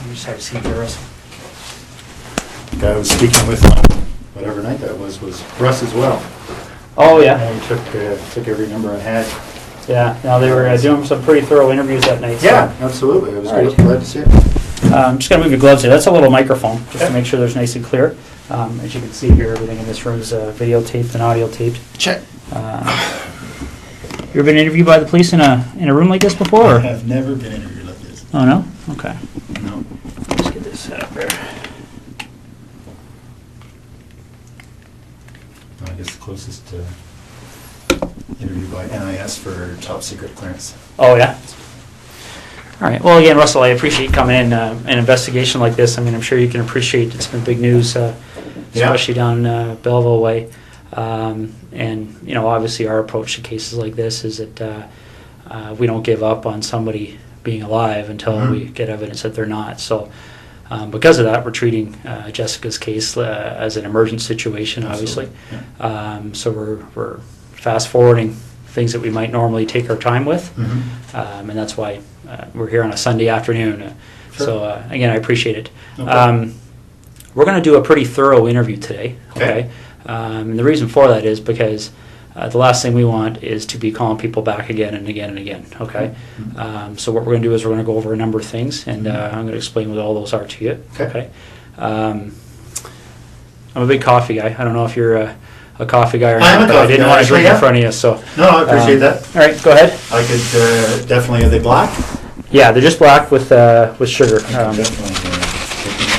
You just have a seat there, Russell. The guy I was speaking with on whatever night that was Russ as well. Oh, yeah. And he took every number I had. Yeah, now they were doing some pretty thorough interviews that night. So. Yeah, absolutely. I was All right. glad to see it. I'm just going to move your gloves here. That's a little microphone, just to make sure there's nice and clear. As you can see here, everything in this room is videotaped and audio taped. Check. You ever been interviewed by the police in a room like this before? I Or? have never been interviewed like this. Oh, no? Okay. No. Let's get this set up there. I guess the closest interview by NIS for top secret clearance. Oh, yeah? All right. Well, again, Russell, I appreciate you coming in. An investigation like this, I mean, I'm sure you can appreciate it's been big news, especially down Belleville way. And, you know, obviously our approach to cases like this is that we don't give up on somebody being alive until we get evidence that they're not. So because of that, we're treating Jessica's case as an emergent situation, obviously. Yeah. So we're fast forwarding things that we might normally take our time with. And that's why we're here on a Sunday afternoon. Sure. So again, I appreciate it. Okay. We're going to do a pretty thorough interview today. Okay. And the reason for that is because the last thing we want is to be calling people back again and again and again. Okay. So what we're going to do is we're going to go over a number of things, and I'm going to explain what all those are to you. Okay. I'm a big coffee guy. I don't know if you're a coffee guy or I am not, a but I coffee didn't guy, want to drink actually, in front of you. So No, I appreciate that. all right, go ahead. I could definitely, are they black? Yeah, they're just black with sugar. I could definitely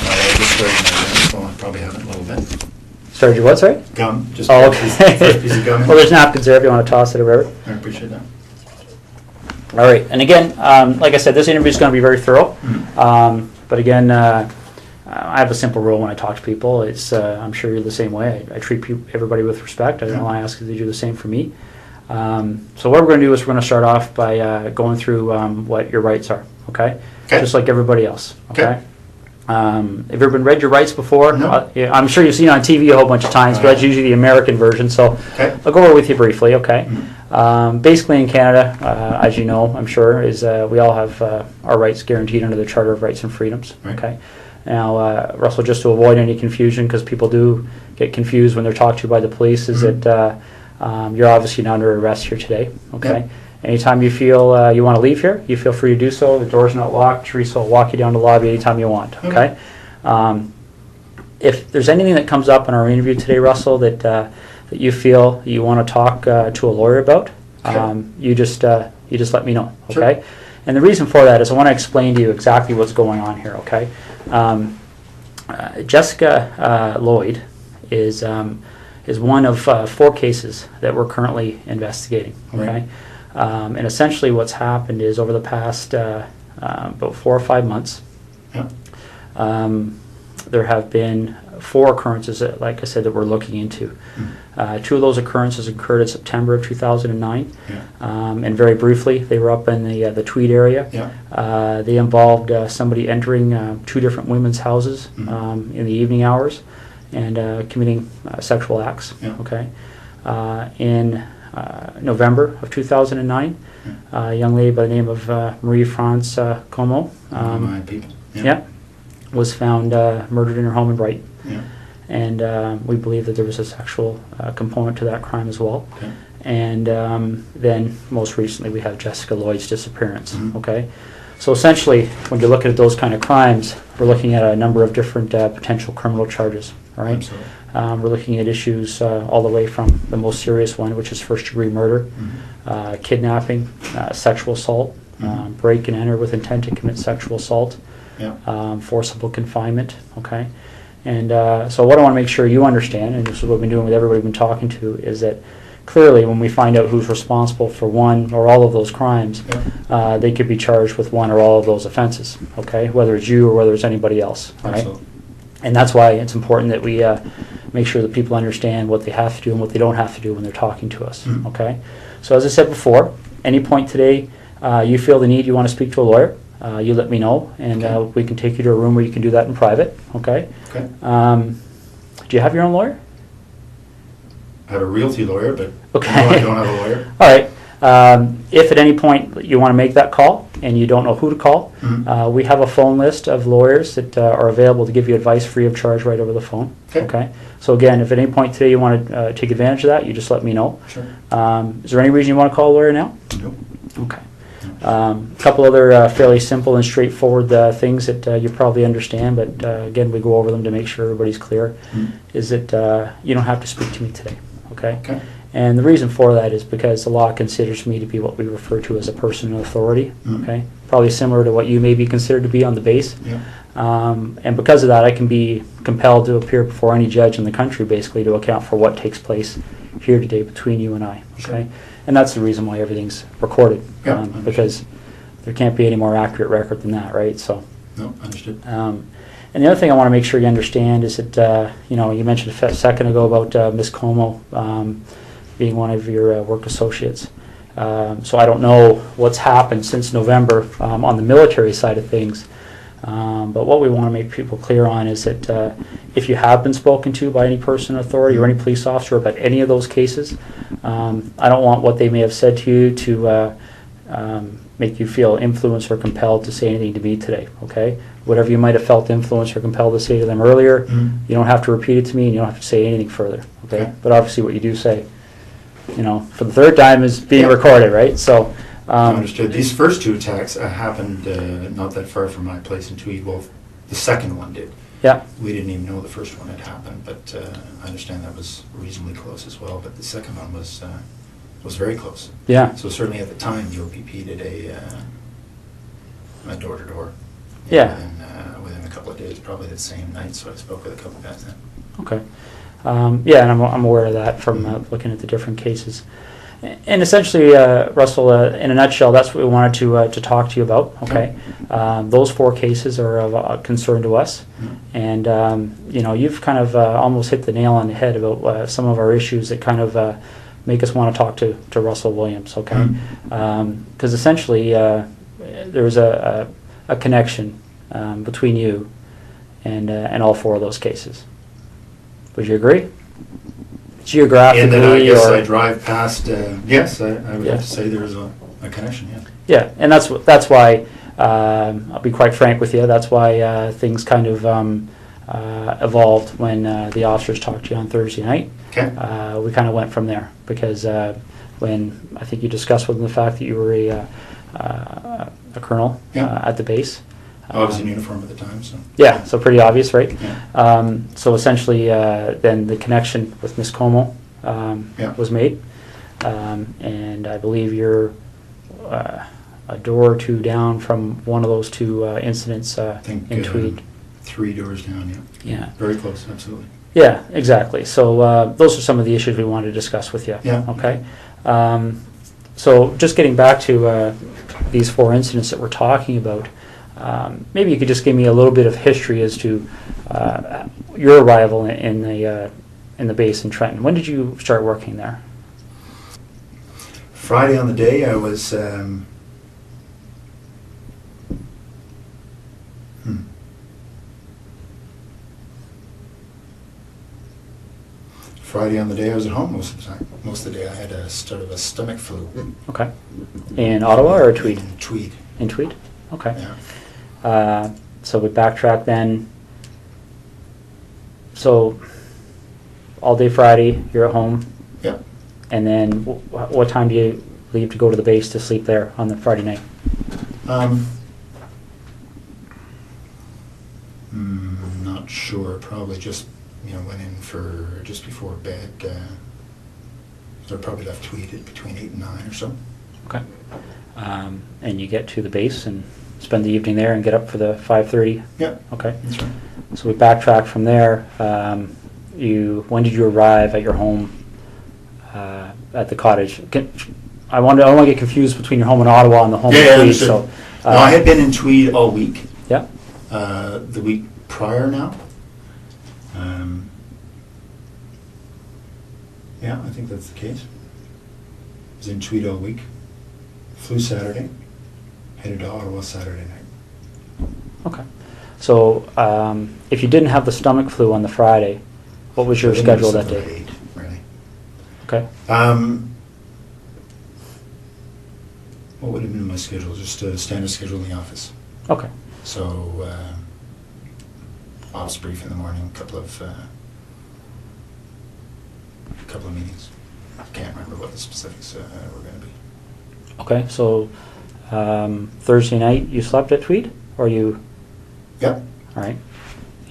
I just started my so I probably have it a little bit. Started your what, sorry? Gum, just Oh, first okay. piece of gum. Well, there's napkins there if you want to toss it or whatever. I appreciate that. All right, and again, like I said, this interview is going to be very thorough. But again, I have a simple rule when I talk to people. It's I'm sure you're the same way. I treat everybody with respect. I don't want to ask you to do the same for me. So what we're going to do is we're going to start off by going through what your rights are. Okay? Just like everybody else. Okay. Have you ever read your rights before? No. Yeah, I'm sure you've seen it on TV a whole bunch of times, but that's usually the American version. So I'll go over with you briefly. Okay. Basically, in Canada, as you know, I'm sure, is we all have our rights guaranteed under the Charter of Rights and Freedoms. Right. Okay. Now, Russell, just to avoid any confusion, because people do get confused when they're talked to by the police, is that you're obviously not under arrest here today. Okay. Yep. Anytime you feel you want to leave here, you feel free to do so. The door's not locked. Teresa will walk you down the lobby anytime you want. Okay. If there's anything that comes up in our interview today, Russell, that you feel you want to talk to a lawyer about, you just let me know. Okay. Sure. And the reason for that is I want to explain to you exactly what's going on here. Okay. Jessica Lloyd is one of 4 cases that we're currently investigating. Okay. Right. And essentially what's happened is over the past about 4 or 5 months, there have been 4 occurrences, that, like I said, that we're looking into. 2 of those occurrences occurred in September of 2009. And very briefly, they were up in the Tweed area. They involved somebody entering 2 different women's houses in the evening hours and committing sexual acts. Okay. In November of 2009, a young lady by the name of Marie-France Como My people. was found murdered in her home in Brighton. And we believe that there was a sexual component to that crime as well. And then most recently we have Jessica Lloyd's disappearance. Okay, so essentially when you're looking at those kind of crimes, we're looking at a number of different potential criminal charges. All right. Absolutely. We're looking at issues all the way from the most serious one, which is first-degree murder, kidnapping, sexual assault, break and enter with intent to commit sexual assault, forcible confinement. Okay, and so what I want to make sure you understand, and this is what we've been doing with everybody we've been talking to, is that clearly when we find out who's responsible for one or all of those crimes, they could be charged with one or all of those offenses. Okay, whether it's you or whether it's anybody else. Right? Absolutely. And that's why it's important that we make sure that people understand what they have to do and what they don't have to do when they're talking to us. Okay? So as I said before, any point today you feel the need, you want to speak to a lawyer, you let me know, and we can take you to a room where you can do that in private. Okay? Do you have your own lawyer? I have a realty lawyer, but Okay. no, I don't have a lawyer. All right. If at any point you want to make that call and you don't know who to call, we have a phone list of lawyers that are available to give you advice free of charge right over the phone. Okay. So again, if at any point today you want to take advantage of that, you just let me know. Sure. Is there any reason you want to call a lawyer now? Nope. Okay. A couple other fairly simple and straightforward things that you probably understand, but again, we go over them to make sure everybody's clear, is that you don't have to speak to me today, okay? Okay. And the reason for that is because the law considers me to be what we refer to as a person of authority, okay? Probably similar to what you may be considered to be on the base. Yeah. And because of that, I can be compelled to appear before any judge in the country, basically, to account for what takes place here today between you and I, okay? Sure. And that's the reason why everything's recorded, because there can't be any more accurate record than that, right? So. No, understood. And the other thing I want to make sure you understand is that, you mentioned a second ago about Ms. Como being one of your work associates. So I don't know what's happened since November on the military side of things. But what we want to make people clear on is that if you have been spoken to by any person in authority or any police officer about any of those cases, I don't want what they may have said to you to make you feel influenced or compelled to say anything to me today, okay? Whatever you might have felt influenced or compelled to say to them earlier, you don't have to repeat it to me and you don't have to say anything further, okay? But obviously what you do say, for the third time is being recorded, right? So. Understood. These first two attacks happened not that far from my place in Tweed. Well, the second one did. Yeah. We didn't even know the first one had happened, but I understand that was reasonably close as well. But the second one was very close. Yeah. So certainly at the time, the OPP did a door-to-door. Yeah. Within a couple of days, probably the same night. So I spoke with a couple of guys then. Okay. Yeah, and I'm aware of that from looking at the different cases. And essentially, Russell, in a nutshell, that's what we wanted to talk to you about. Okay, those 4 cases are of concern to us, and you've kind of almost hit the nail on the head about some of our issues that kind of make us want to talk to Russell Williams. Okay, because essentially there's a connection between you and all 4 of those cases. Would you agree? Geographically, and then I guess I drive past. Yes, I would have to say there is a connection. Yeah. Yeah, and that's why I'll be quite frank with you. That's why things kind of evolved when the officers talked to you on Thursday night. Okay. We kind of went from there because when I think you discussed with them the fact that you were a colonel at the base. I was in uniform at the time, so. Yeah, so pretty obvious, right? Yeah. So essentially, then the connection with Ms. Como was made, and I believe you're a door or 2 down from one of those 2 incidents in Tweed. 3 doors down, yeah. Yeah. Very close, absolutely. Yeah, exactly. So those are some of the issues we wanted to discuss with you. Yeah. Okay. So just getting back to these 4 incidents that we're talking about. Maybe you could just give me a little bit of history as to your arrival in the base in Trenton. When did you start working there? Friday on the day I was. Friday on the day I was at home most of the time. Most of the day I had a sort of a stomach flu. Okay. In Ottawa or Tweed? In Tweed. In Tweed? Okay. Yeah. So we backtrack then. So all day Friday, you're at home. Yep. And then what time do you leave to go to the base to sleep there on the Friday night? Not sure. Probably just went in for just before bed. So I probably left Tweed at between 8 and 9 or so. Okay. And you get to the base and spend the evening there and get up for the 5:30? Yep. Okay. That's right. So we backtrack from there. When did you arrive at your home at the cottage? I don't want to get confused between your home in Ottawa and the home in Tweed. So, no, I had been in Tweed all week. Yeah. The week prior now. Yeah, I think that's the case. Was in Tweed all week. Flew Saturday. Headed to Ottawa Saturday night. Okay. So if you didn't have the stomach flu on the Friday, what was your I think it was 7 schedule that or day? 8, really. Okay. What would have been my schedule? Just a standard schedule in the office. Okay. So, office brief in the morning, couple of meetings. I can't remember what the specifics were going to be. Okay, so Thursday night you slept at Tweed, or you? Yep. All right.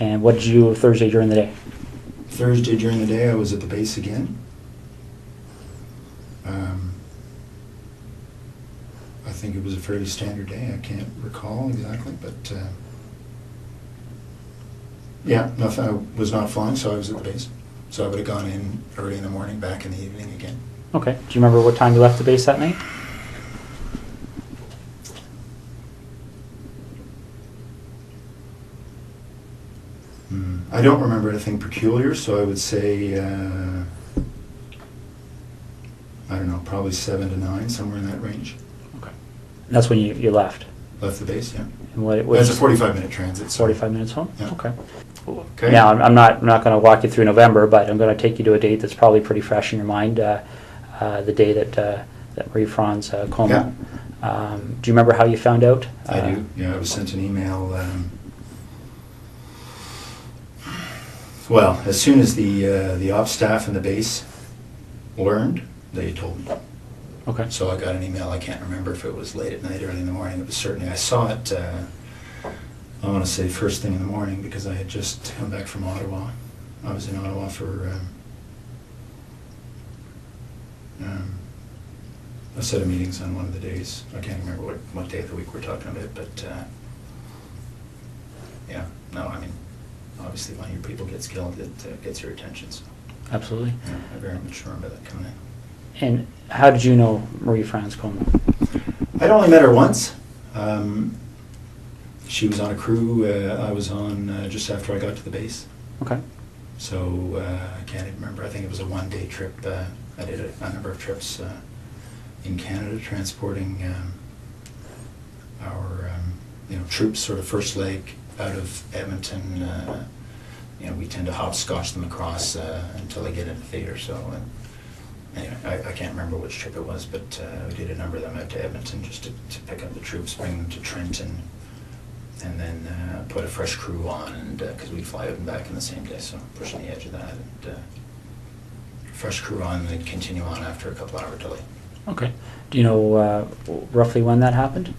And what did you do Thursday during the day? Thursday during the day I was at the base again. I think it was a fairly standard day. I can't recall exactly, but yeah, nothing. I was not flying, so I was at the base. So I would have gone in early in the morning, back in the evening again. Okay. Do you remember what time you left the base that night? I don't remember anything peculiar, so I would say, I don't know, probably 7 to 9, somewhere in that range. Okay. And that's when you left? Left the base, yeah. And what That's a 45-minute transit. So 45 minutes home? Yeah. Okay. Okay. Now, I'm not going to walk you through November, but I'm going to take you to a date that's probably pretty fresh in your mind, the day that Marie-France coma. Yeah. Do you remember how you found out? I do. Yeah, I was sent an email. Well, as soon as the ops staff and the base learned, they told me. Okay. So I got an email. I can't remember if it was late at night, early in the morning. It was certainly. I saw it. I want to say first thing in the morning because I had just come back from Ottawa. I was in Ottawa for a set of meetings on one of the days. I can't remember what day of the week we're talking about, but yeah. No, I mean, obviously when your people gets killed, it gets your attention. So. Absolutely. Yeah, I very much remember that coming in. And how did you know Marie-France coma? I'd only met her once. She was on a crew I was on just after I got to the base. Okay. So I can't even remember. I think it was a one-day trip. I did a number of trips in Canada transporting our troops, sort of first leg out of Edmonton. We tend to hopscotch them across until they get into theatre. So anyway, I can't remember which trip it was, but we did a number of them out to Edmonton just to pick up the troops, bring them to Trenton, and then put a fresh crew on, and because we'd fly out and back in the same day, so pushing the edge of that, and fresh crew on, and they'd continue on after a couple-hour delay. Okay. Do you know roughly when that happened?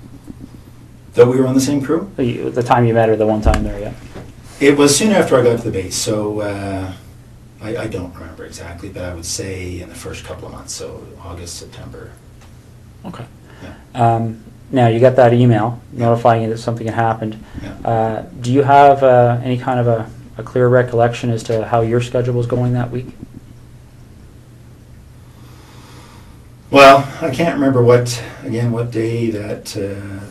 That we were on the same crew? The time you met her, the one time there, yeah. It was soon after I got to the base, so I don't remember exactly, but I would say in the first couple of months, so August, September. Okay. Yeah. Now, you got that email notifying you that something had happened. Yeah. Do you have any kind of a clear recollection as to how your schedule was going that week? Well, I can't remember what day that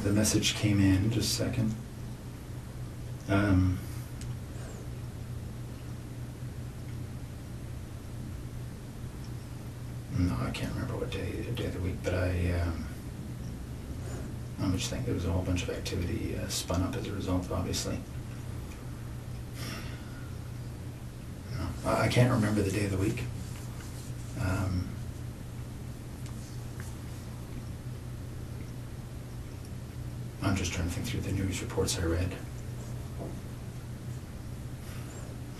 the message came in. Just a second. No, I can't remember what day of the week, but I just think there was a whole bunch of activity spun up as a result, obviously. No, I can't remember the day of the week. I'm just trying to think through the news reports I read.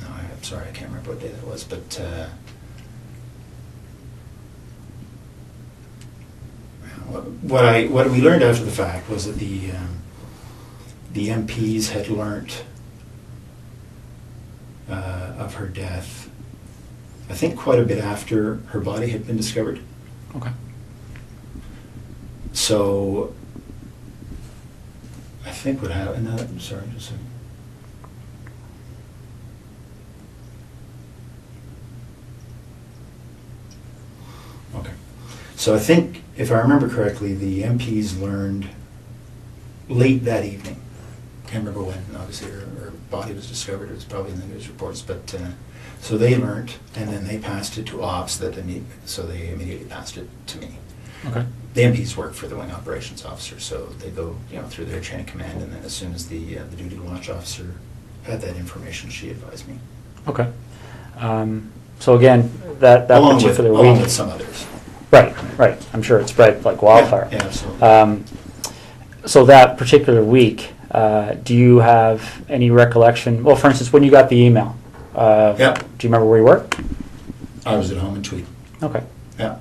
No, I'm sorry, I can't remember what day that was, but what we learned after the fact was that the MPs had learnt of her death, I think quite a bit after her body had been discovered. Okay. So I think what happened, sorry, just a second. Okay. So I think, if I remember correctly, the MPs learned late that evening. Can't remember when, obviously, her body was discovered. It was probably in the news reports. But so they learned, and then they passed it to ops, so they immediately passed it to me. Okay. The MPs work for the wing operations officer, so they go through their chain of command, and then as soon as the duty watch officer had that information, she advised me. Okay. So again, that along particular with, week. along with some others. Right, right. I'm sure it spread like wildfire. Yeah, absolutely. So that particular week, do you have any recollection? Well, for instance, when you got the email, Yeah. do you remember where you were? I was at home in Tweed. Okay. Yeah.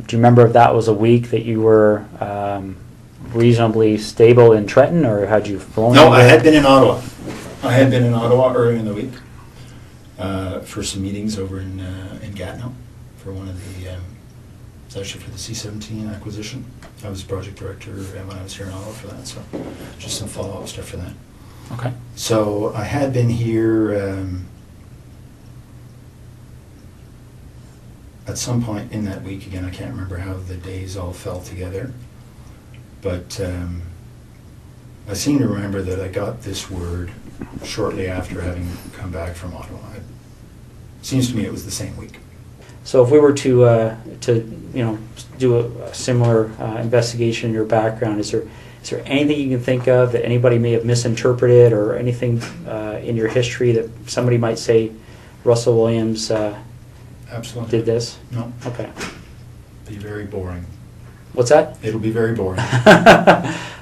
Do you remember if that was a week that you were reasonably stable in Trenton, or had you flown? No, I had been in Ottawa. I had been in Ottawa earlier in the week for some meetings over in Gatineau for one of the, it's actually for the C-17 acquisition. I was project director when I was here in Ottawa for that, so just some follow-up stuff for that. Okay. So I had been here at some point in that week. Again, I can't remember how the days all fell together, but I seem to remember that I got this word shortly after having come back from Ottawa. It seems to me it was the same week. So if we were to do a similar investigation in your background, is there anything you can think of that anybody may have misinterpreted, or anything in your history that somebody might say Russell Williams Absolutely. did this? No. Okay. Be very boring. What's that? It'll be very boring.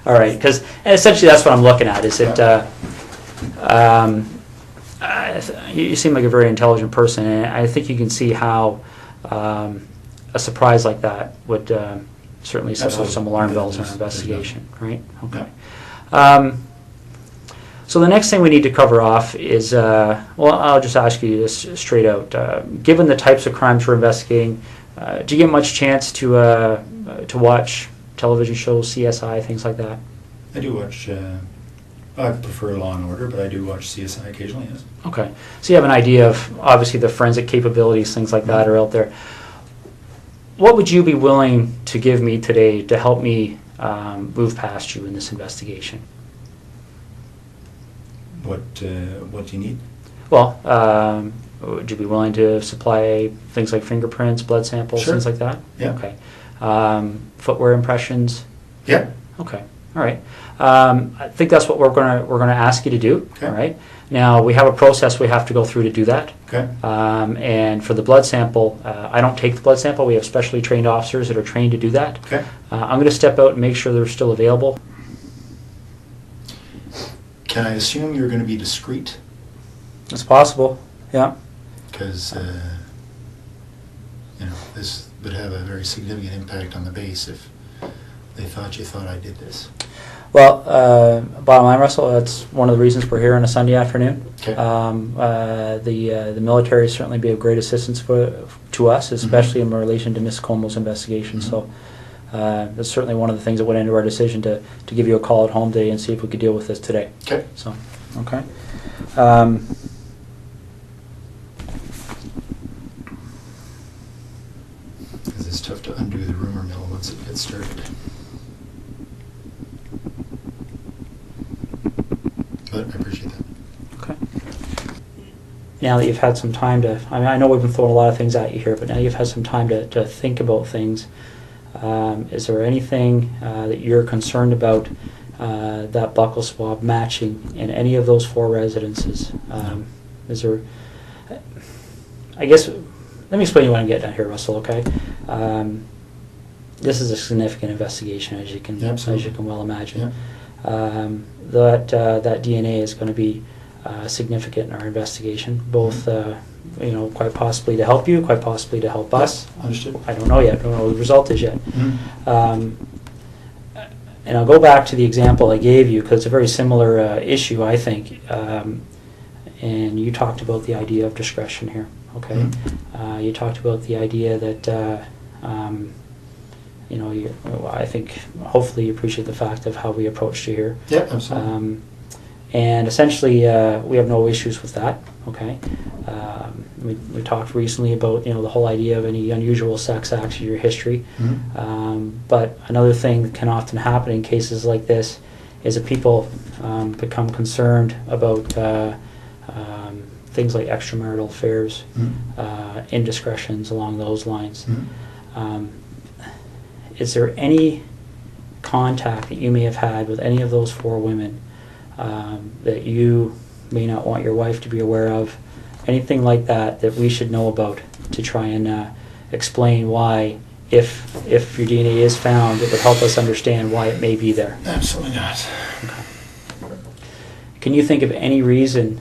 All right, because essentially that's what I'm looking at. Is it? You seem like a very intelligent person, and I think you can see how a surprise like that would certainly set off Absolutely. some alarm bells in There's our investigation, right? Okay. Yeah. So the next thing we need to cover off is, well, I'll just ask you this straight out. Given the types of crimes we're investigating, do you get much chance to watch television shows, CSI, things like that? I do watch, I prefer Law and Order, but I do watch CSI occasionally, yes. Okay. So you have an idea of, obviously, the forensic capabilities, things like that are out there. What would you be willing to give me today to help me move past you in this investigation? What do you need? Well, would you be willing to supply things like fingerprints, blood samples, Sure. things like that? Yeah. Okay. Footwear impressions? Yeah. Okay. All right. I think that's what we're gonna ask you to do. Okay. All right. Now we have a process we have to go through to do that. Okay. And for the blood sample, I don't take the blood sample. We have specially trained officers that are trained to do that. Okay. I'm going to step out and make sure they're still available. Can I assume you're going to be discreet? It's possible. Yeah. Because, this would have a very significant impact on the base if they thought you thought I did this. Well, bottom line, Russell, that's one of the reasons we're here on a Sunday afternoon. Okay. The military certainly be of great assistance to us, especially in relation to Miss Como's investigation. Mhm. So that's certainly one of the things that went into our decision to give you a call at home today and see if we could deal with this today. Okay. So, okay. Because it's tough to undo the rumor mill once it gets started. But I appreciate that. Okay. Now that you've had some time to, I know we've been throwing a lot of things at you here, but now you've had some time to think about things. Is there anything that you're concerned about that buccal swab matching in any of those 4 residences? Is there? I guess let me explain what I'm getting at here, Russell. Okay. This is a significant investigation, as you can well imagine. Yeah. That DNA is going to be significant in our investigation, both quite possibly to help you, quite possibly to help us. Understood. I don't know yet. I don't know what the result is yet. Mm-hmm. And I'll go back to the example I gave you because it's a very similar issue, I think. And you talked about the idea of discretion here. Okay. Mm-hmm. You talked about the idea that I think hopefully you appreciate the fact of how we approached you here. Yeah, absolutely. And essentially, we have no issues with that. Okay. We talked recently about the whole idea of any unusual sex acts in your history. Mm-hmm. But another thing that can often happen in cases like this is that people become concerned about things like extramarital affairs, indiscretions along those lines. Mm-hmm. Is there any contact that you may have had with any of those 4 women that you may not want your wife to be aware of? Anything like that that we should know about to try and explain why if your DNA is found, it would help us understand why it may be there. Absolutely not. Okay. Can you think of any reason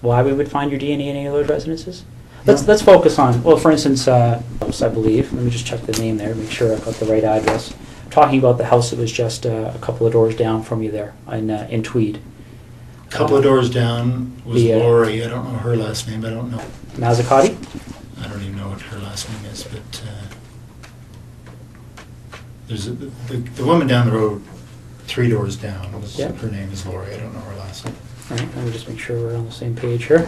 why we would find your DNA in any of those residences? Let's focus on, well, for instance, house, I believe. Let me just check the name there, make sure I've got the right address. Talking about the house that was just a couple of doors down from you there in Tweed. A couple of doors down was Lori. I don't know her last name. I don't know. Mazzacati? I don't even know what her last name is, but there's the woman down the road, 3 doors down. Yep. Her name is Lori. I don't know her last name. All right, let me just make sure we're on the same page here.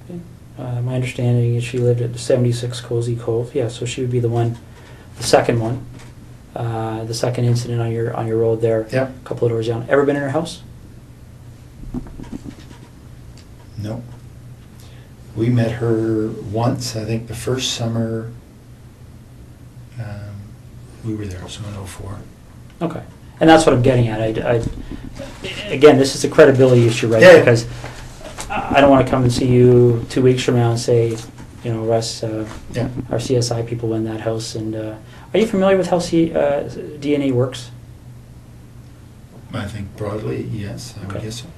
Okay. My understanding is she lived at 76 Cozy Cove. Yeah, so she would be the one, the second one, the second incident on your road there. Yep. A couple of doors down. Ever been in her house? No. We met her once, I think the first summer we were there, so in '04. Okay. And that's what I'm getting at. Again, this is a credibility issue, right? Yeah. Because I don't want to come and see you 2 weeks from now and say, Russ, our CSI people went in that house. And are you familiar with how DNA works? I think broadly, yes, I would guess so.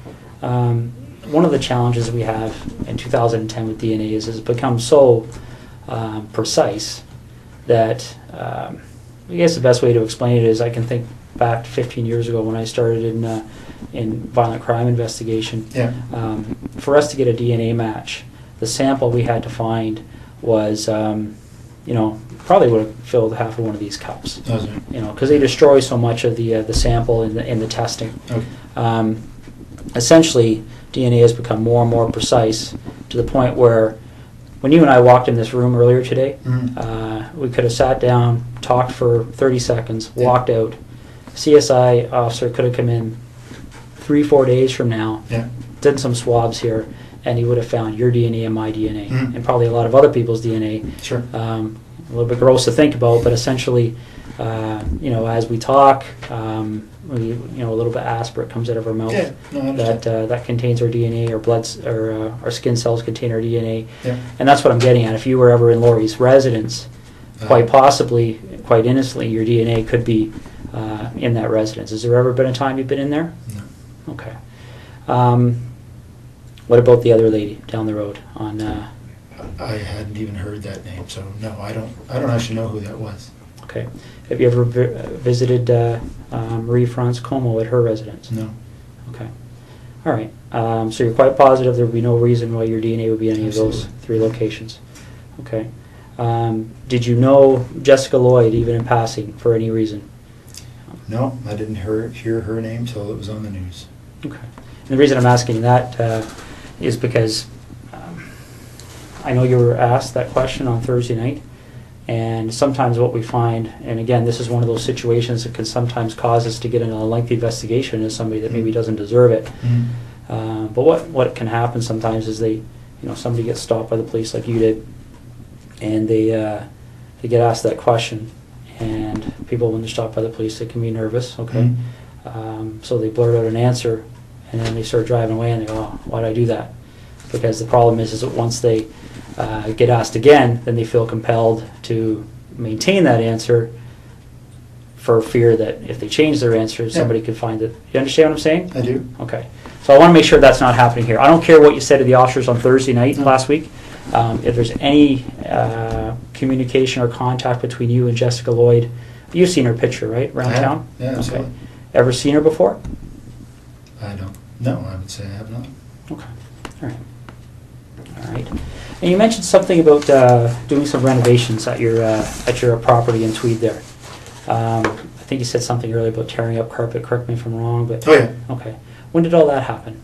One of the challenges we have in 2010 with DNA is it's become so precise that I guess the best way to explain it is I can think back 15 years ago when I started in violent crime investigation. Yeah. For us to get a DNA match, the sample we had to find was, probably would have filled half of one of these cups. Because they destroy so much of the sample in the testing. Okay. Essentially, DNA has become more and more precise to the point where when you and I walked in this room earlier today, we could have sat down, talked for 30 seconds, walked out. CSI officer could have come in 3-4 days from now, done some swabs here, and he would have found your DNA and my DNA, and probably a lot of other people's DNA. Sure. A little bit gross to think about, but essentially, as we talk, a little bit aspirate comes out of our mouth that contains our DNA, our bloods, or our skin cells contain our DNA, and that's what I'm getting at. If you were ever in Lori's residence, quite possibly, quite innocently, your DNA could be in that residence. Has there ever been a time you've been in there? No. Okay. What about the other lady down the road on? I hadn't even heard that name, so no, I don't actually know who that was. Okay. Have you ever visited Marie-France Como at her residence? No. Okay. All right. So you're quite positive there would be no reason why your DNA would be in any of those 3 locations. Okay. Did you know Jessica Lloyd even in passing for any reason? No, I didn't hear her name till it was on the news. Okay. And the reason I'm asking that is because I know you were asked that question on Thursday night, and sometimes what we find, and again, this is one of those situations that can sometimes cause us to get in a lengthy investigation as somebody that maybe doesn't deserve it. But what can happen sometimes is somebody gets stopped by the police like you did, and they get asked that question, and people, when they're stopped by the police, they can be nervous, okay? So they blurt out an answer, and then they start driving away, and they go, oh, why did I do that? Because the problem is that once they get asked again, then they feel compelled to maintain that answer for fear that if they change their answer, somebody could find it. You understand what I'm saying? I do. Okay. So I want to make sure that's not happening here. I don't care what you said to the officers on Thursday night last week. If there's any communication or contact between you and Jessica Lloyd, you've seen her picture, right, around town? Yeah, absolutely. Okay. Ever seen her before? I don't. No, I would say I have not. Okay. All right. All right. And you mentioned something about doing some renovations at your property in Tweed there. I think you said something earlier about tearing up carpet. Correct me if I'm wrong, but oh yeah. Okay. When did all that happen?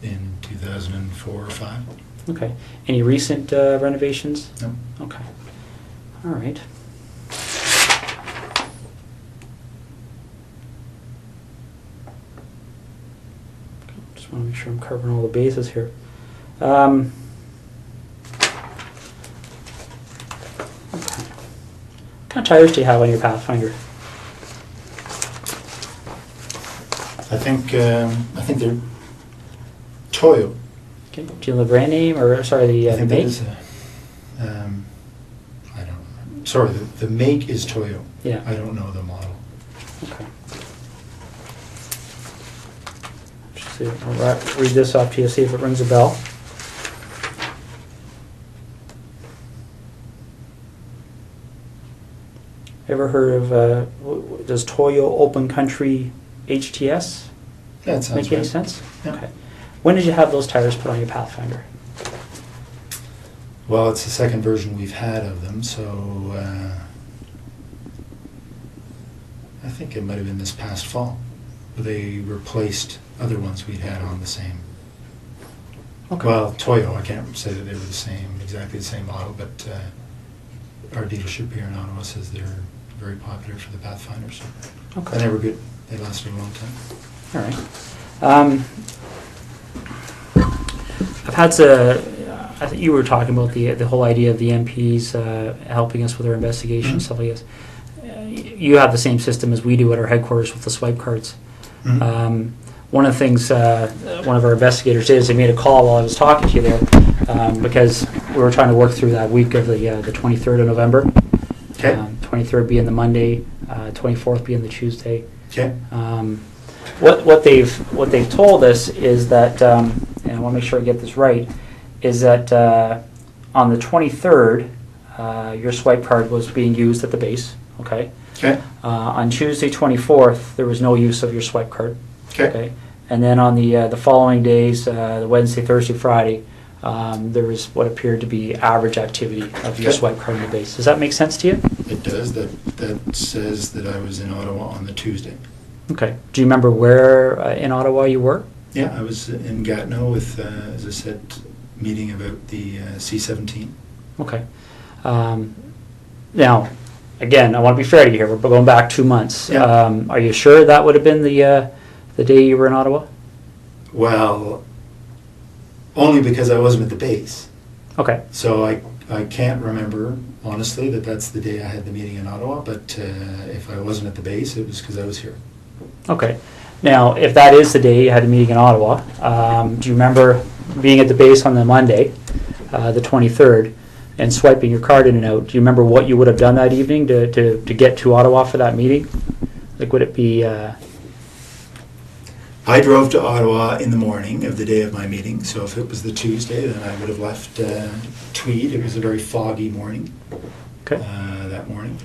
In 2004 or 5. Okay. Any recent renovations? No. Okay. All right. Just want to make sure I'm covering all the bases here. Okay. What kind of tires do you have on your Pathfinder? I think they're Toyo. Okay. Do you know the brand name, or sorry, I the think that make? is I don't remember. Sorry, the make is Toyo. Yeah. I don't know the model. Okay. Just see, I'll read this off to you, see if it rings a bell. Ever heard of, does Toyo Open Country HTS That sounds make any right. sense? Yeah. Okay. When did you have those tires put on your Pathfinder? Well, it's the second version we've had of them, so I think it might have been this past fall. They replaced other ones we'd had on the same. Okay. Well, Toyo, I can't say that they were exactly the same model, but our dealership here in Ottawa says they're very popular for the Pathfinders. Okay. And they were good. They lasted a long time. All right. I've had to. I think you were talking about the whole idea of the MPs helping us with our investigation, stuff like this. You have the same system as we do at our headquarters with the swipe cards. Mm-hmm. One of the things one of our investigators did is they made a call while I was talking to you there because we were trying to work through that week of the 23rd of November. Okay. 23rd being the Monday, 24th being the Tuesday. Okay. What they've told us is that, and I want to make sure I get this right, is that on the 23rd, your swipe card was being used at the base. Okay. Okay. On Tuesday 24th, there was no use of your swipe card. Okay. And then on the following days, the Wednesday, Thursday, Friday, there was what appeared to be average activity of your Okay. swipe card in the base. Does that make sense to you? It does. That says that I was in Ottawa on the Tuesday. Okay. Do you remember where in Ottawa you were? Yeah, I was in Gatineau with, as I said, meeting about the C-17. Okay. Now, again, I want to be fair to you here. We're going back 2 months. Yeah. Are you sure that would have been the day you were in Ottawa? Well, only because I wasn't at the base. Okay. So I can't remember, honestly, that that's the day I had the meeting in Ottawa, but if I wasn't at the base, it was because I was here. Okay. Now, if that is the day you had a meeting in Ottawa, do you remember being at the base on the Monday, the 23rd, and swiping your card in and out? Do you remember what you would have done that evening to get to Ottawa for that meeting? Like, would it be... I drove to Ottawa in the morning of the day of my meeting, so if it was the Tuesday, then I would have left Tweed. It was a very foggy morning that morning.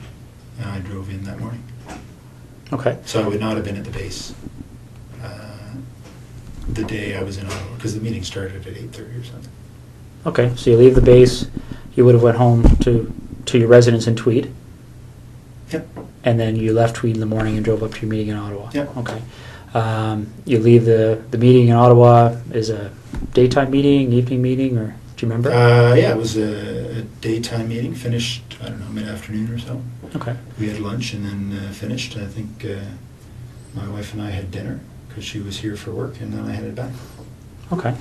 I drove in that morning. Okay. So I would not have been at the base the day I was in Ottawa, because the meeting started at 8:30 or something. Okay, so you leave the base, you would have went home to your residence in Tweed, Yep. and then you left Tweed in the morning and drove up to your meeting in Ottawa. Yep. Okay. You leave the meeting in Ottawa is a daytime meeting, evening meeting, or do you remember? Yeah, it was a daytime meeting, finished, I don't know, mid-afternoon or so. Okay. We had lunch and then finished. I think my wife and I had dinner because she was here for work, and then I headed back. Okay.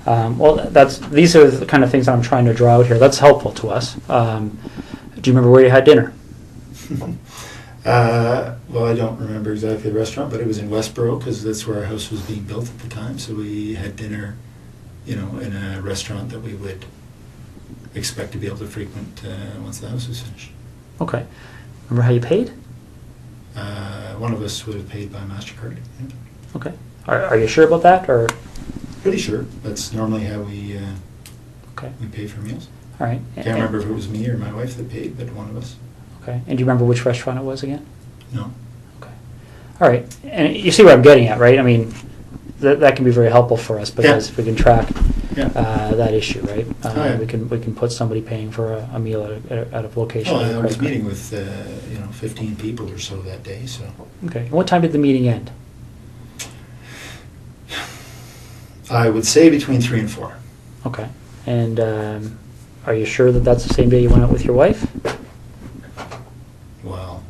Well, these are the kind of things I'm trying to draw out here. That's helpful to us. Do you remember where you had dinner? Well, I don't remember exactly the restaurant, but it was in Westboro because that's where our house was being built at the time. So we had dinner, in a restaurant that we would expect to be able to frequent once the house was finished. Okay. Remember how you paid? One of us would have paid by MasterCard. Yeah. Okay. Are you sure about that, or? Pretty sure. That's normally how we Okay. we pay for meals. All right. Can't remember if it was me or my wife that paid, but one of us. Okay. And do you remember which restaurant it was again? No. Okay. All right. And you see where I'm getting at, right? I mean, that can be very helpful for us because if we can track that issue, right? Yeah. We can put somebody paying for a meal at a location. Well, with a I was credit card. meeting with 15 people or so that day. So Okay. And what time did the meeting end? I would say between 3 and 4. Okay. And are you sure that that's the same day you went out with your wife? Well,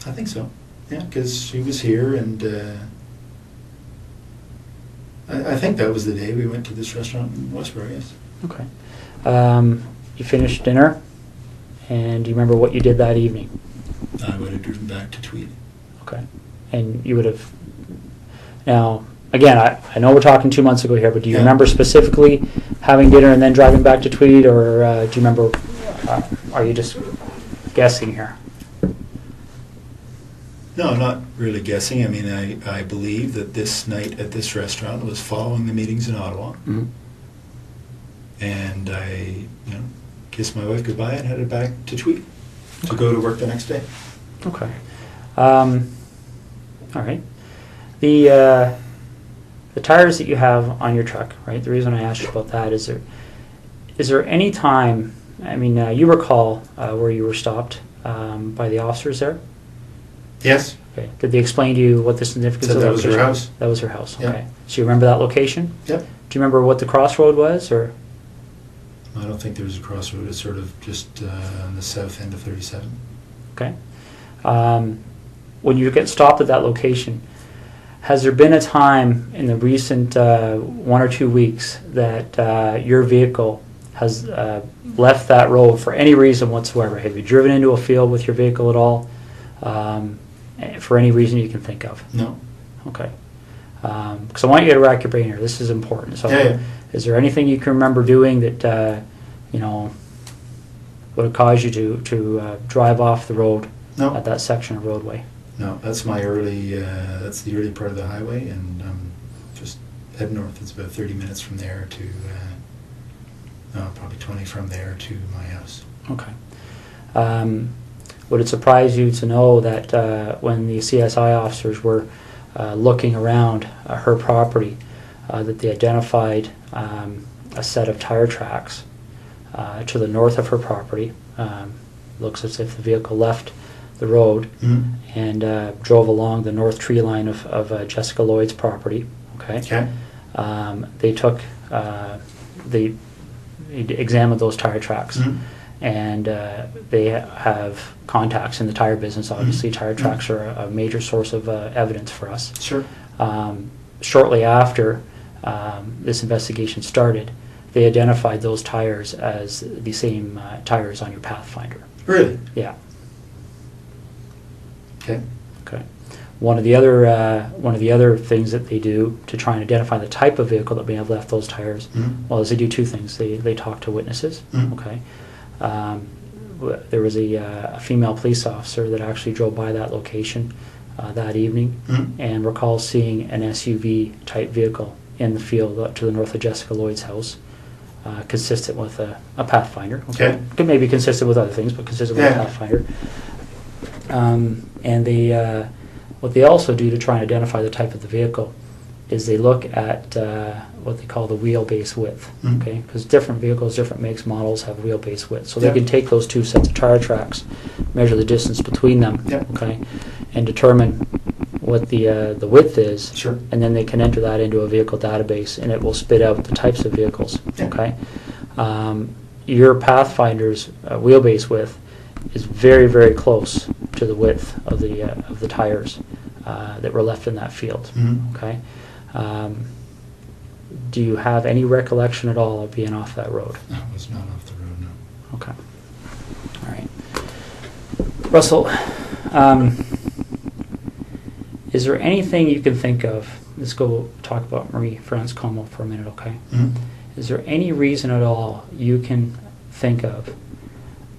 I think so. Yeah, because she was here, and I think that was the day we went to this restaurant in Westboro. Yes. Okay. You finished dinner, and do you remember what you did that evening? I would have driven back to Tweed. Okay. And you would have... Now, again, I know we're talking 2 months ago here, but do you Yeah. remember specifically having dinner and then driving back to Tweed, or do you remember, are you just guessing here? No, I'm not really guessing. I mean, I believe that this night at this restaurant was following the meetings in Ottawa. Mm-hmm. And I, kissed my wife goodbye and headed back to Tweed to go to work the next day. Okay. All right. The tires that you have on your truck, right? The reason I asked you about that is there any time? I mean, you recall where you were stopped by the officers there? Yes. Okay. Did they explain to you what the significance of Said the that was her location? house. That was her house. Yeah. Okay. So you remember that location? Yep. Do you remember what the crossroad was, or? I don't think there was a crossroad. It's sort of just on the south end of 37. Okay. When you get stopped at that location, has there been a time in the recent 1 or 2 weeks that your vehicle has left that road for any reason whatsoever? Have you driven into a field with your vehicle at all, for any reason you can think of? No. Okay. Because I want you to rack your brain here. This is important. So, Yeah. is there anything you can remember doing that would have caused you to drive off the road No. at that section of roadway? No, that's my early. That's the early part of the highway, and just head north. It's about 30 minutes from there to, probably 20 from there to my house. Okay. Would it surprise you to know that when the CSI officers were looking around her property, that they identified a set of tire tracks to the north of her property? Looks as if the vehicle left the road Mm-hmm. and drove along the north tree line of Jessica Lloyd's property. Okay. Okay. They took, they examined those tire tracks, Mm-hmm. and they have contacts in the tire business. Obviously, tire tracks are a major source of evidence for us. Sure. Shortly after this investigation started, they identified those tires as the same tires on your Pathfinder. Really? Yeah. Okay. Okay. One of the other things that they do to try and identify the type of vehicle that may have left those tires, Mm-hmm. well, is they do two things. They talk to witnesses. Mhm. Okay. There was a female police officer that actually drove by that location that evening Mm-hmm. and recalls seeing an SUV type vehicle in the field to the north of Jessica Lloyd's house, consistent with a Pathfinder. Okay. Could maybe consistent with other things, but consistent with a Yeah. Pathfinder. And they, what they also do to try and identify the type of the vehicle is they look at what they call the wheelbase width. Mhm. Okay, because different vehicles, different makes, models have wheelbase width. So they Yeah. can take those two sets of tire tracks, measure the distance between them. Yeah. Okay, and determine what the width is. Sure. And then they can enter that into a vehicle database, and it will spit out the types of vehicles. Yeah. Okay, your Pathfinder's wheelbase width is very, very close to the width of the tires that were left in that field. Mm-hmm. Okay, do you have any recollection at all of being off that road? I was not off the road, no. Okay, all right. Russell, is there anything you can think of? Let's go talk about Marie-France Como for a minute, okay? Mm-hmm. Is there any reason at all you can think of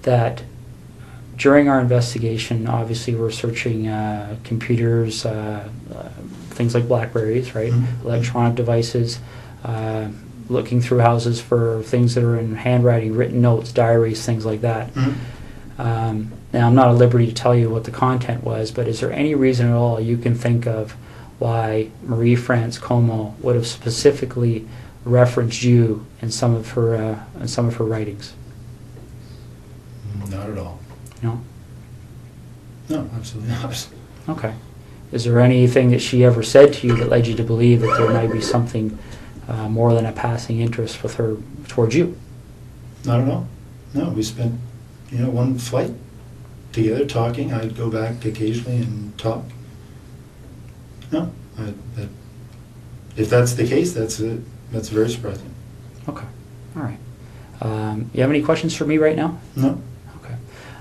that during our investigation, obviously we're searching computers, things like Blackberries, right? Mhm. Electronic devices, looking through houses for things that are in handwriting, written notes, diaries, things like that. Mm-hmm. Now, I'm not at liberty to tell you what the content was, but is there any reason at all you can think of why Marie-France Como would have specifically referenced you in some of her writings? Not at all. No? No, absolutely not. Okay. Is there anything that she ever said to you that led you to believe that there might be something more than a passing interest with her towards you? Not at all. No, we spent, one flight together talking. I'd go back occasionally and talk. No, if that's the case, that's very surprising. Okay. All right. You have any questions for me right now? No. Okay.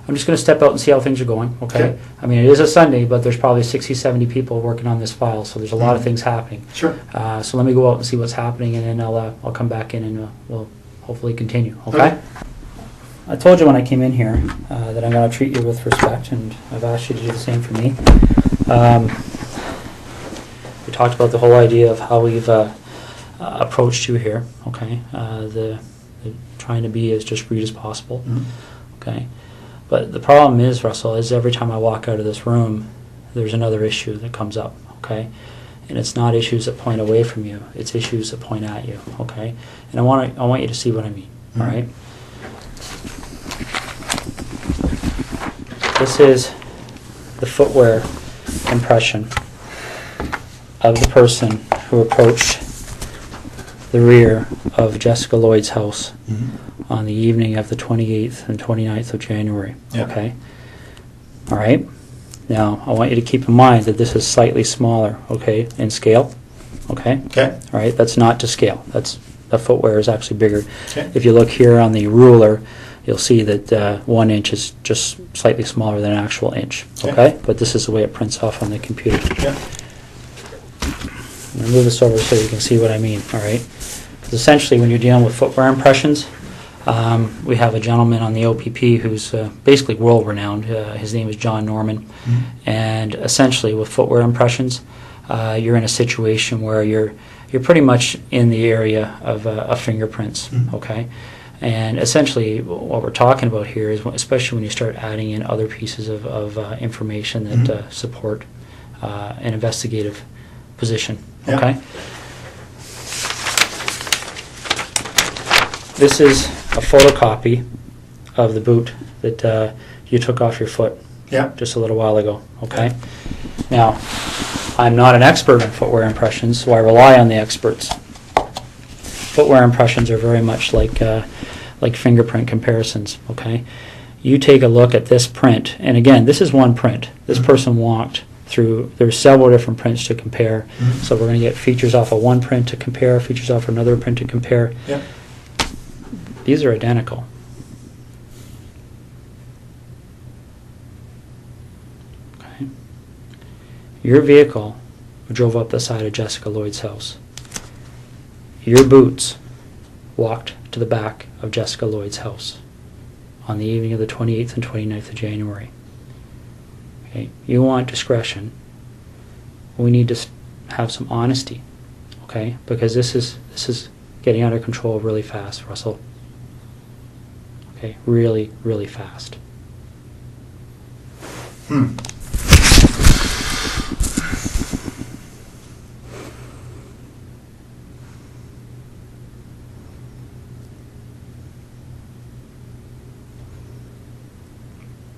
I'm just going to step out and see how things are going, okay? Okay. I mean, it is a Sunday, but there's probably 60, 70 people working on this file, so there's a lot of things happening. Sure. So let me go out and see what's happening, and then I'll come back in and we'll hopefully continue, okay? Okay. I told you when I came in here that I'm going to treat you with respect, and I've asked you to do the same for me. We talked about the whole idea of how we've approached you here, okay? The trying to be as discreet as possible, okay? But the problem is, Russell, is every time I walk out of this room, there's another issue that comes up, okay? And it's not issues that point away from you, it's issues that point at you, okay? And I want you to see what I mean, all right? This is the footwear impression of the person who approached the rear of Jessica Lloyd's house on the evening of the 28th and 29th of January. Yeah. Okay? All right? Now, I want you to keep in mind that this is slightly smaller, okay, in scale. Okay? Okay. All right? That's not to scale. The footwear is actually bigger. Okay. If you look here on the ruler, you'll see that 1 inch is just slightly smaller than an actual inch. Okay. Okay? But this is the way it prints off on the computer. Yeah. I'm going to move this over so you can see what I mean, all right? Because essentially when you're dealing with footwear impressions, we have a gentleman on the OPP who's basically world-renowned. His name is John Norman. And essentially with footwear impressions, you're in a situation where you're pretty much in the area of fingerprints, okay? And essentially what we're talking about here is, especially when you start adding in other pieces of information that support an investigative position, okay? This is a photocopy of the boot that you took off your foot just a little while ago, okay? Now, I'm not an expert in footwear impressions, so I rely on the experts. Footwear impressions are very much like fingerprint comparisons, okay? You take a look at this print, and again, this is one print. This person walked through, there's several different prints to compare. So we're going to get features off of one print to compare, features off another print to compare. Yeah. These are identical. Okay. Your vehicle drove up the side of Jessica Lloyd's house. Your boots walked to the back of Jessica Lloyd's house on the evening of the 28th and 29th of January. Okay. You want discretion. We need to have some honesty, okay? Because this is getting out of control really fast, Russell. Okay, really, really fast.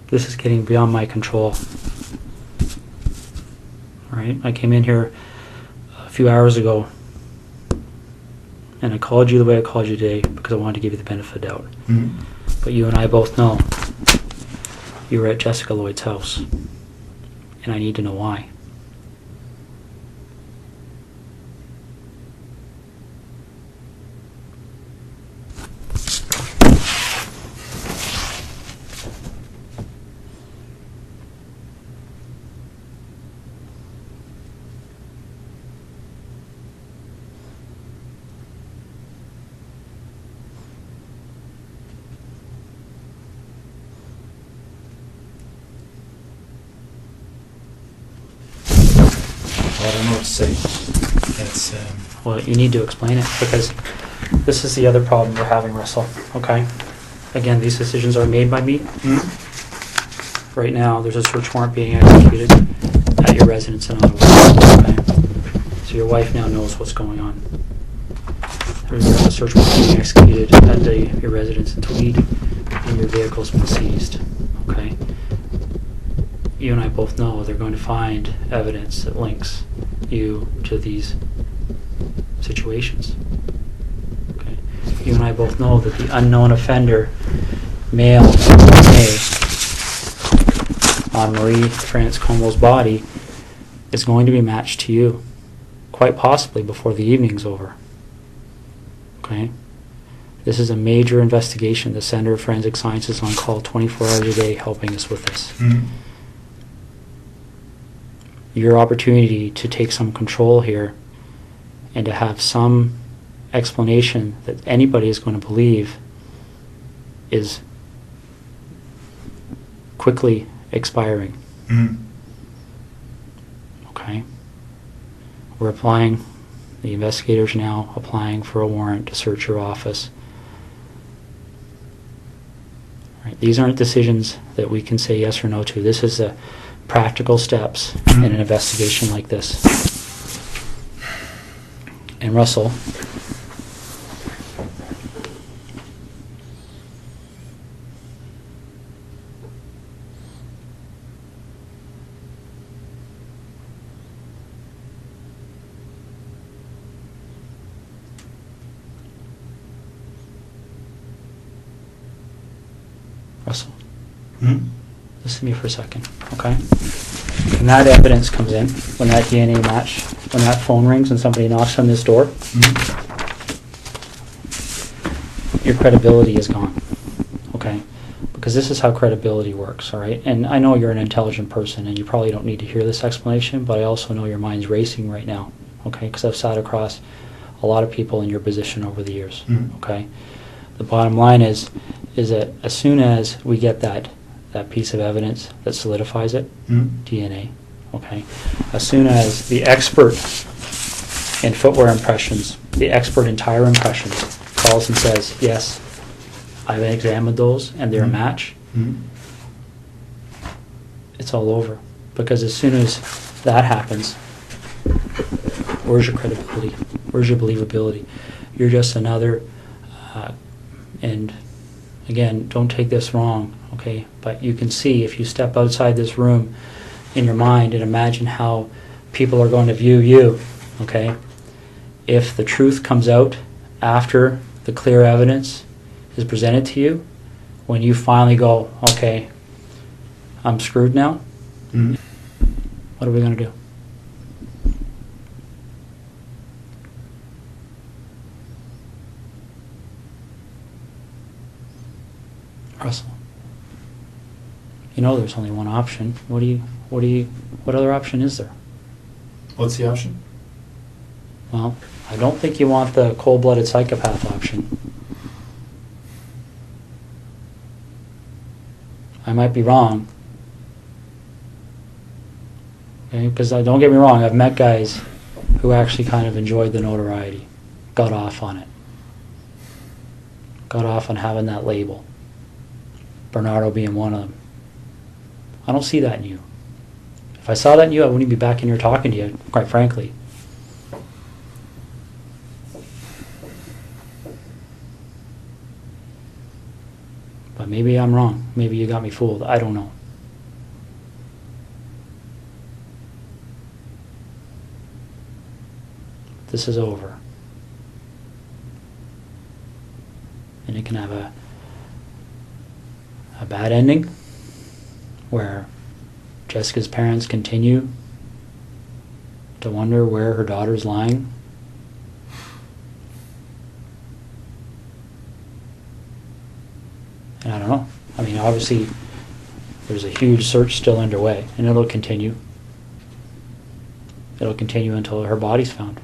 This is getting beyond my control. All right, I came in here a few hours ago and I called you the way I called you today because I wanted to give you the benefit of the doubt. But you and I both know you were at Jessica Lloyd's house, and I need to know why. I don't know what to say. It's Well, you need to explain it because this is the other problem we're having, Russell, okay? Again, these decisions are made by me. Right now, there's a search warrant being executed at your residence in Ottawa, okay? So your wife now knows what's going on. There's a search warrant being executed at your residence in Tweed, and your vehicle's been seized, okay? You and I both know they're going to find evidence that links you to these situations. Okay. You and I both know that the unknown offender, male on Marie France Comeau's body is going to be matched to you, quite possibly before the evening's over. Okay? This is a major investigation. The Center of Forensic Science is on call 24 hours a day helping us with this. Your opportunity to take some control here and to have some explanation that anybody is going to believe is quickly expiring. Okay? We're applying, the investigators now applying for a warrant to search your office. Right? These aren't decisions that we can say yes or no to. This is the practical steps in an investigation like this. And Russell, listen to me for a second, okay? When that evidence comes in, when that DNA match, when that phone rings and somebody knocks on this door, your credibility is gone, okay? Because this is how credibility works, all right? And I know you're an intelligent person and you probably don't need to hear this explanation, but I also know your mind's racing right now, okay? Because I've sat across a lot of people in your position over the years, okay? The bottom line is that as soon as we get that piece of evidence that solidifies it, DNA, okay? As soon as the expert in footwear impressions, the expert in tire impressions, calls and says, yes, I've examined those and they're a match, it's all over. Because as soon as that happens, where's your credibility? Where's your believability? You're just another, and again, don't take this wrong, okay? But you can see if you step outside this room in your mind and imagine how people are going to view you, okay? If the truth comes out after the clear evidence is presented to you, when you finally go, okay, I'm screwed now, what are we going to do? Russell, you know there's only one option. What other option is there? What's the option? Well, I don't think you want the cold-blooded psychopath option. I might be wrong. Okay, because don't get me wrong, I've met guys who actually kind of enjoyed the notoriety, got off on it, got off on having that label. Bernardo being one of them. I don't see that in you. If I saw that in you, I wouldn't be back in here talking to you, quite frankly. But maybe I'm wrong. Maybe you got me fooled. I don't know. This is over. And it can have a bad ending where Jessica's parents continue to wonder where her daughter's lying. And I don't know. I mean, obviously, there's a huge search still underway, and it'll continue. It'll continue until her body's found.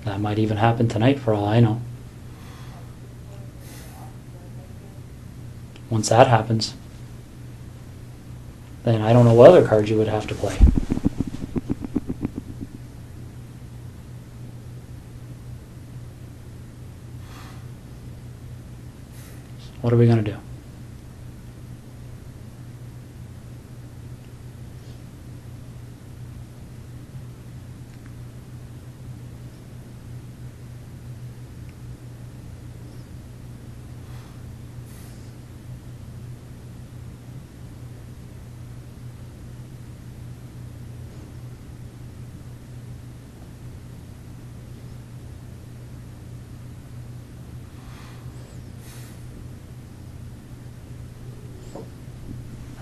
That might even happen tonight, for all I know. Once that happens, then I don't know what other cards you would have to play. What are we going to do?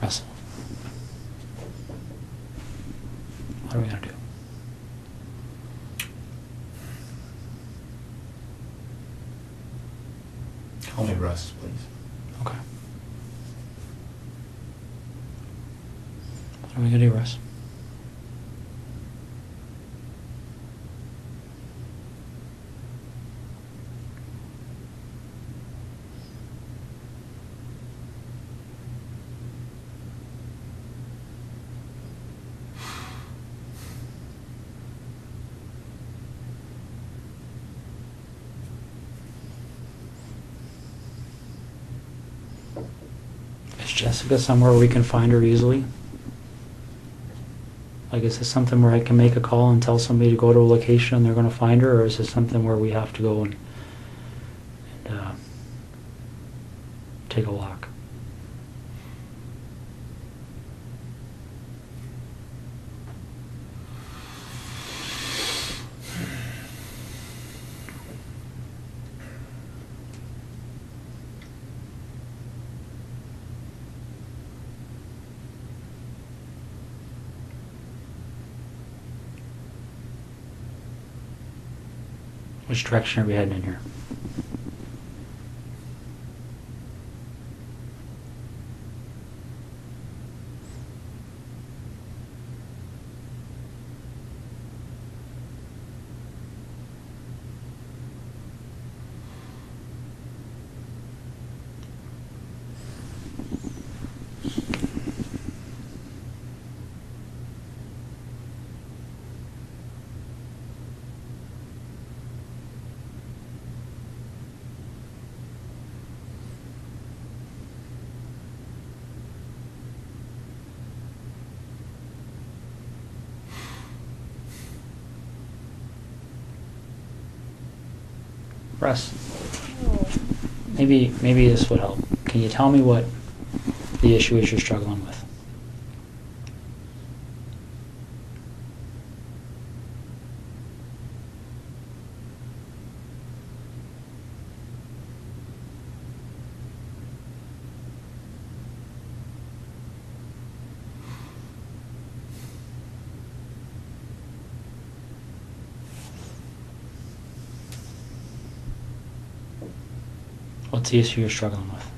Russell, what are we going to do? Russ, please. Okay. What are we gonna do, Russ? Is Jessica somewhere we can find her easily? Like, is this something where I can make a call and tell somebody to go to a location and they're going to find her, or is this something where we have to go and take a walk? Which direction are we heading in here? Russ, maybe this would help. Can you tell me what the issue is you're struggling with? What's the issue you're struggling with?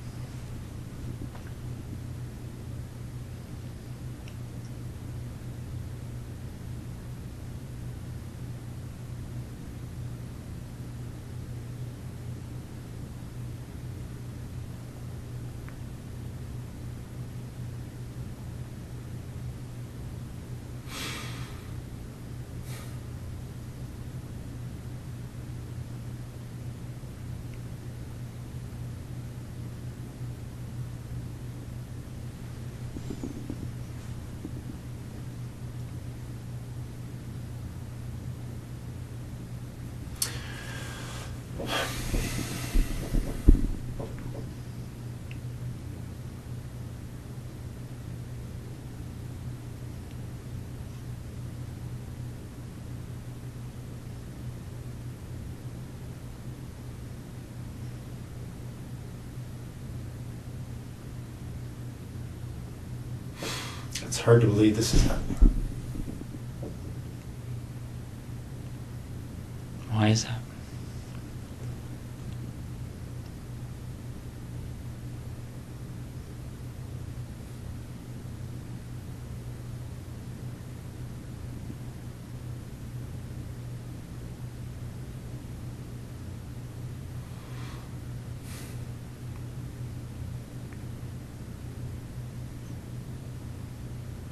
It's hard to believe this is happening. Why is that?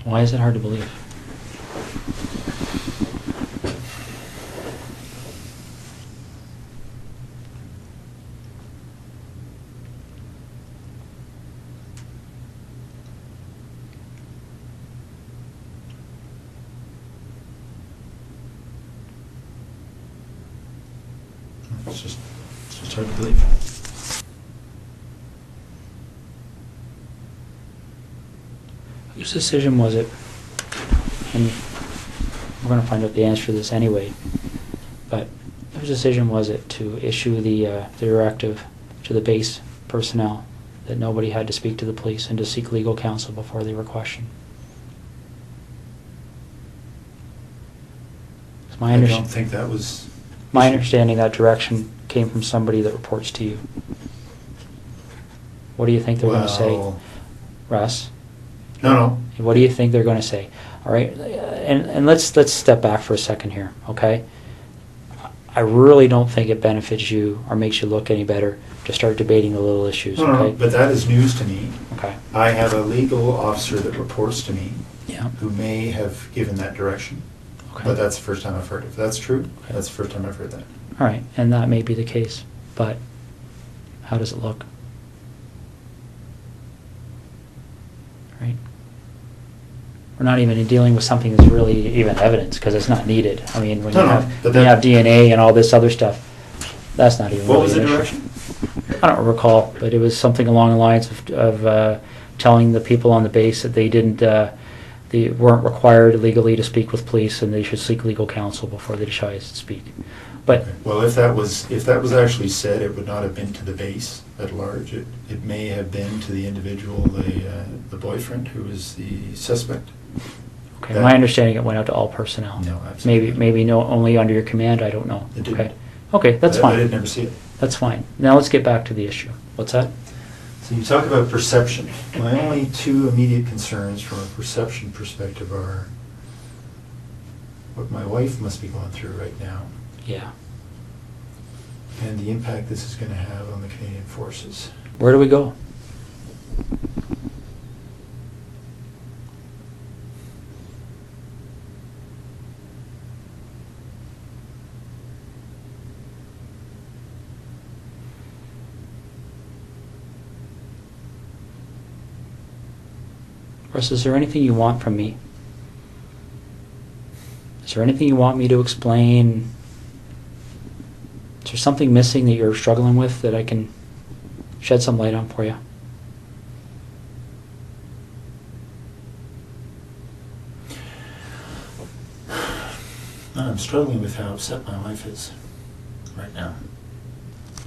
Why is it hard to believe? It's just hard to believe. Whose decision was it? And we're going to find out the answer to this anyway. But whose decision was it to issue the directive to the base personnel that nobody had to speak to the police and to seek legal counsel before they were questioned? It's I don't think that was... my understanding that direction came from somebody that reports to you. What do you think they're going to say, Well, Russ? no. What do you think they're going to say? All right, and let's step back for a second here, okay? I really don't think it benefits you or makes you look any better to start debating the little issues, No, okay? but that is news to me. Okay. I have a legal officer that reports to me Yeah. who may have given that direction. Okay. But that's the first time I've heard it. If that's true, Okay. that's the first time I've heard that. All right, and that may be the case, but how does it look? Right? We're not even dealing with something that's really even evidence, because it's not needed. I mean, when No, you no, have, but when you that- have DNA and all this other stuff, that's not even What really was the an issue. direction? I don't recall, but it was something along the lines of telling the people on the base that they weren't required legally to speak with police, and they should seek legal counsel before they decide to speak. But Okay. Well, if that was actually said, it would not have been to the base at large. It may have been to the individual, the boyfriend who was the suspect. okay, that- my understanding, it went out to all personnel. No, absolutely not. Maybe no, only under your command. I don't know. It didn't. Okay, okay, that's I fine. did never see it. That's fine. Now let's get back to the issue. What's that? So you talk about perception. My only two immediate concerns from a perception perspective are what my wife must be going through right now Yeah. and the impact this is going to have on the Canadian Forces. Where do we go? Russ, is there anything you want from me? Is there anything you want me to explain? Is there something missing that you're struggling with that I can shed some light on for you? I'm struggling with how upset my wife is right now.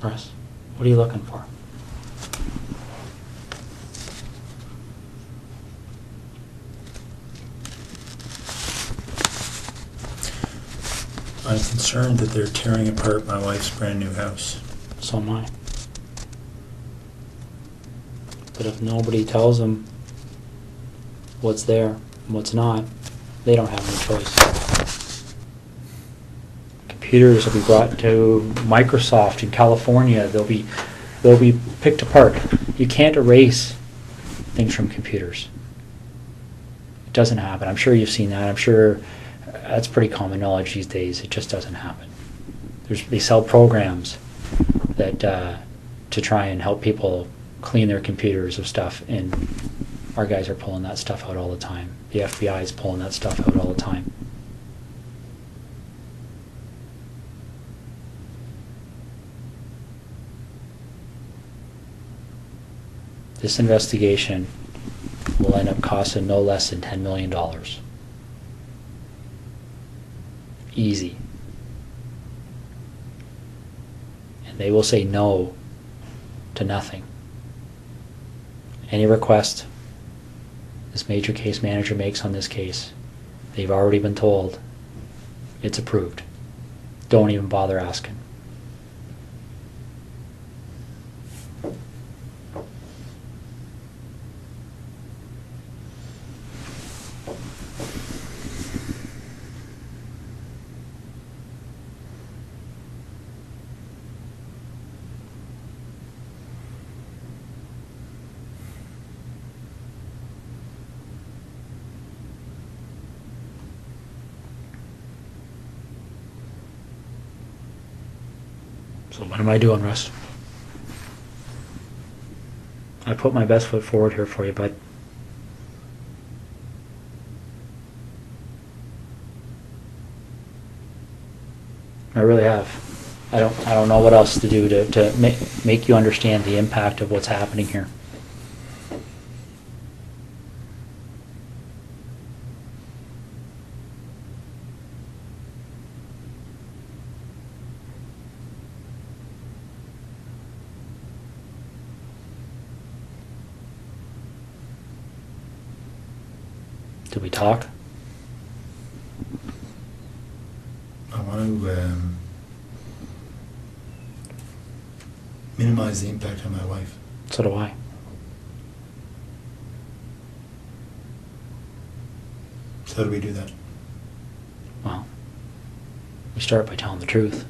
Russ, what are you looking for? I'm concerned that they're tearing apart my wife's brand new house. So am I. But if nobody tells them what's there and what's not, they don't have any choice. Computers will be brought to Microsoft in California. They'll be picked apart. You can't erase things from computers. It doesn't happen. I'm sure you've seen that. I'm sure that's pretty common knowledge these days. It just doesn't happen. They sell programs that to try and help people clean their computers of stuff, and our guys are pulling that stuff out all the time. The FBI is pulling that stuff out all the time. This investigation will end up costing no less than $10 million. Easy. And they will say no to nothing. Any request this major case manager makes on this case, they've already been told it's approved. Don't even bother asking. So what am I doing, Russ? I put my best foot forward here for you, bud. I really have. I don't know what else to do to make you understand the impact of what's happening here. Do we talk? I want to minimize the impact on my wife. So do I. So how do we do that? Well, we start by telling the truth.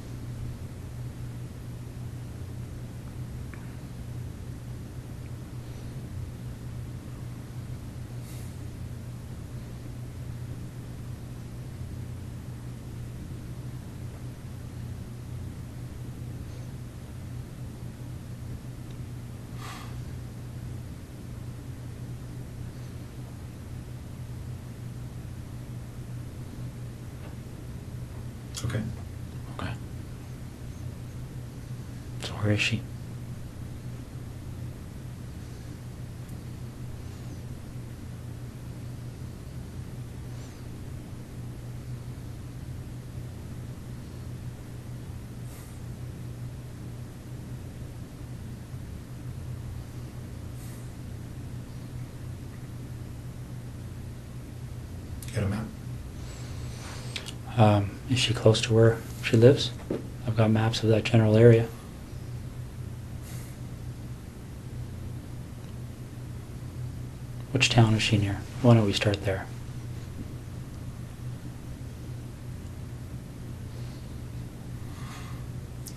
Okay. Okay. So where is she? Get a map. Is she close to where she lives? I've got maps of that general area. Which town is she near? Why don't we start there?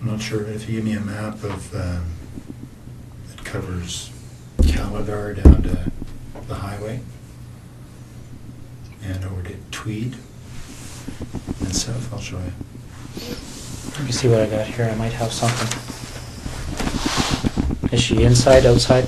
I'm not sure if you give me a map of that covers Calabar down to the highway and over to Tweed and south, I'll show you. Let me see what I got here. I might have something. Is she inside, outside?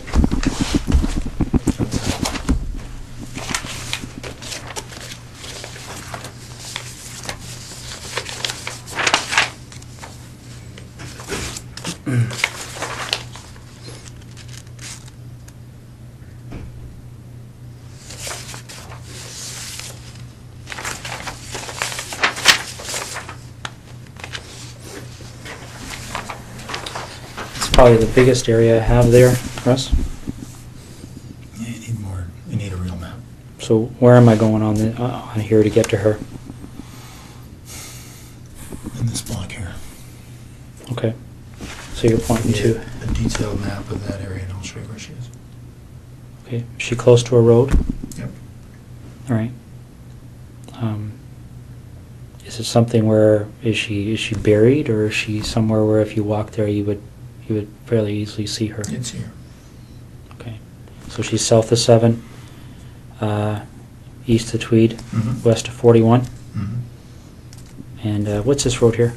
Probably the biggest area I have there, Russ. Yeah, you need more. You need a real map. So where am I going on here to get to her? In this block here. Okay. So you're pointing to... a detailed map of that area, and I'll show you where she is. Okay. Is she close to a road? Yep. All right. Is it something where is she buried, or is she somewhere where if you walk there you would fairly easily see her? It's here. Okay. So she's south of 7, east of Tweed, west of 41. Mm-hmm. And what's this road here?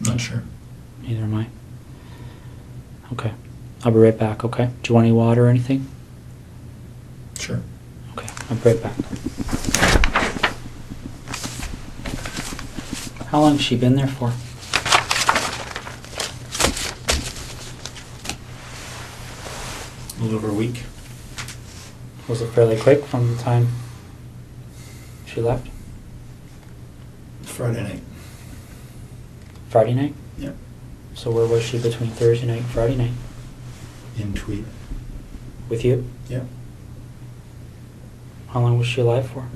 Not sure. Neither am I. Okay. I'll be right back, okay? Do you want any water or anything? Sure. Okay, I'll be right back. How long has she been there for? A little over a week. Was it fairly quick from the time she left? Friday night. Friday night? Yep. So where was she between Thursday night and Friday night? In Tweed. With you? Yep. How long was she alive for?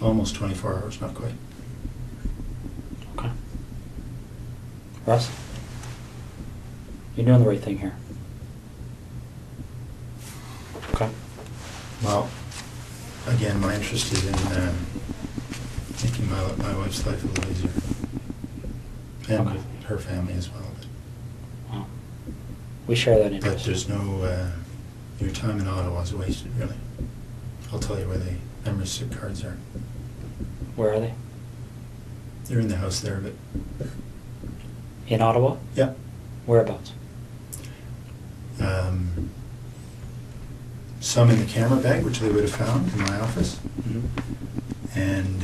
Almost 24 hours, not quite. Okay. Russ? You're doing the right thing here. Okay. Well, again, my interest is in making my wife's life a little easier. And Okay. with her family as well. Well, we share that But interest. there's no, your time in Ottawa is wasted, really. I'll tell you where the membership cards are. Where are they? They're in the house there, but In Ottawa? yeah. Whereabouts? Some in the camera bag, which they would have found in my office. Mm-hmm. And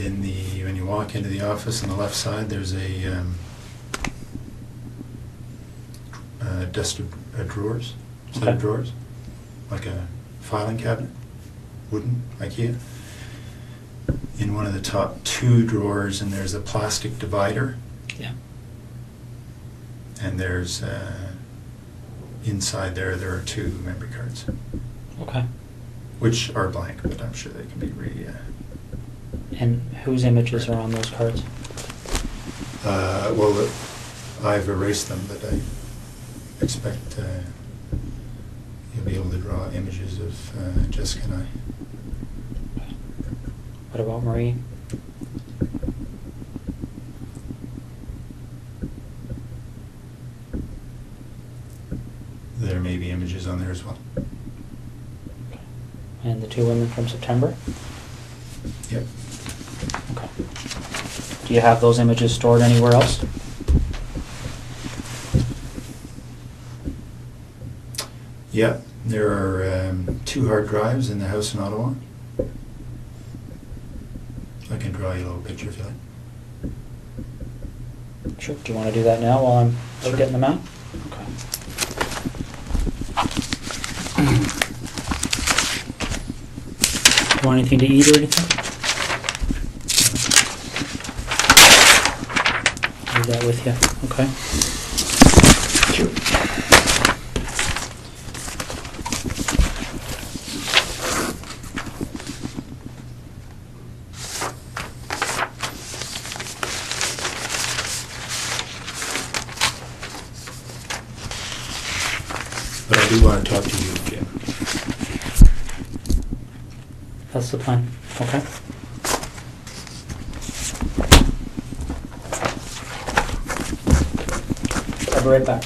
when you walk into the office on the left side, there's a desk of drawers, set Okay. of drawers, like a filing cabinet, wooden, IKEA. In one of the top 2 drawers, and there's a plastic divider, Yeah. and there's inside there are 2 memory cards, Okay. which are blank, but I'm sure they can be And whose images are on those cards? well, I've erased them, but I expect You'll be able to draw images of Jessica and I. What about Marie? There may be images on there as well. And the 2 women from September? Yep. Okay. Do you have those images stored anywhere else? Yeah, there are 2 hard drives in the house in Ottawa. I can draw you a little picture if you like. Sure. Do you want to do that now while I'm Sure. getting them out? Okay. Want anything to eat or anything? Leave that with you. Okay. Sure. But I do want to talk to you, Jim. That's the plan. Okay. I'll be right back.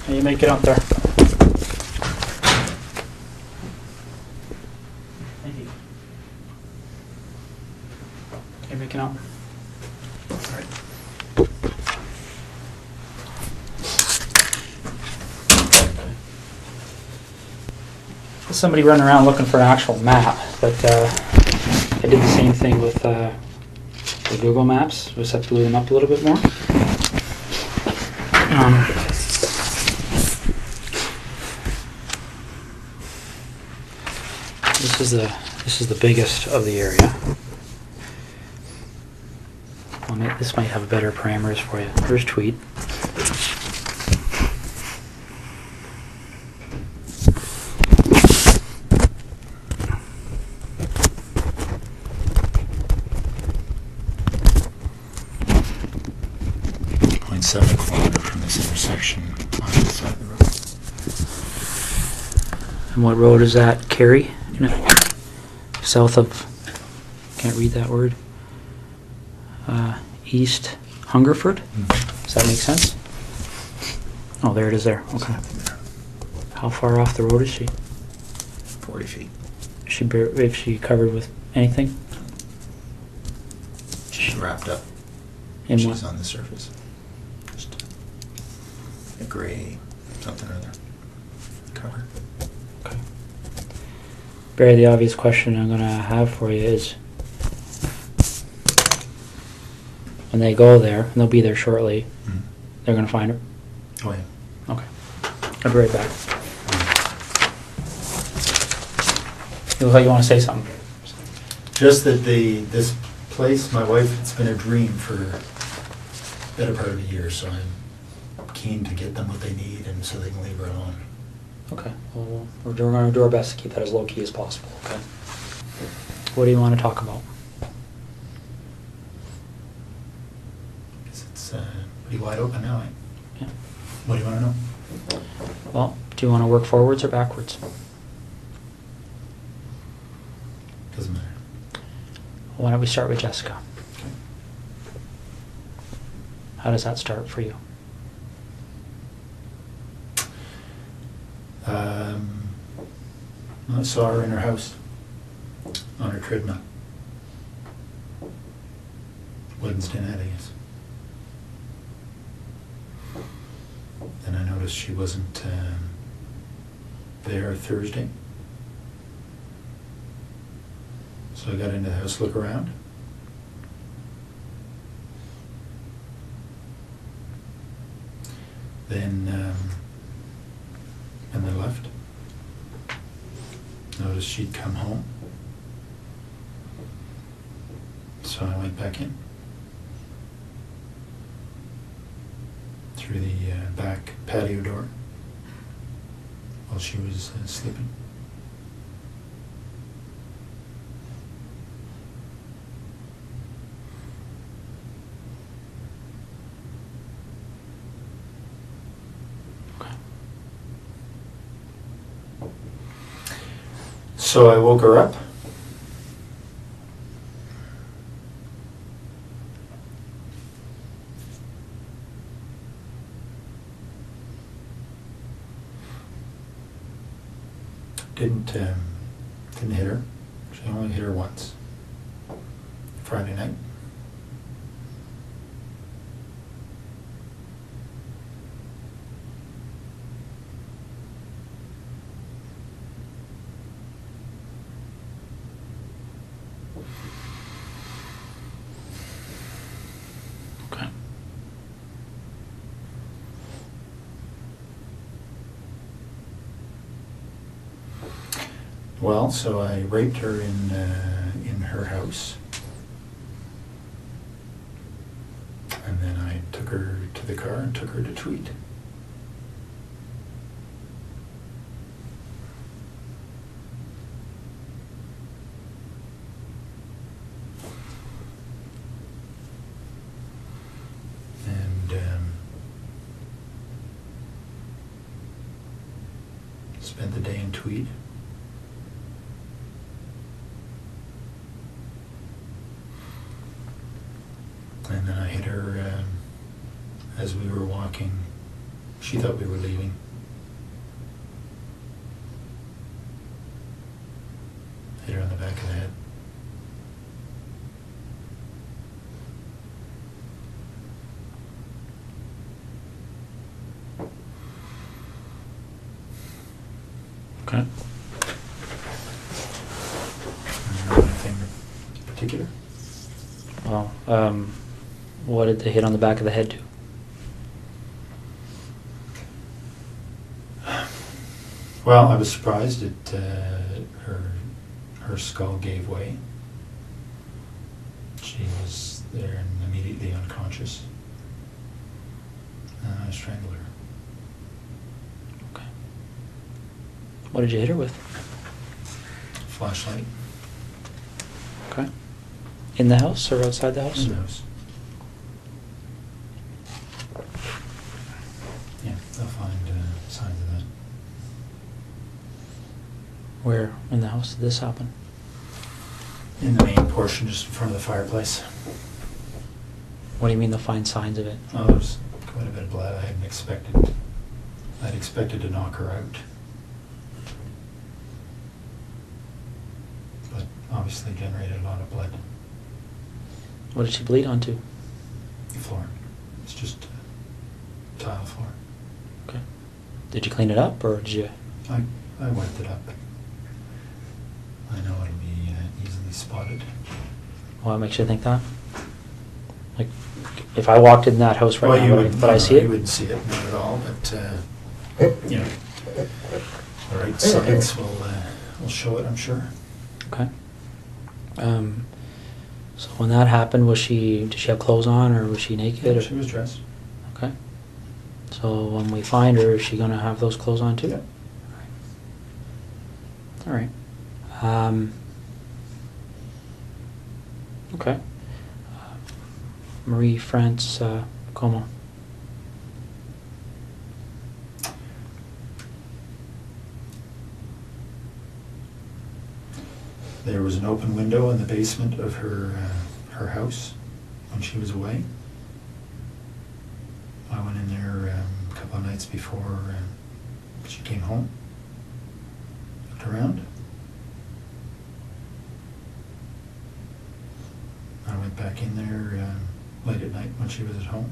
How you make it up there? Thank you. How you making out? All right. Somebody running around looking for an actual map, but I did the same thing with the Google Maps. Just have to glue them up a little bit more. This is the biggest of the area. Well, this might have better parameters for you. Here's Tweed. .7 kilometer from this intersection on the side of the road. And what road is that? Cary? South of, can't read that word. East Hungerford? Does that make sense? Oh, there it is there. Okay. How far off the road is she? 40 feet. Is she covered with anything? She's wrapped up. In She's what? on the surface. Just a gray something or other cover. Okay. Barry, the obvious question I'm going to have for you is, when they go there, and they'll be there shortly, they're going to find her? Oh, yeah. Okay. I'll be right back. You look like you want to say something. Just that this place, my wife, it's been a dream for the better part of a year, so I'm keen to get them what they need and so they can leave her alone. Okay. Well, we're going to do our best to keep that as low key as possible. Okay. What do you want to talk about? Because it's pretty wide open now, eh? Yeah. What do you want to know? Well, do you want to work forwards or backwards? Doesn't matter. Why don't we start with Jessica? Okay. How does that start for you? I saw her in her house on her treadmill. Wednesday night, I guess. Then I noticed she wasn't there Thursday. So I got into the house to look around. Then, and they left. Noticed she'd come home. So I went back in. Through the back patio door. while she was sleeping. Okay. So I woke her up. Didn't hit her. She only hit her once. Friday night. Okay. Well, so I raped her in her house, and then I took her to the car and took her to Tweed. And spent the day in Tweed. And then I hit her as we were walking. She thought we were leaving. Hit her on the back of the head. Okay. Anything in particular? Well, what did the hit on the back of the head do? Well, I was surprised that her skull gave way. She was there and immediately unconscious. I strangled her. Okay. What did you hit her with? Flashlight. Okay. In the house or outside the house? In the house. Yeah, they'll find signs of that. Where in the house did this happen? In the main portion, just in front of the fireplace. What do you mean they'll find signs of it? Oh, there was quite a bit of blood. I hadn't expected. I'd expected to knock her out. But obviously generated a lot of blood. What did she bleed onto? The floor. It's just tile floor. Okay. Did you clean it up or did you? I wiped it up. I know it'll be easily spotted. What makes you think that? Like, if I walked in that house right Well, now, would I see You it? wouldn't see it, not at all, but, you know, the right signs will show it, I'm sure. Okay. So when that happened, did she have clothes on or was she naked? Yeah, or? she was dressed. Okay. So when we find her, is she gonna have those clothes on too? Yeah. All right. Okay. Marie France Como. There was an open window in the basement of her house when she was away. I went in there a couple of nights before she came home. Looked around. I went back in there late at night when she was at home.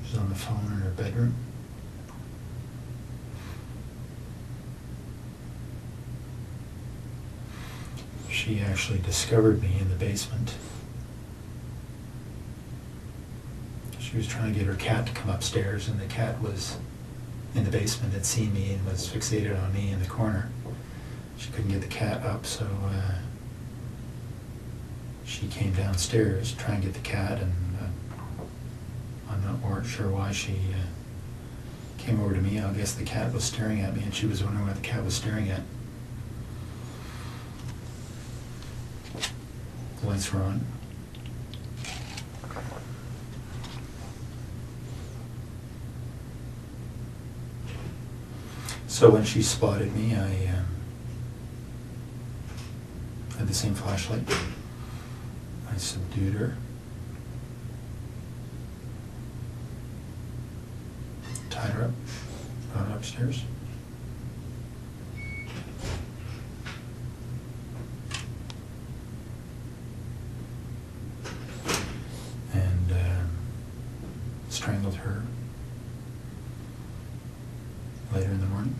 She was on the phone in her bedroom. She actually discovered me in the basement. She was trying to get her cat to come upstairs, and the cat was in the basement, had seen me and was fixated on me in the corner. She couldn't get the cat up, so she came downstairs to try and get the cat, and I'm not sure why she came over to me. I guess the cat was staring at me, and she was wondering what the cat was staring at. The lights were on. So when she spotted me, I had the same flashlight. I subdued her. Tied her up, brought her upstairs. And strangled her later in the morning.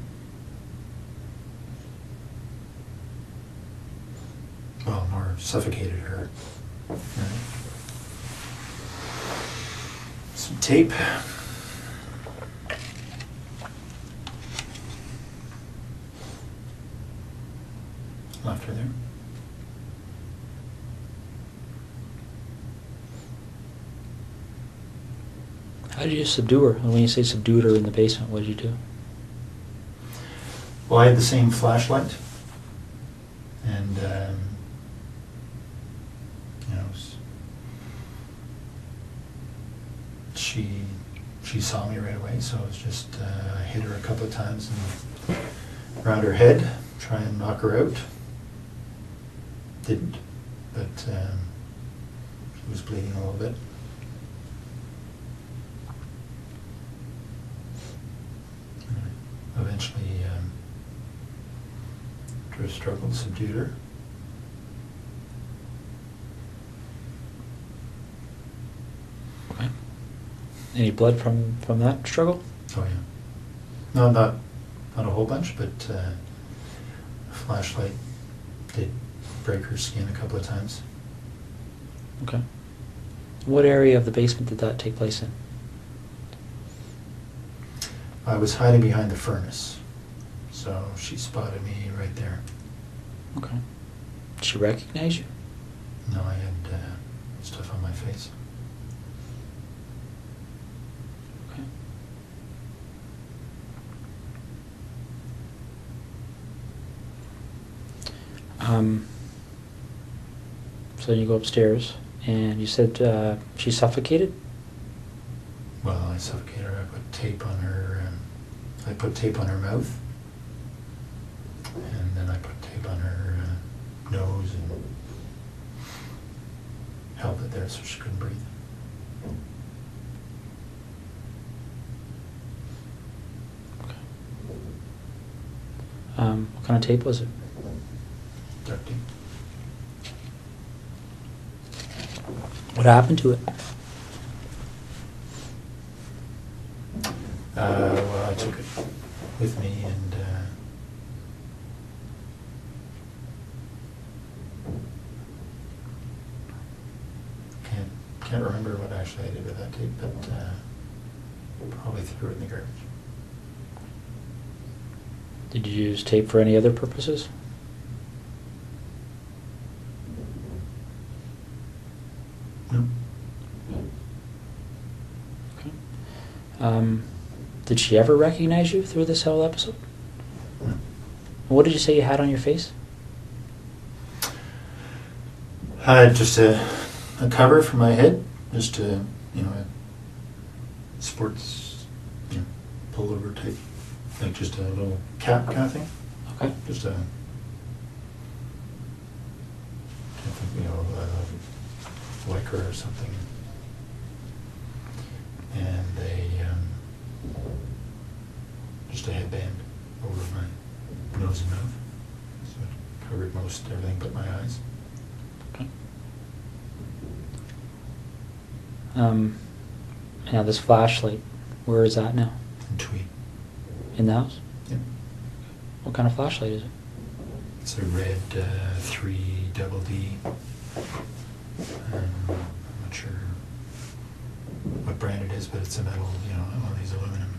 Well, more suffocated her. Right. Some tape. Left her there. How did you subdue her? And when you say subdued her in the basement, what did you do? Well, I had the same flashlight, and you know, she saw me right away. So it was just I hit her a couple of times and around her head, try and knock her out. Didn't, but she was bleeding a little bit. Eventually, through a struggle, subdued her. Okay. Any blood from that struggle? Oh yeah. No, not a whole bunch, but a flashlight did break her skin a couple of times. Okay. What area of the basement did that take place in? I was hiding behind the furnace, so she spotted me right there. Okay. Did she recognize you? No, I had stuff on my face. Okay. So then you go upstairs, and you said she suffocated? Well, I suffocated her. I put tape on her. I put tape on her mouth, and then I put tape on her nose and held it there so she couldn't breathe. Okay. What kind of tape was it? Duct tape. What happened to it? Well, I took it with me and can't remember what actually I did with that tape, but probably threw it in the garbage. Did you use tape for any other purposes? No. Okay. Did she ever recognize you through this whole episode? No. What did you say you had on your face? I had just a cover for my head, just a, a sports, pullover type, like just a little cap kind of thing. Okay. Just a, can't think, lycra or something. And just a headband over my nose and mouth, so it covered most everything but my eyes. Okay. Now this flashlight, where is that now? And tweed. In the house? Yeah. What kind of flashlight is it? It's a red 3 double D. I'm not sure what brand it is, but it's a metal, one of these aluminum.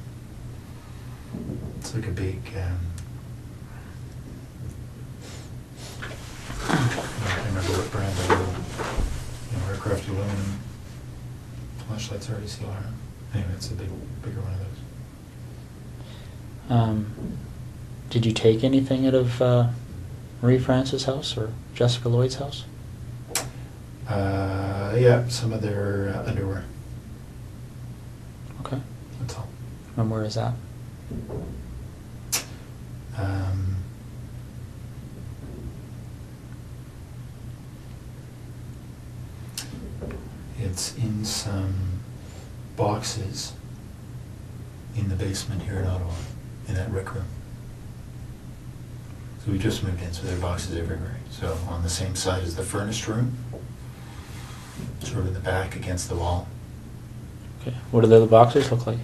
It's like a big, I can't remember what brand they were. Aircraft aluminum flashlights already see around. Anyway, it's a bigger one of those. Did you take anything out of Marie France's house or Jessica Lloyd's house? Yeah, some of their underwear. Okay. That's all. And where is that? It's in some boxes in the basement here in Ottawa, in that rec room. So we just moved in, so there are boxes everywhere. So on the same side as the furnace room, sort of in the back against the wall. Okay. What do the other boxes look like?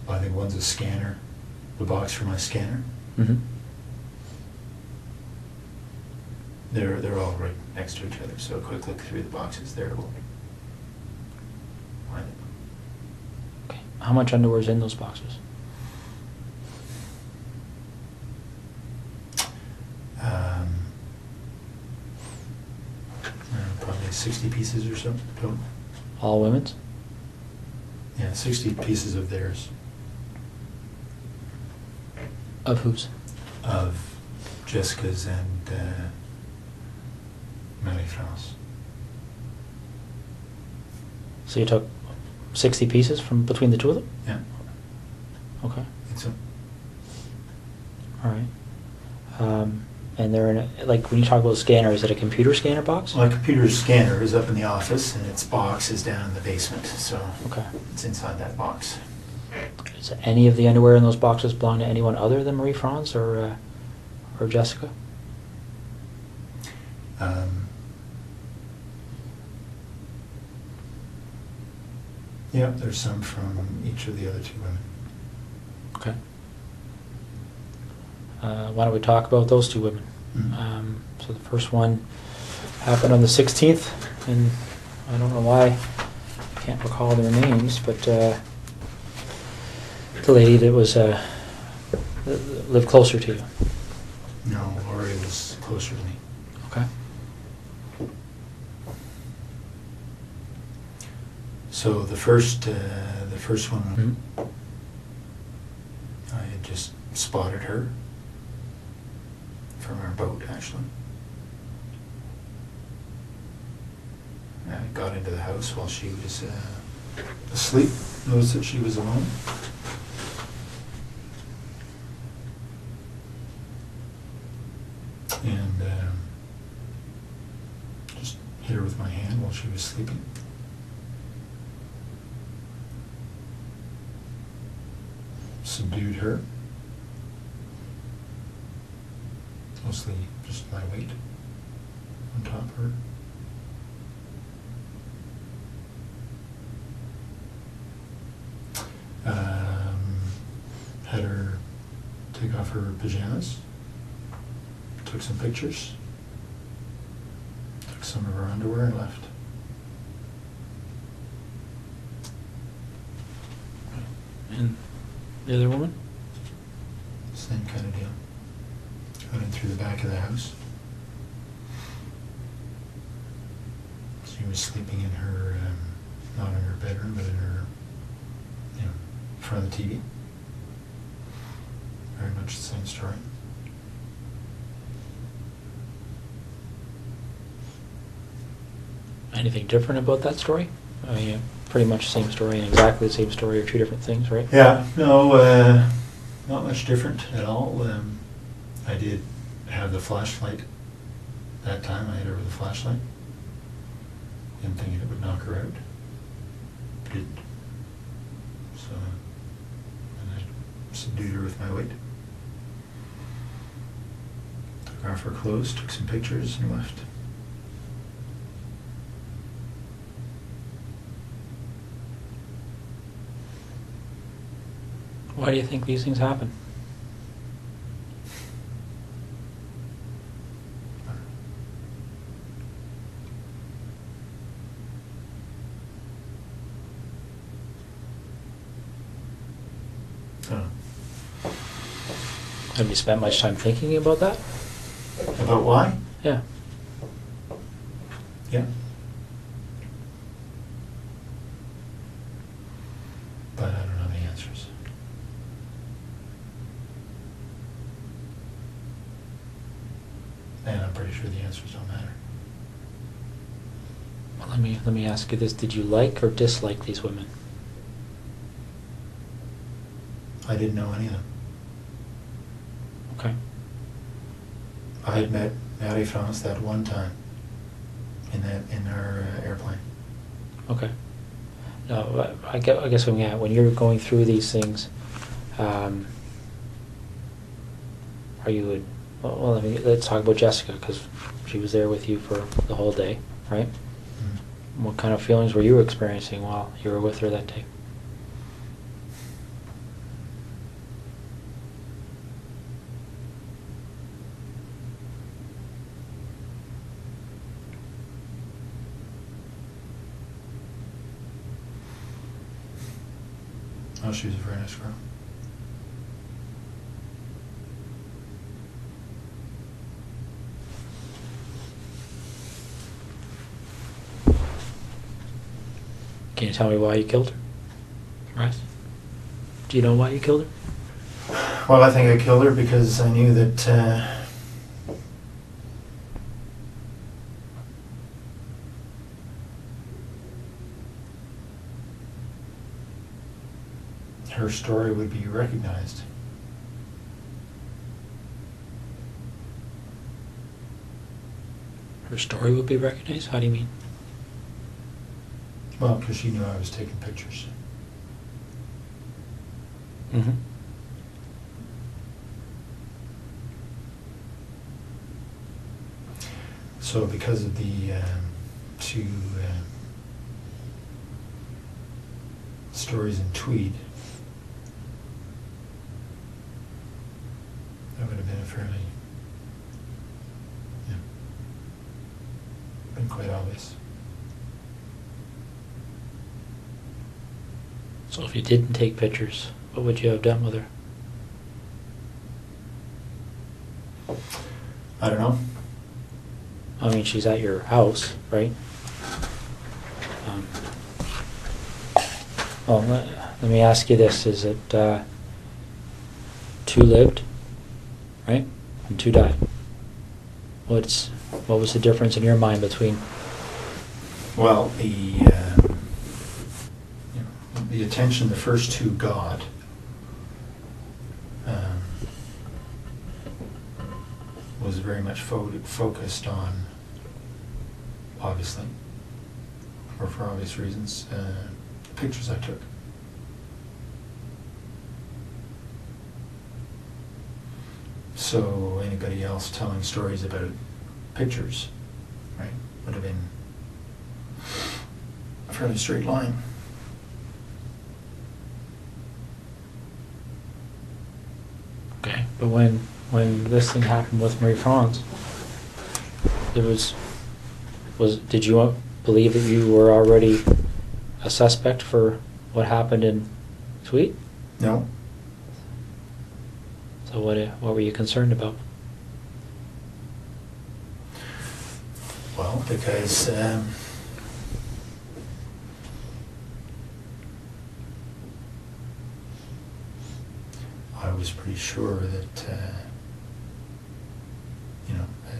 I think one's a scanner, the box for my scanner. Mm-hmm. They're all right next to each other, so a quick look through the boxes there will find it. Okay. How much underwear is in those boxes? Probably 60 pieces or so total. All women's? Yeah, 60 pieces of theirs. Of whose? Of Jessica's and Marie-France. So you took 60 pieces from between the two of them? Yeah. Okay. I think so. All right. And they're in a, like when you talk about a scanner, is it a computer scanner box? My computer scanner is up in the office, and its box is down in the basement, so Okay. it's inside that box. Does any of the underwear in those boxes belong to anyone other than Marie France or Jessica? Yeah, there's some from each of the other two women. Okay. Why don't we talk about those two women? Mhm. So the first one happened on the 16th, and I don't know why I can't recall their names, but the lady that was lived closer to you. No, Lori was closer to me. Okay. So the first one, Mhm. I had just spotted her from our boat, actually. I got into the house while she was asleep, noticed that she was alone. And just hit her with my hand while she was sleeping. Subdued her. Mostly just my weight on top of her. Had her take off her pajamas. Took some pictures. Took some of her underwear and left. And the other woman? Same kind of deal. Went in through the back of the house. She was sleeping in her, not in her bedroom, but in her, in front of the TV. Very much the same story. Anything different about that story? I mean, pretty much the same story and exactly the same story are two different things, right? Yeah, no, not much different at all. I did have the flashlight that time. I hit her with a flashlight. Didn't think it would knock her out. Did. So, and I subdued her with my weight. Took off her clothes, took some pictures, and left. Why do you think these things happen? Have you spent much time thinking about that? About why? Yeah. Yeah. Well, let me ask you this: did you like or dislike these women? I didn't know any of them. Okay. I had met Maddie France that one time in our airplane. Okay. No, I guess when you're going through these things, are you? Well, let's talk about Jessica, because she was there with you for the whole day, right? Mm-hmm. What kind of feelings were you experiencing while you were with her that day? Oh, she was a very nice girl. Can you tell me why you killed her? Right? Do you know why you killed her? Well, I think I killed her because I knew that her story would be recognized. Her story would be recognized? How do you mean? Well, because she knew I was taking pictures. Mm-hmm. So because of the two stories in Tweed, that would have been a fairly, been quite obvious. So if you didn't take pictures, what would you have done with her? I don't know. I mean, she's at your house, right? Well, let me ask you this. Is it 2 lived, right? And 2 died. What was the difference in your mind between... Well, the attention the first 2 got was very much focused on, obviously, or for obvious reasons, the pictures I took. So anybody else telling stories about pictures, right, would have been a fairly straight line. Okay, but when this thing happened with Marie France, did you believe that you were already a suspect for what happened in Tweed? No. So what were you concerned about? Well, because I was pretty sure that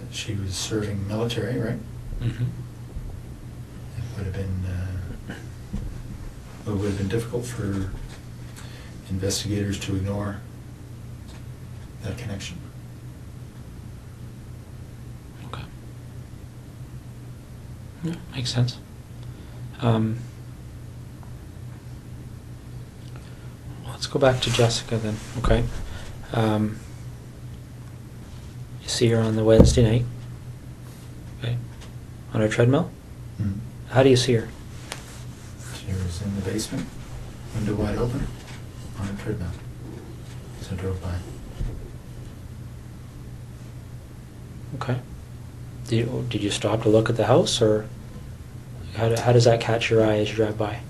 she was serving military, right? Mm-hmm. It would have been difficult for investigators to ignore that connection. Okay. Yeah, makes sense. Let's go back to Jessica then, okay? You see her on the Wednesday night, okay? On her treadmill? Mm. How do you see her? She was in the basement, window wide open, on a treadmill. So I drove by. Okay. Did you stop to look at the house, or how does that catch your eye as you drive by?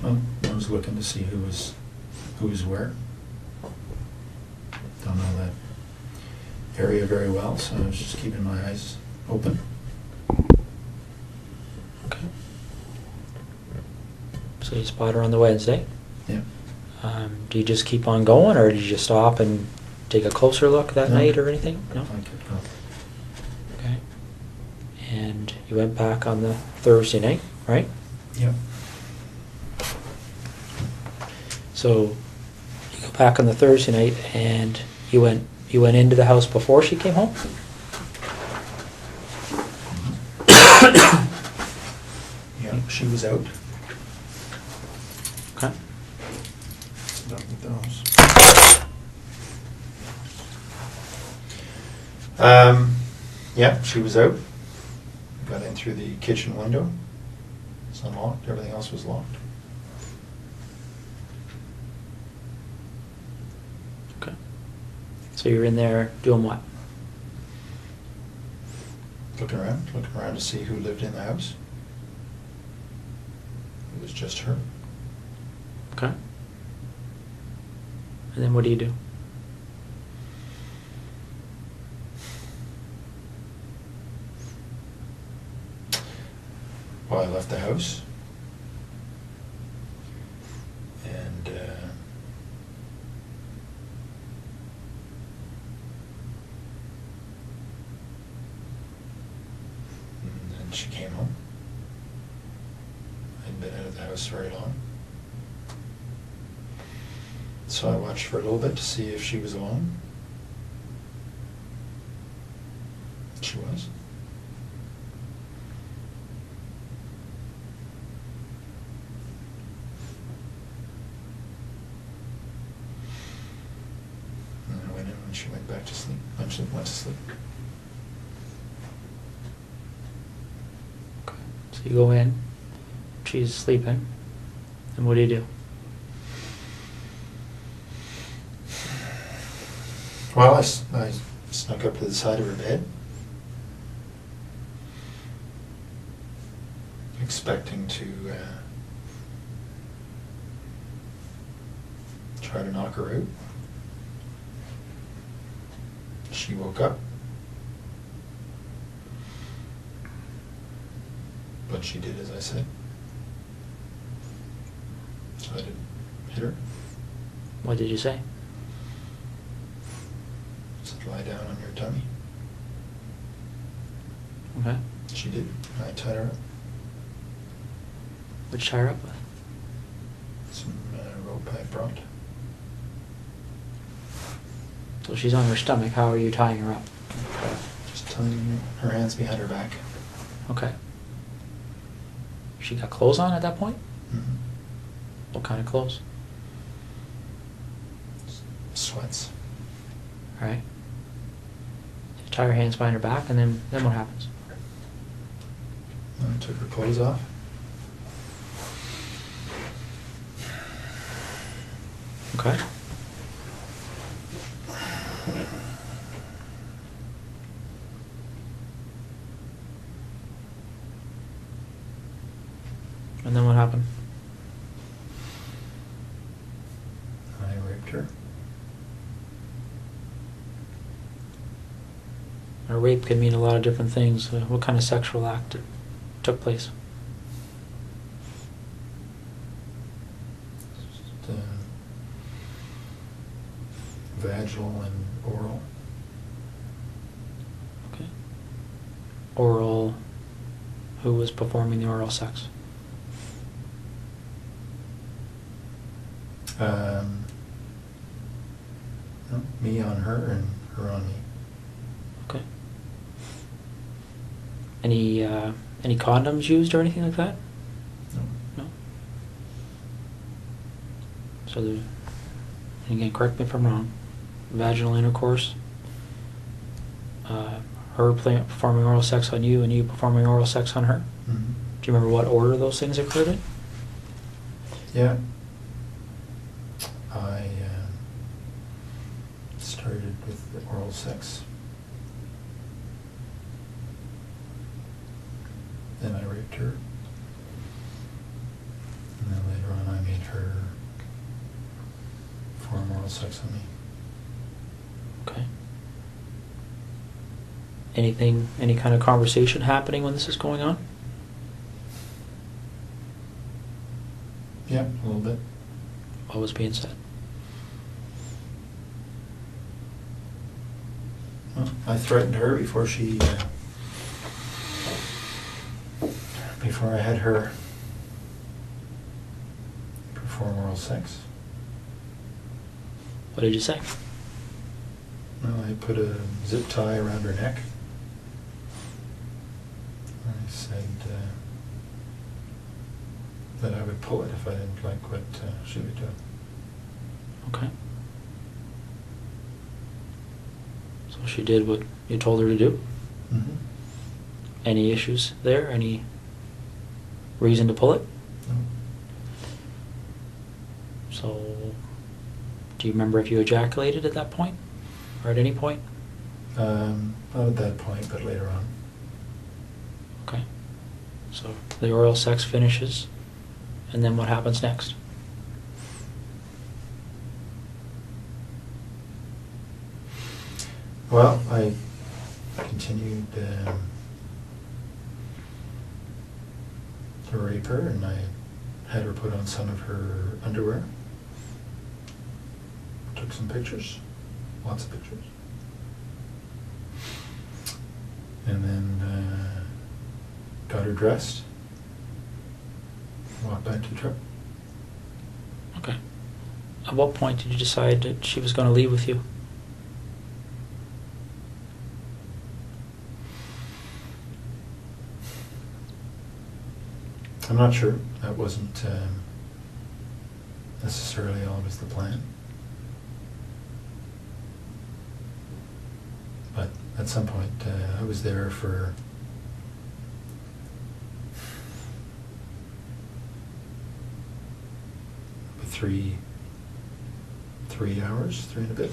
Well, I was looking to see who was where. Don't know that area very well, so I was just keeping my eyes open. Okay. So you spot her on the Wednesday. Yeah. Do you just keep on going, or did you stop and take a closer look that No. night or anything? No? I kept going. Okay. and you went back on the Thursday night, right? Yep. So you go back on the Thursday night, and you went into the house before she came home? Yeah, she was out. Okay. Done with those. Yeah, she was out. Got in through the kitchen window. It's unlocked. Everything else was locked. Okay. So you're in there doing what? Looking around to see who lived in the house. It was just her. Okay. And then what do you do? Well, I left the house. And then she came home. I hadn't been out of the house very long. So I watched for a little bit to see if she was alone. She was. And I went in when she went back to sleep. She went to sleep. Okay. So you go in, she's sleeping, and what do you do? Well, I snuck up to the side of her bed, expecting to try to knock her out. She woke up, but she did as I said, so I didn't hit her. What did you say? Said, lie down on your tummy. Okay. She did. I tied her up. What'd you tie her up with? Some rope I brought. So she's on her stomach. How are you tying her up? Just tying her hands behind her back. Okay. She got clothes on at that point? Mm-hmm. What kind of clothes? Sweats. All right. You tie her hands behind her back, and then what happens? I took her clothes off. Okay. And then what happened? I raped her. A rape can mean a lot of different things. What kind of sexual act took place? Just, vaginal and oral. Okay. Oral. Who was performing the oral sex? No, me on her and her on me. Okay. Any condoms used or anything like that? No. No. So and again, correct me if I'm wrong. Vaginal intercourse. Her performing oral sex on you, and you performing oral sex on her. Mm-hmm. Do you remember what order those things occurred in? Yeah. I started with the oral sex. Then I raped her. And then later on I made her perform oral sex on me. Okay. Any kind of conversation happening when this is going on? Yeah, a little bit. What was being said? Well, I threatened her before she before I had her perform oral sex. What did you say? Well, I put a zip tie around her neck. I said that I would pull it if I didn't like what she would do. Okay. So she did what you told her to do? Mm-hmm. Any issues there? Any reason to pull it? No. So, do you remember if you ejaculated at that point? Or at any point? Not at that point, but later on. Okay. So, the oral sex finishes, and then what happens next? Well, I continued to rape her, and I had her put on some of her underwear. Took some pictures, lots of pictures. And then got her dressed, walked back to the truck. Okay. At what point did you decide that she was going to leave with you? I'm not sure. That wasn't necessarily always the plan. But at some point, I was there for three hours, 3 and a bit.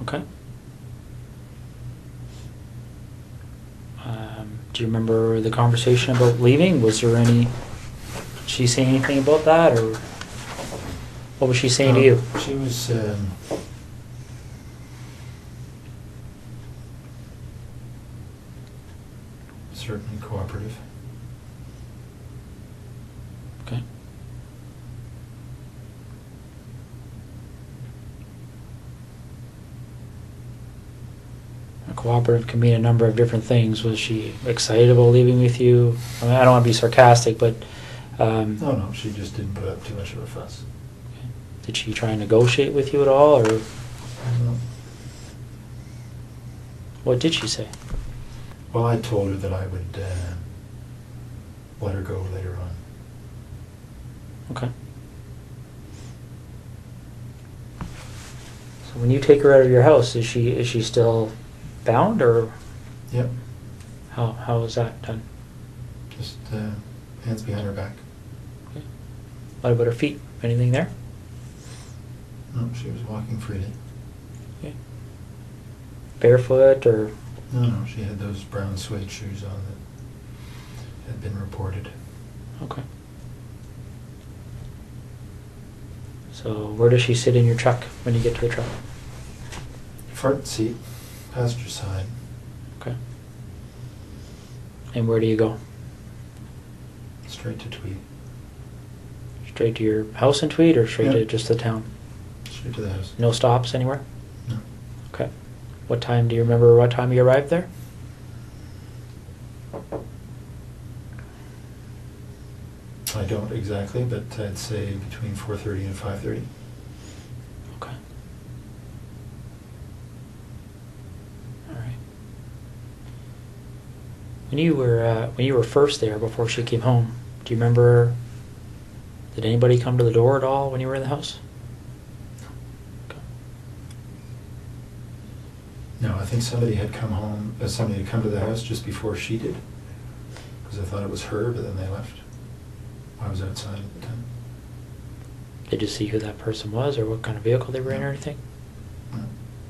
Okay. Do you remember the conversation about leaving? Was there any... Did she say anything about that, or what was she saying to you? She was certainly cooperative. Okay. A cooperative can mean a number of different things. Was she excited about leaving with you? I mean, I don't want to be sarcastic, but No, she just didn't put up too much of a fuss. did she try and negotiate with you at all, or No. what did she say? Well, I told her that I would let her go later on. Okay. So when you take her out of your house, is she still bound, or Yep, how is that done? just hands behind her back. Okay. What about her feet? Anything there? No, she was walking freely. Okay. Barefoot, or No, she had those brown suede shoes on that had been reported. okay. So where does she sit in your truck when you get to the truck? Front seat, passenger side. Okay. And where do you go? Straight to Tweed. Straight to your house in Tweed, or straight Yeah. to just the town? Straight to the house. No stops anywhere? No. Okay. What time, do you remember what time you arrived there? I don't exactly, but I'd say between 4:30 and 5:30. Okay. All right. When you were first there before she came home, do you remember? Did anybody come to the door at all when you were in the house? Okay. No, I think somebody had come home. Somebody had come to the house just before she did, because I thought it was her, but then they left. I was outside at the time. Did you see who that person was, or what kind of vehicle they were in, or anything? No.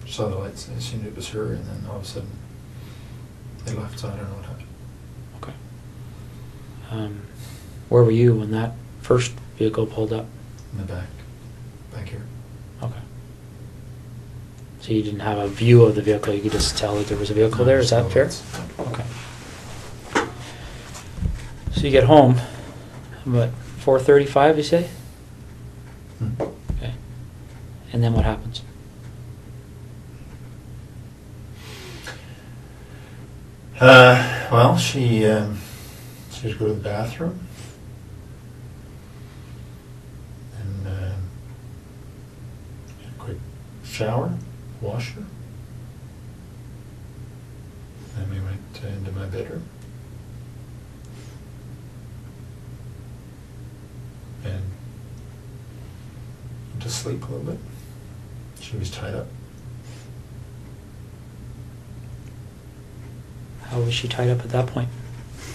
Saw the lights. I assumed it was her, and then all of a sudden they left. So I don't know what happened. Okay. Where were you when that first vehicle pulled up? In the back here. Okay. So you didn't have a view of the vehicle, you could just tell that there was a vehicle there, is that fair? Okay. So you get home, what, 4:35 you say? Hmm. Okay. And then what happens? Well, she would go to the bathroom and get a quick shower, wash her. Then we went into my bedroom. And went to sleep a little bit. She was tied up. How was she tied up at that point?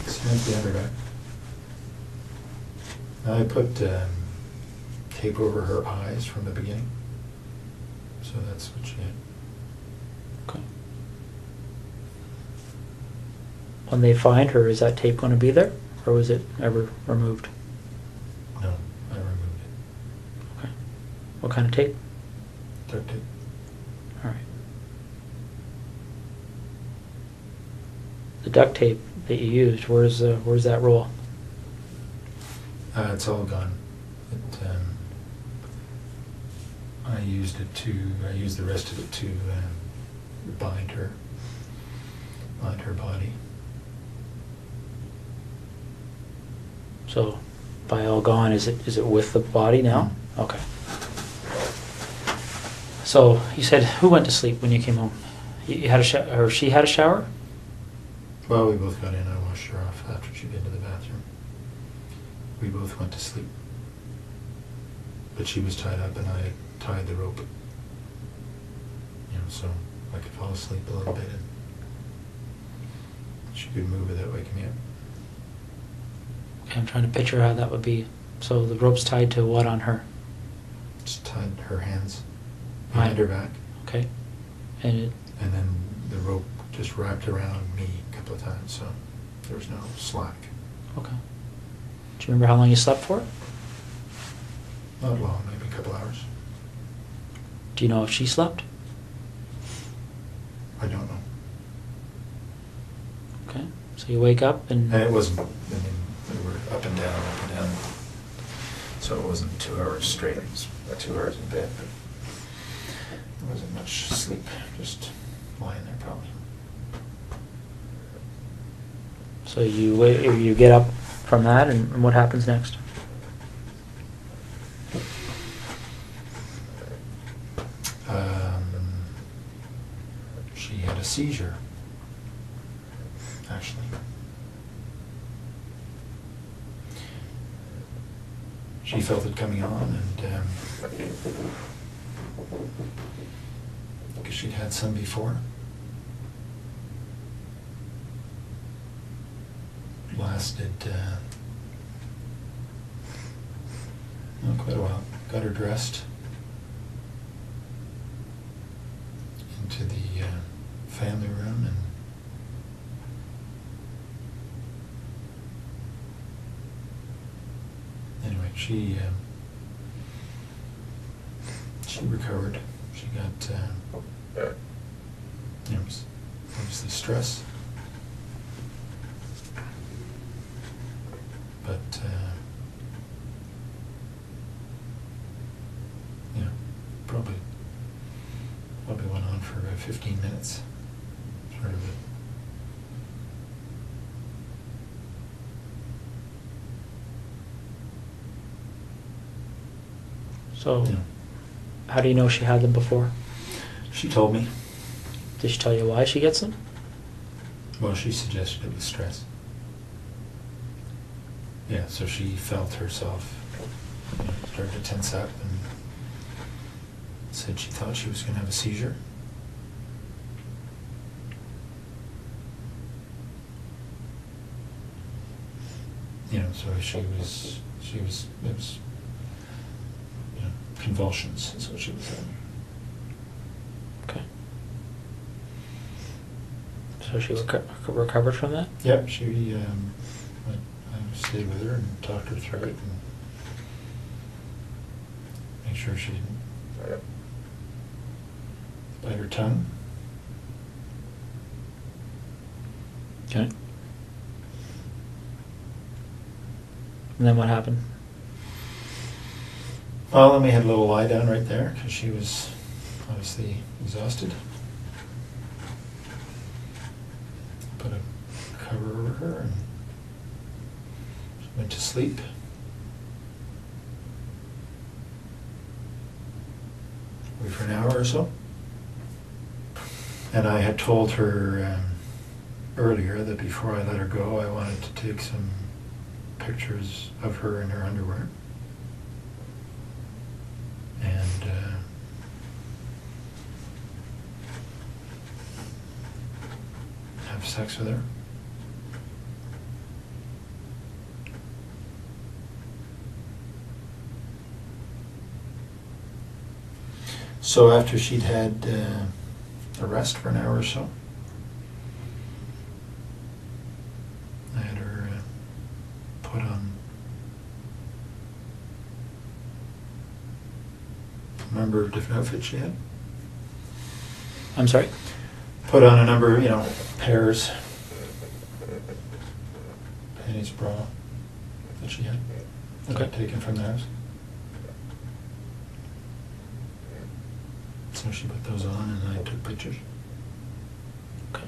Hands behind her back. I put tape over her eyes from the beginning. So that's what she had. Okay. When they find her, is that tape going to be there, or was it ever removed? No, I removed it. Okay. What kind of tape? Duct tape. All right. The duct tape that you used, where's that roll? It's all gone. I used the rest of it to bind her body. So, by all gone, is it with the body now? Mhm. Okay. So you said, who went to sleep when you came home? You had a shower, or she had a shower? Well, we both got in. I washed her off after she'd been to the bathroom. We both went to sleep. But she was tied up and I tied the rope. So I could fall asleep a little bit and she could move without waking me up. Okay, I'm trying to picture how that would be. So the rope's tied to what on her? Just tied her hands behind her back. Okay. And then the rope just wrapped around me a couple of times, so there was no slack. okay. Do you remember how long you slept for? Not long, maybe a couple hours. Do you know if she slept? I don't know. Okay. So you wake up and... And it wasn't, we were up and down, up and down. So it wasn't 2 hours straight, it was 2 hours in bed, but there wasn't much sleep, just lying there probably. So you get up from that, and what happens next? She had a seizure, actually. She felt it coming on, and because she'd had some before. Lasted quite a while. Got her dressed, into the family room, and anyway, she recovered. She got obviously stress, but probably went on for about 15 minutes. Sort of it. So, Yeah. how do you know she had them before? She told me. Did she tell you why she gets them? Well, she suggested it was stress. Yeah, so she felt herself start to tense up and said she thought she was going to have a seizure. So it was convulsions is what she was having. Okay. So she recovered from that? Yep, I stayed with her and talked her through it and made sure she didn't bite her tongue. Okay. And then what happened? Well, then we had a little lie down right there because she was obviously exhausted. Put a cover over her, and she went to sleep. Wait for an hour or so. And I had told her earlier that before I let her go, I wanted to take some pictures of her in her underwear. And have sex with her. So after she'd had a rest for an hour or so, I had her put on a number of different outfits she had. I'm sorry? Put on a number, pairs, panties, bra that she had, that Okay. I'd taken from the house. So she put those on and I took pictures. Okay.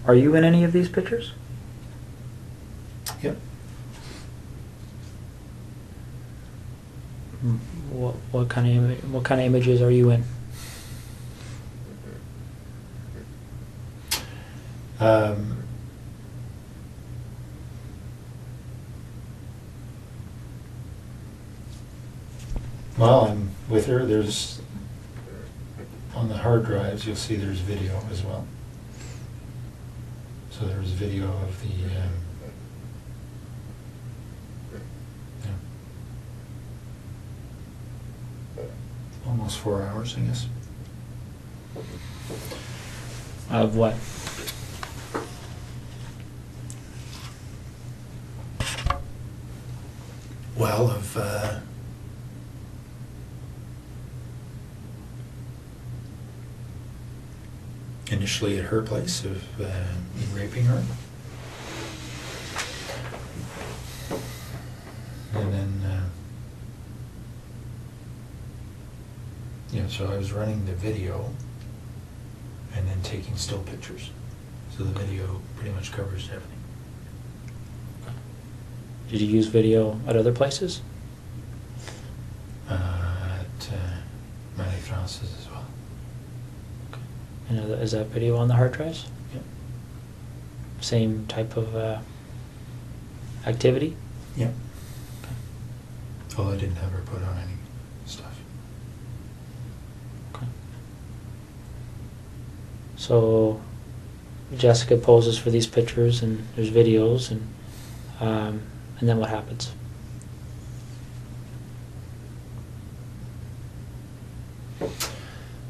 Are you in any of these pictures? Yep. What kind of images are you in? Well, I'm with her. There's on the hard drives. You'll see there's video as well. So there's video of the almost 4 hours, I guess. Of what? Well, of initially at her place of me raping her, and then so I was running the video and then taking still pictures. So the video pretty much covers everything. Did you use video at other places? At Marie France's as well. Okay. And is that video on the hard drives? Yep. Same type of activity? Yep. Okay. Well, I didn't have her put on any stuff. Okay. So Jessica poses for these pictures, and there's videos, and then what happens?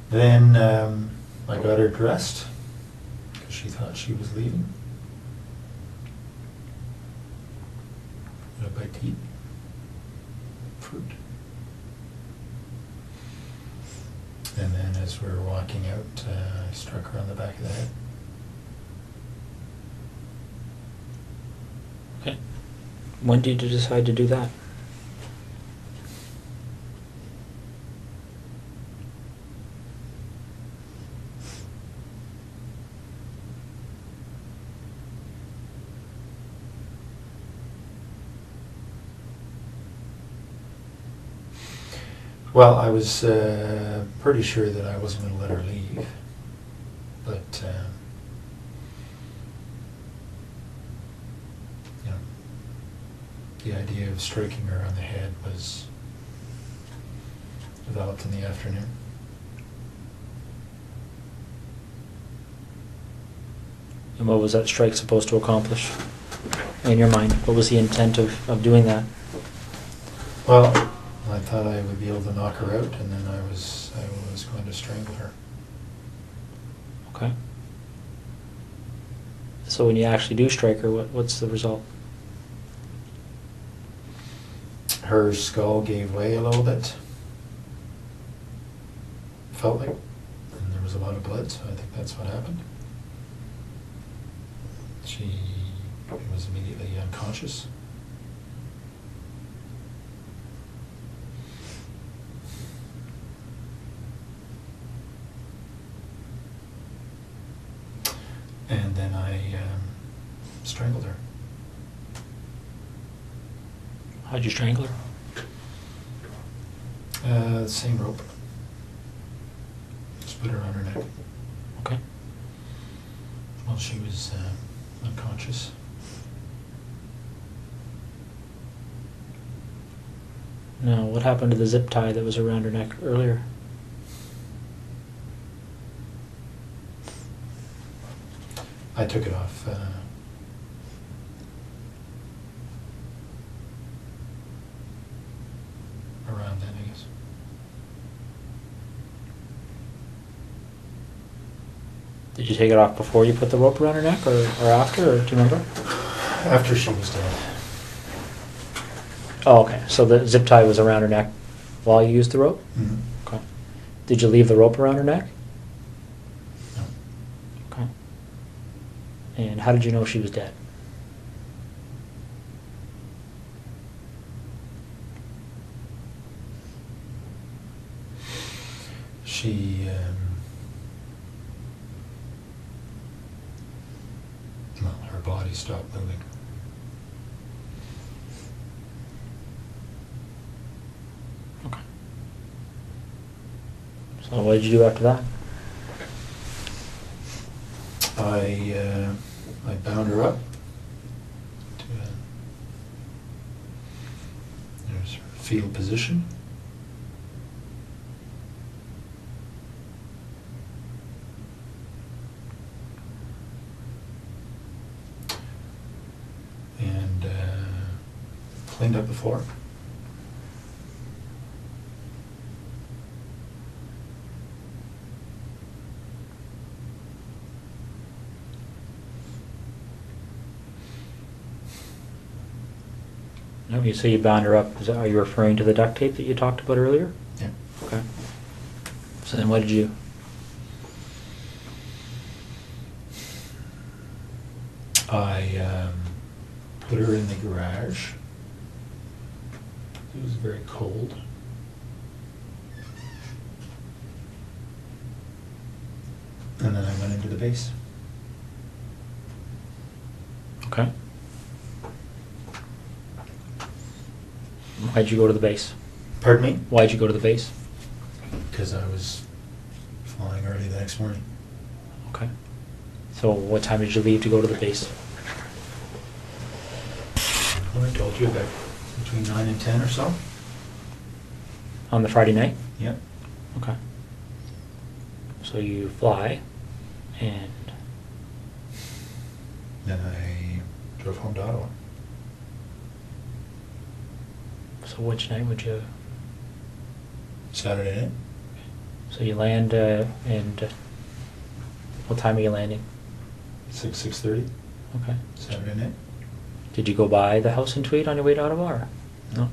Then I got her dressed because she thought she was leaving. Got a bite to eat. Fruit. And then as we were walking out, I struck her on the back of the head. Okay. When did you decide to do that? Well, I was pretty sure that I wasn't going to let her leave, but the idea of striking her on the head was developed in the afternoon. And what was that strike supposed to accomplish in your mind? What was the intent of doing that? Well, I thought I would be able to knock her out, and then I was going to strangle her. Okay. So when you actually do strike her, what's the result? Her skull gave way a little bit. Felt like, and there was a lot of blood, so I think that's what happened. She was immediately unconscious. And then I strangled her. How'd you strangle her? The same rope. Just put her on her neck Okay. while she was unconscious. Now, what happened to the zip tie that was around her neck earlier? I took it off. Around then, I guess. Did you take it off before you put the rope around her neck, or after, or do you remember? After she was dead. Oh, okay. So the zip tie was around her neck while you used the rope? Mm-hmm. Okay. Did you leave the rope around her neck? No. Okay. And how did you know she was dead? She, well, her body stopped moving. Okay. So what did you do after that? I bound her up to there's her fetal position. And cleaned up the floor. No, you say you bound her up. Are you referring to the duct tape that you talked about earlier? Yeah. Okay. So then what did you do? I put her in the garage. It was very cold. And then I went into the base. Okay. Why'd you go to the base? Pardon me? Why'd you go to the base? Because I was flying early the next morning. Okay. So what time did you leave to go to the base? Well, I told you about between 9 and 10 or so. On the Friday night? Yep. Okay. So you fly, and Then I drove home to Ottawa. so which night would you? Saturday night. So you land, and what time are you landing? 6:30. Okay. Saturday night. Did you go by the house in Tweed on your way to Ottawa? Or? No.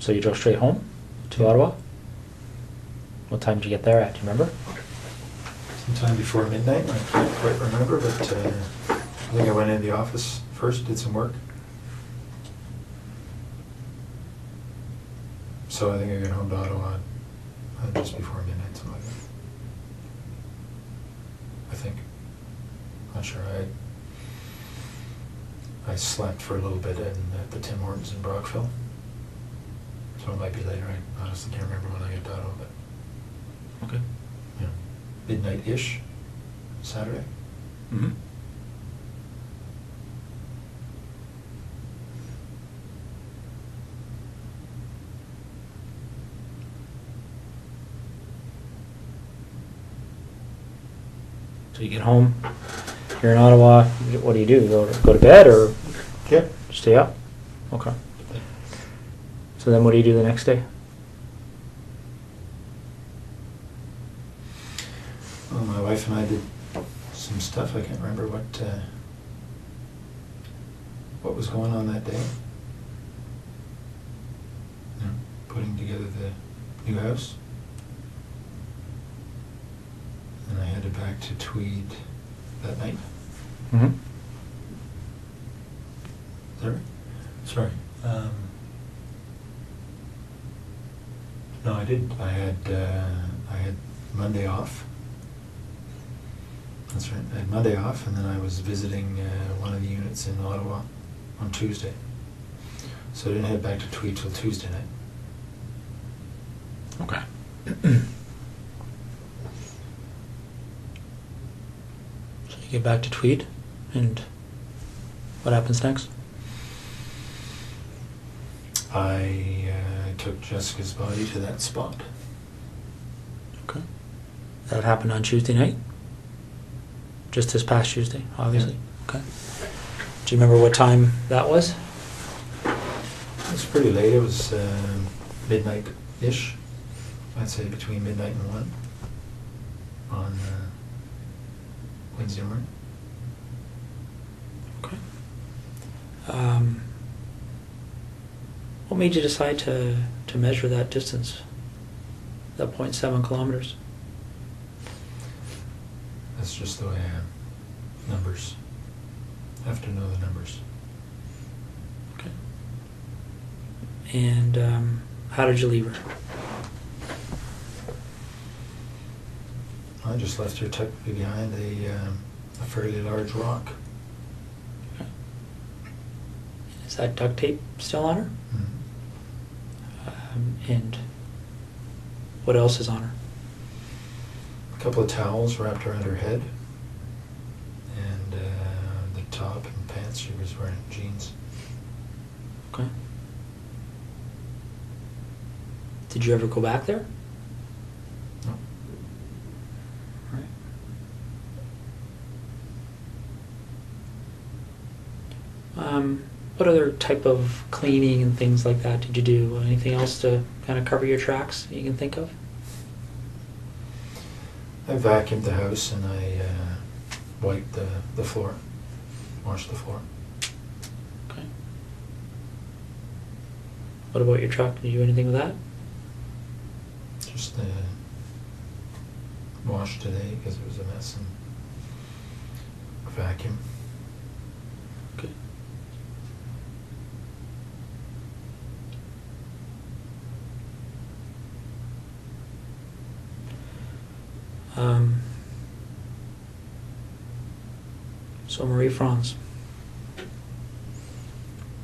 So you drove straight home to Yeah. Ottawa? What time did you get there at? Do you remember? Sometime before midnight. I can't quite remember, but I think I went into the office first, did some work. So I think I got home to Ottawa just before midnight, something like that. I think. Not sure. I slept for a little bit at the Tim Hortons in Brockville. So it might be later. I honestly can't remember when I got to Ottawa, but Okay. yeah, midnight-ish, Saturday. Mm-hmm. So you get home, you're in Ottawa, what do? Go to bed or Yeah. stay up? Okay. So then what do you do the next day? Well, my wife and I did some stuff. I can't remember what was going on that day. You know, putting together the new house. And I headed back to Tweed that night. Mm-hmm. Is that right? Sorry. No, I didn't. I had Monday off. That's right. I had Monday off, and then I was visiting one of the units in Ottawa on Tuesday. So I didn't head back to Tweed till Tuesday night. Okay. So you get back to Tweed, and what happens next? I took Jessica's body to that spot. Okay. That happened on Tuesday night? Just this past Tuesday, obviously. Yeah. Okay. Do you remember what time that was? It was pretty late. It was midnight-ish. I'd say between midnight and 1 on Wednesday morning. Okay. What made you decide to measure that distance, that 0.7 kilometers? That's just the way I am. Numbers. I have to know the numbers. Okay. And how did you leave her? I just left her tucked behind a fairly large rock. Okay. Is that duct tape still on her? Mm-hmm. And what else is on her? A couple of towels wrapped around her head, and the top and pants. She was wearing jeans. Okay. Did you ever go back there? No. Right. What other type of cleaning and things like that did you do? Anything else to kind of cover your tracks that you can think of? I vacuumed the house and I wiped the floor, washed the floor. Okay. What about your truck? Did you do anything with that? Just washed today because it was a mess, and vacuum. Okay. So Marie Franz,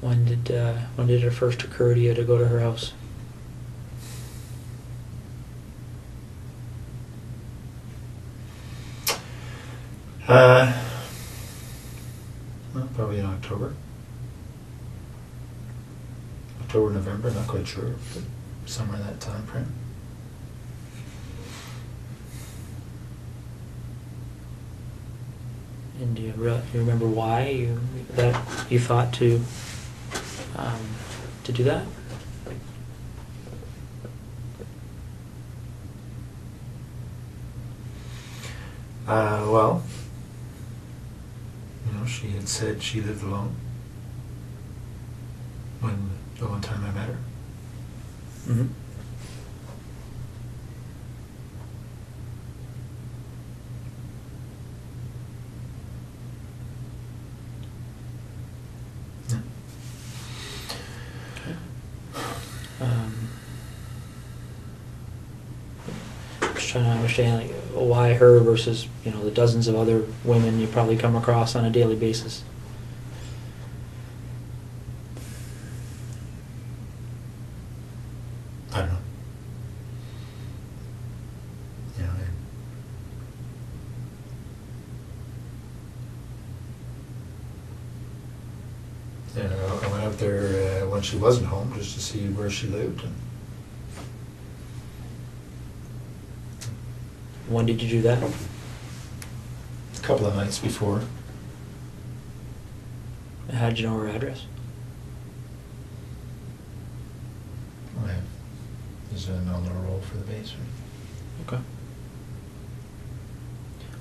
when did it first occur to you to go to her house? Well, probably in October. October, November, not quite sure, but somewhere in that time frame. And do you remember why you thought to do that? Well, she had said she lived alone when the one time I met her. Mm-hmm. Yeah. Okay. Just trying to understand why her versus the dozens of other women you probably come across on a daily basis. I don't know. I went out there when she wasn't home just to see where she lived. And When did you do that? a couple of nights before. How did you know her address? There's a nominal roll for the base. Okay.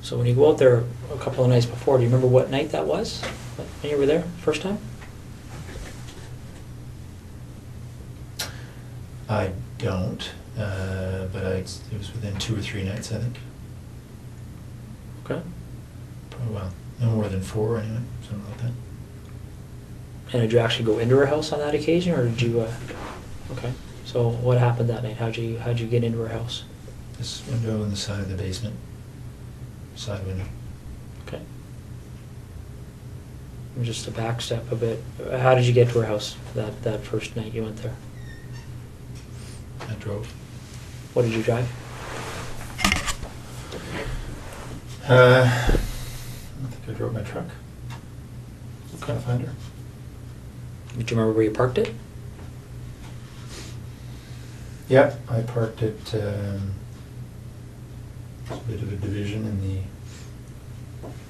So when you go out there a couple of nights before, do you remember what night that was when you were there first time? I don't, but it was within 2 or 3 nights, I think. Okay. Probably, well, no more than 4 anyway, something like that. And did you actually go into her house on that occasion, or did you? Okay. So what happened that night? How'd you get into her house? This window in the side of the basement, side window. Okay. And just to backstep a bit, how did you get to her house that first night you went there? I drove. What did you drive? I think I drove my truck. Okay. Finder. Do you remember where you parked it? Yep, I parked it. There's a bit of a division in the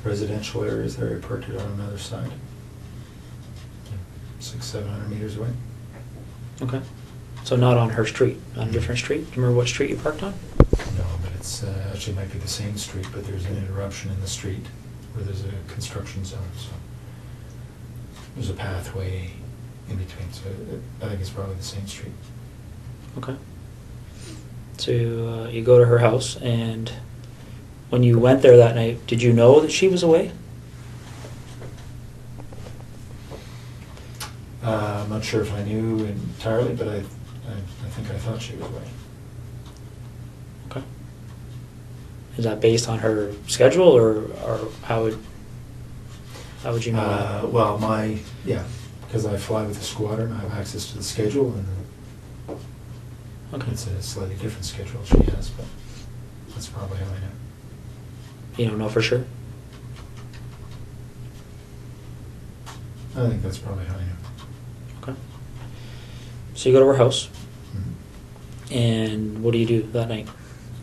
residential areas there. I parked it on another side, 600-700 meters away. Okay. So not on her street, on a different street? Do you remember what street you parked on? No, but it's actually might be the same street, but there's an interruption in the street where there's a construction zone. So there's a pathway in between. So I think it's probably the same street. Okay. So you go to her house, and when you went there that night, did you know that she was away? I'm not sure if I knew entirely, but I think I thought she was away. Okay. Is that based on her schedule, or how would you know that? Well, because I fly with a squadron, I have access to the schedule, and Okay. it's a slightly different schedule she has, but that's probably how I know. You don't know for sure? I think that's probably how I know. Okay. So you go to her house, Mhm. and what do you do that night,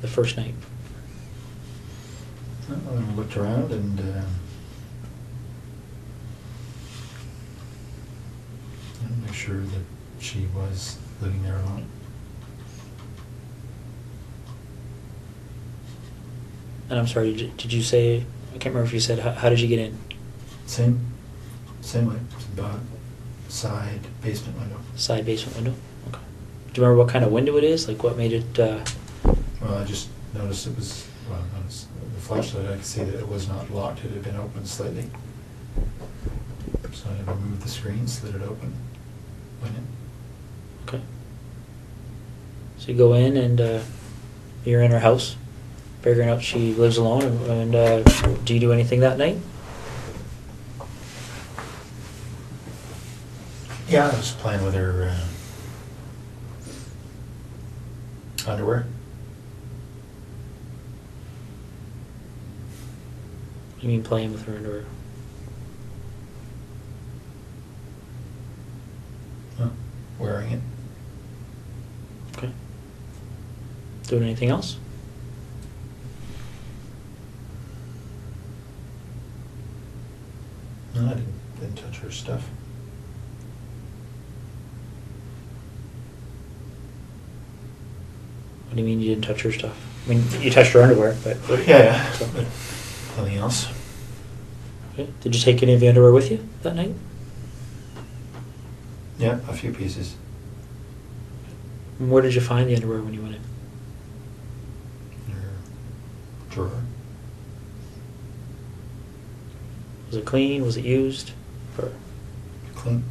the first night? I looked around and make sure that she was living there alone. And I'm sorry, did you say, I can't remember if you said, how did you get in? Same way. It's about side basement window. Side basement window? Okay. Do you remember what kind of window it is? Like what made it, Well, I just noticed it was, noticed the flashlight, I could see that it was not locked. It had been opened slightly. So I removed the screen, slid it open, went in. okay. So you go in and you're in her house, figuring out she lives alone, and do you do anything that night? Yeah, I was playing with her underwear. You mean playing with her underwear? Wearing it. Okay. Doing anything else? No, I didn't touch her stuff. What do you mean you didn't touch her stuff? I mean, you touched her underwear, but... Yeah. So- But nothing else. Okay. Did you take any of the underwear with you that night? Yeah, a few pieces. And where did you find the underwear when you went in? In her drawer. Was it clean? Was it used? Or, Clean.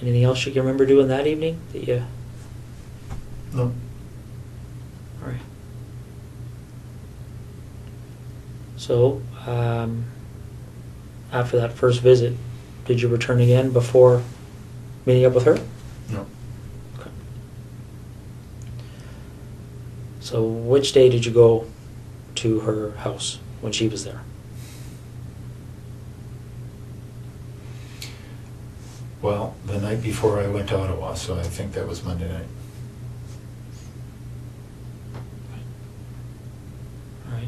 anything else you can remember doing that evening that you... No. All right. So, after that first visit, did you return again before meeting up with her? No. Okay. So, which day did you go to her house when she was there? Well, the night before I went to Ottawa, so I think that was Monday night. All right.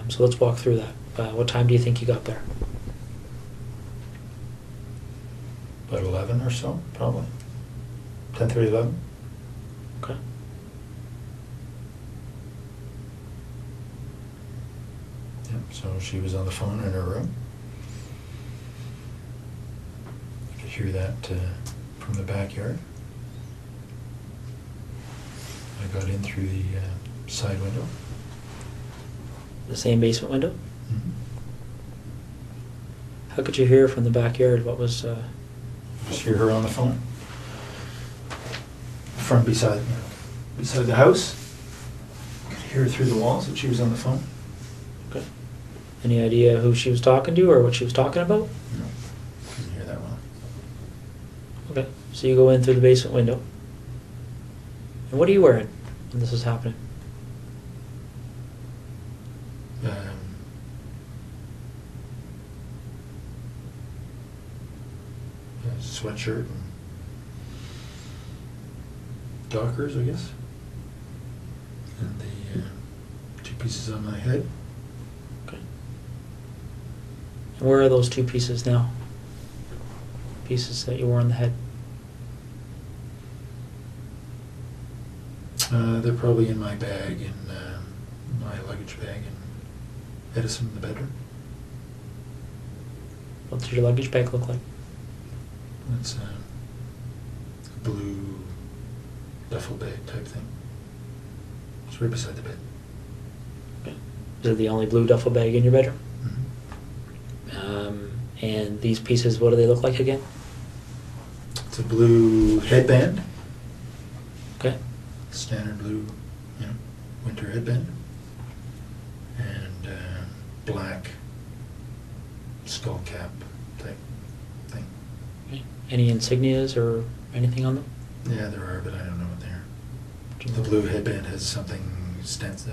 So let's walk through that. What time do you think you got there? About 11 or so, probably. 10:30, 11. Okay. Yep, so she was on the phone in her room. I could hear that from the backyard. I got in through the side window. The same basement window? Mm-hmm. How could you hear from the backyard? What was... Just hear her on the phone. From beside the house. hear through the walls that she was on the phone. Okay. Any idea who she was talking to or what she was talking about? No, couldn't hear that well. Okay. So you go in through the basement window. And what are you wearing when this is happening? A sweatshirt and Dockers, I guess. And the 2 pieces on my head. Okay. And where are those 2 pieces now? Pieces that you wore on the head? They're probably in my bag, in my luggage bag in Edison in the bedroom. What does your luggage bag look like? It's a blue duffel bag type thing. It's right beside the bed. Okay. Is it the only blue duffel bag in your bedroom? Mm-hmm. And these pieces, what do they look like again? It's a blue headband. Okay. Standard blue, winter headband. And black skull cap type thing. Okay. Any insignias or anything on them? Yeah, there are, but I don't know what they are. Do you The know? blue headband has something stitched,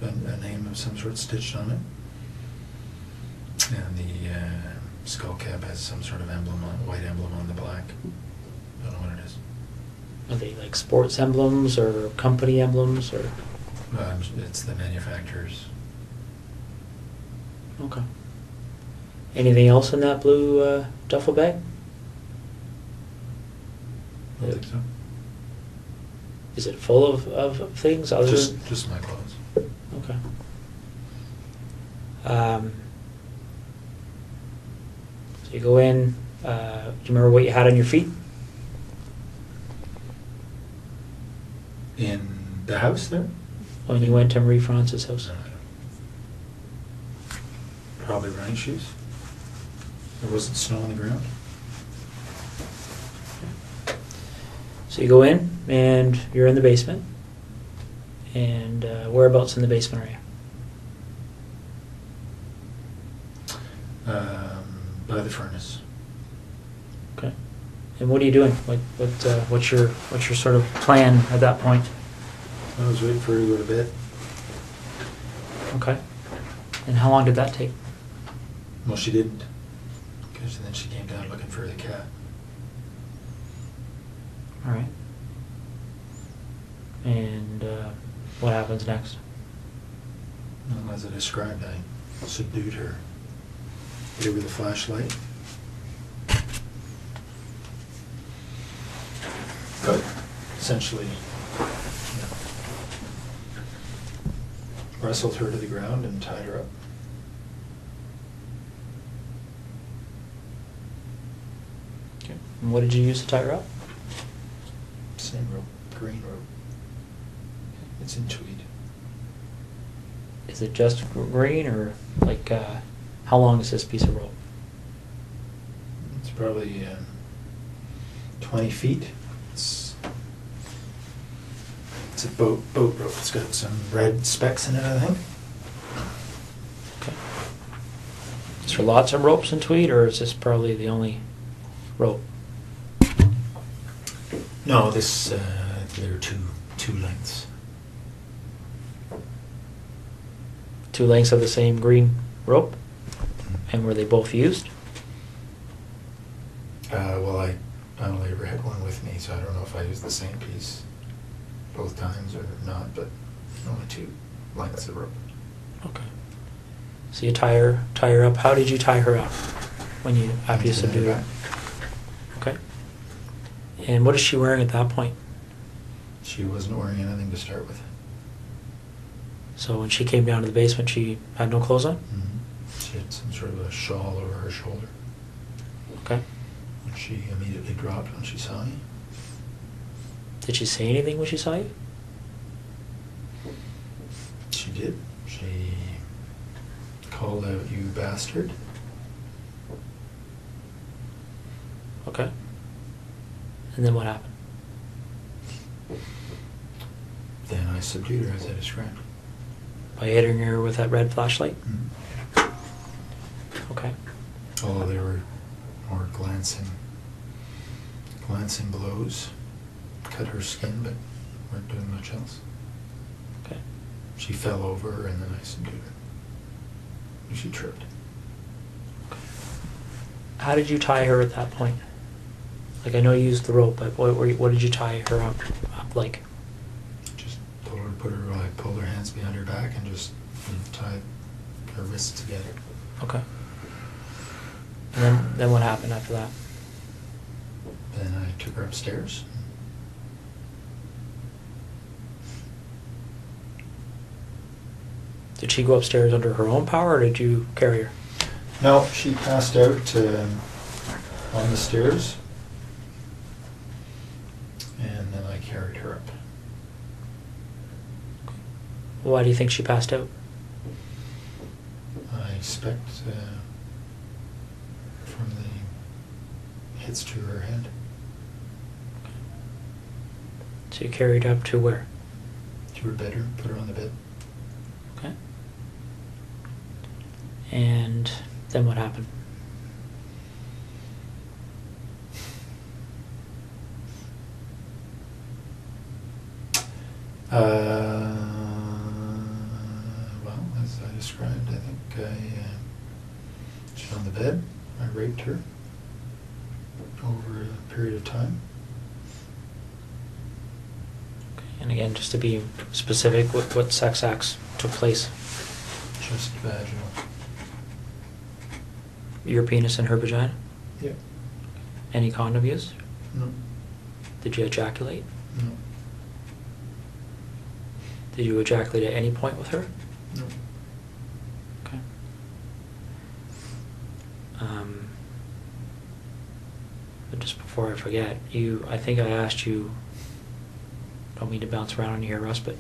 a name of some sort stitched on it. And the skull cap has some sort of emblem, white emblem on the black. I don't know what it is. Are they like sports emblems or company emblems or? It's the manufacturer's. Okay. Anything else in that blue duffel bag? I don't think so. Is it full of things other than? Just my clothes. Okay. So you go in, do you remember what you had on your feet? In the house there? When you went to Marie France's house? No, I don't. Probably running shoes. There wasn't snow on the ground. So you go in and you're in the basement. And whereabouts in the basement are you? By the furnace. Okay. And what are you doing? What's your sort of plan at that point? I was waiting for her to go to bed. Okay. And how long did that take? Well, she didn't. Because then she came down looking for the cat. All right. And what happens next? Well, as I described, I subdued her. Gave her the flashlight. But essentially, wrestled her to the ground and tied her up. Okay. And what did you use to tie her up? Same rope, green rope. It's in tweed. Is it just green or like how long is this piece of rope? It's probably 20 feet. It's a boat rope. It's got some red specks in it, I think. Okay. Is there lots of ropes in tweed, or is this probably the only rope? No, this there are two lengths. 2 lengths of the same green rope? And were they both used? Well, I only ever had one with me, so I don't know if I used the same piece both times or not, but only 2 lengths of rope. Okay. So you tie her up. How did you tie her up after you subdued her? Okay. And what is she wearing at that point? She wasn't wearing anything to start with. So when she came down to the basement, she had no clothes on? Mm-hmm. She had some sort of a shawl over her shoulder, Okay. which she immediately dropped when she saw me. Did she say anything when she saw you? She did. She called out, "You bastard." Okay. And then what happened? Then I subdued her as I described. By hitting her with that red flashlight? Mm-hmm. Okay. Although they were more glancing blows. Cut her skin, but weren't doing much else. Okay. She fell over, and then I subdued her. And she tripped. How did you tie her at that point? Like, I know you used the rope, but what did you tie her up like? Just told her to put her, I pulled her hands behind her back and just tied her wrists together. Okay. And then what happened after that? Then I took her upstairs. Did she go upstairs under her own power, or did you carry her? No, she passed out on the stairs, and then I carried her up. Why do you think she passed out? I expect from the hits to her head. So you carried her up to where? To her bedroom, put her on the bed. Okay. And then what happened? Well, as I described, I think she's on the bed. I raped her over a period of time. Okay. And again, just to be specific, what sex acts took place? Just vaginal. Your penis in her vagina? Yep. Any condom used? No. Did you ejaculate? No. Did you ejaculate at any point with her? No. Okay. But just before I forget, I think I asked you, don't mean to bounce around on you here, Russ, but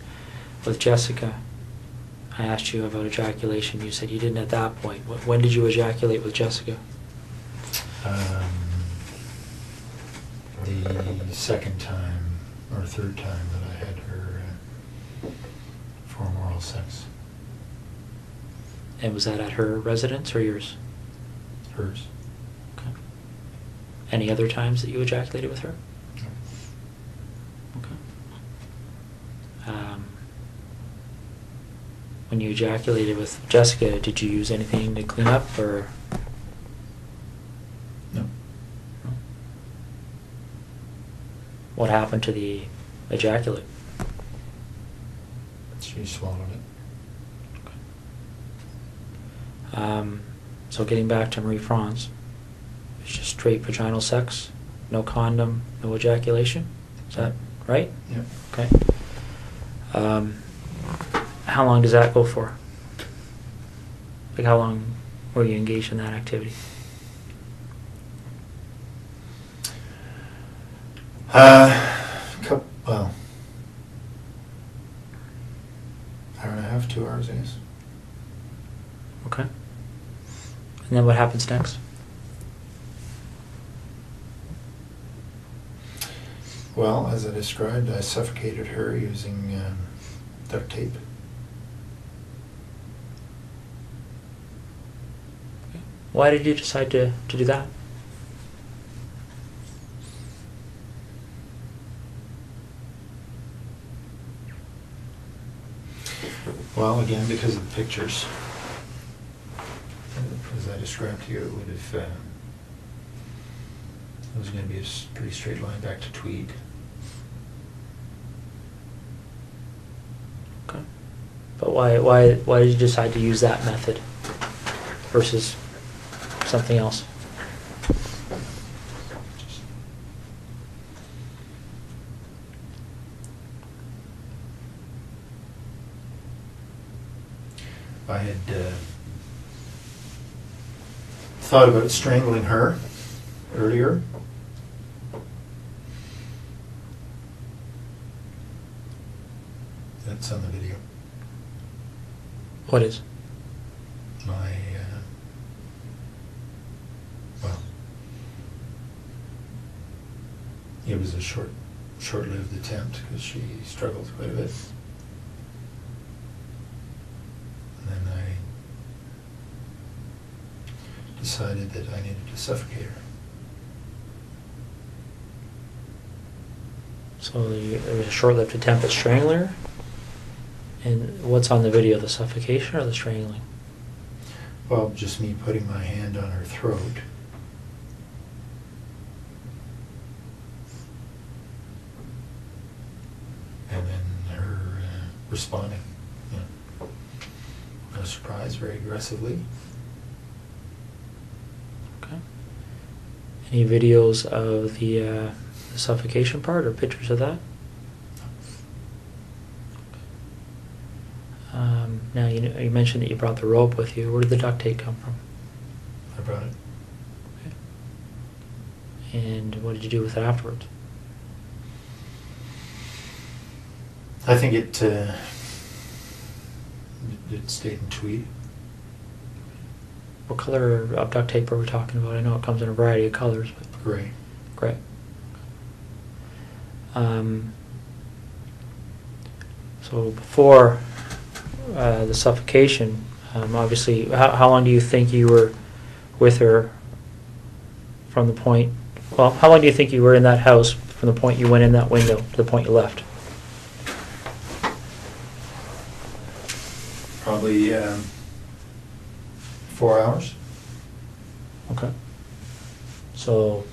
with Jessica, I asked you about ejaculation. You said you didn't at that point. When did you ejaculate with Jessica? The second time or third time that I had her for oral sex. And was that at her residence or yours? Hers. Okay. Any other times that you ejaculated with her? No. Okay. When you ejaculated with Jessica, did you use anything to clean up, or? No. No? What happened to the ejaculate? She swallowed it. So getting back to Marie France, it's just straight vaginal sex, no condom, no ejaculation. Is that right? Yeah. Okay. How long does that go for? Like, how long were you engaged in that activity? Well, hour and a half, 2 hours, I guess. Okay. And then what happens next? Well, as I described, I suffocated her using duct tape. Why did you decide to do that? Well, again, because of the pictures. As I described to you, it would have. It was going to be a pretty straight line back to Tweed. Okay. But why did you decide to use that method versus something else? I had thought about strangling her earlier. That's on the video. What is? My, well, it was a short-lived attempt because she struggled quite a bit. decided that I needed to suffocate her. So there was a short-lived attempt at strangling her? And what's on the video, the suffocation or the strangling? Well, just me putting my hand on her throat. And then her responding. Yeah. No surprise, very aggressively. Okay. Any videos of the suffocation part or pictures of that? Now, you mentioned that you brought the rope with you. Where did the duct tape come from? I brought it. Okay. And what did you do with it afterwards? I think it stayed in tweed. What color of duct tape are we talking about? I know it comes in a variety of colors, but Gray. gray. So before the suffocation, obviously, how long do you think you were with her from the point, well, how long do you think you were in that house from the point you went in that window to the point you left? Probably 4 hours. Okay. So,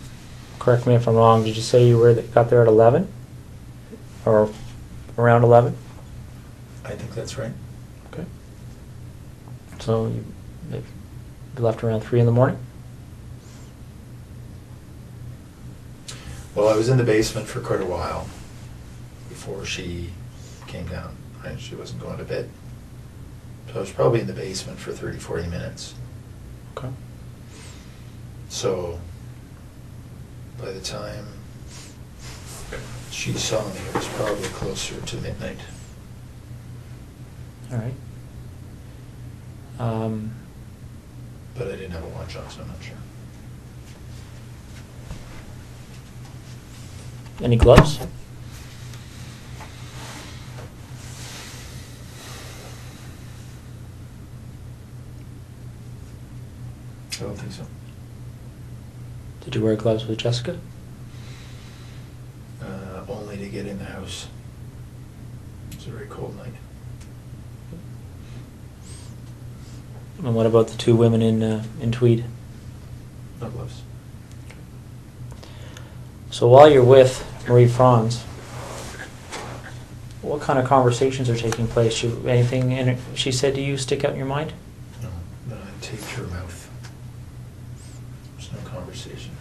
correct me if I'm wrong, did you say you got there at 11? Or around 11? I think that's right. Okay. So, you left around 3 in the morning? Well, I was in the basement for quite a while before she came down. Right? She wasn't going to bed. So I was probably in the basement for 30, 40 minutes. Okay. So by the time she saw me, it was probably closer to midnight. All right. But I didn't have a watch on, so I'm not sure. Any gloves? I don't think so. Did you wear gloves with Jessica? Only to get in the house. It was a very cold night. And what about the two women in tweed? No gloves. So while you're with Marie Franz, what kind of conversations are taking place? Anything she said to you stick out in your mind? No, I taped her mouth. There's no conversation.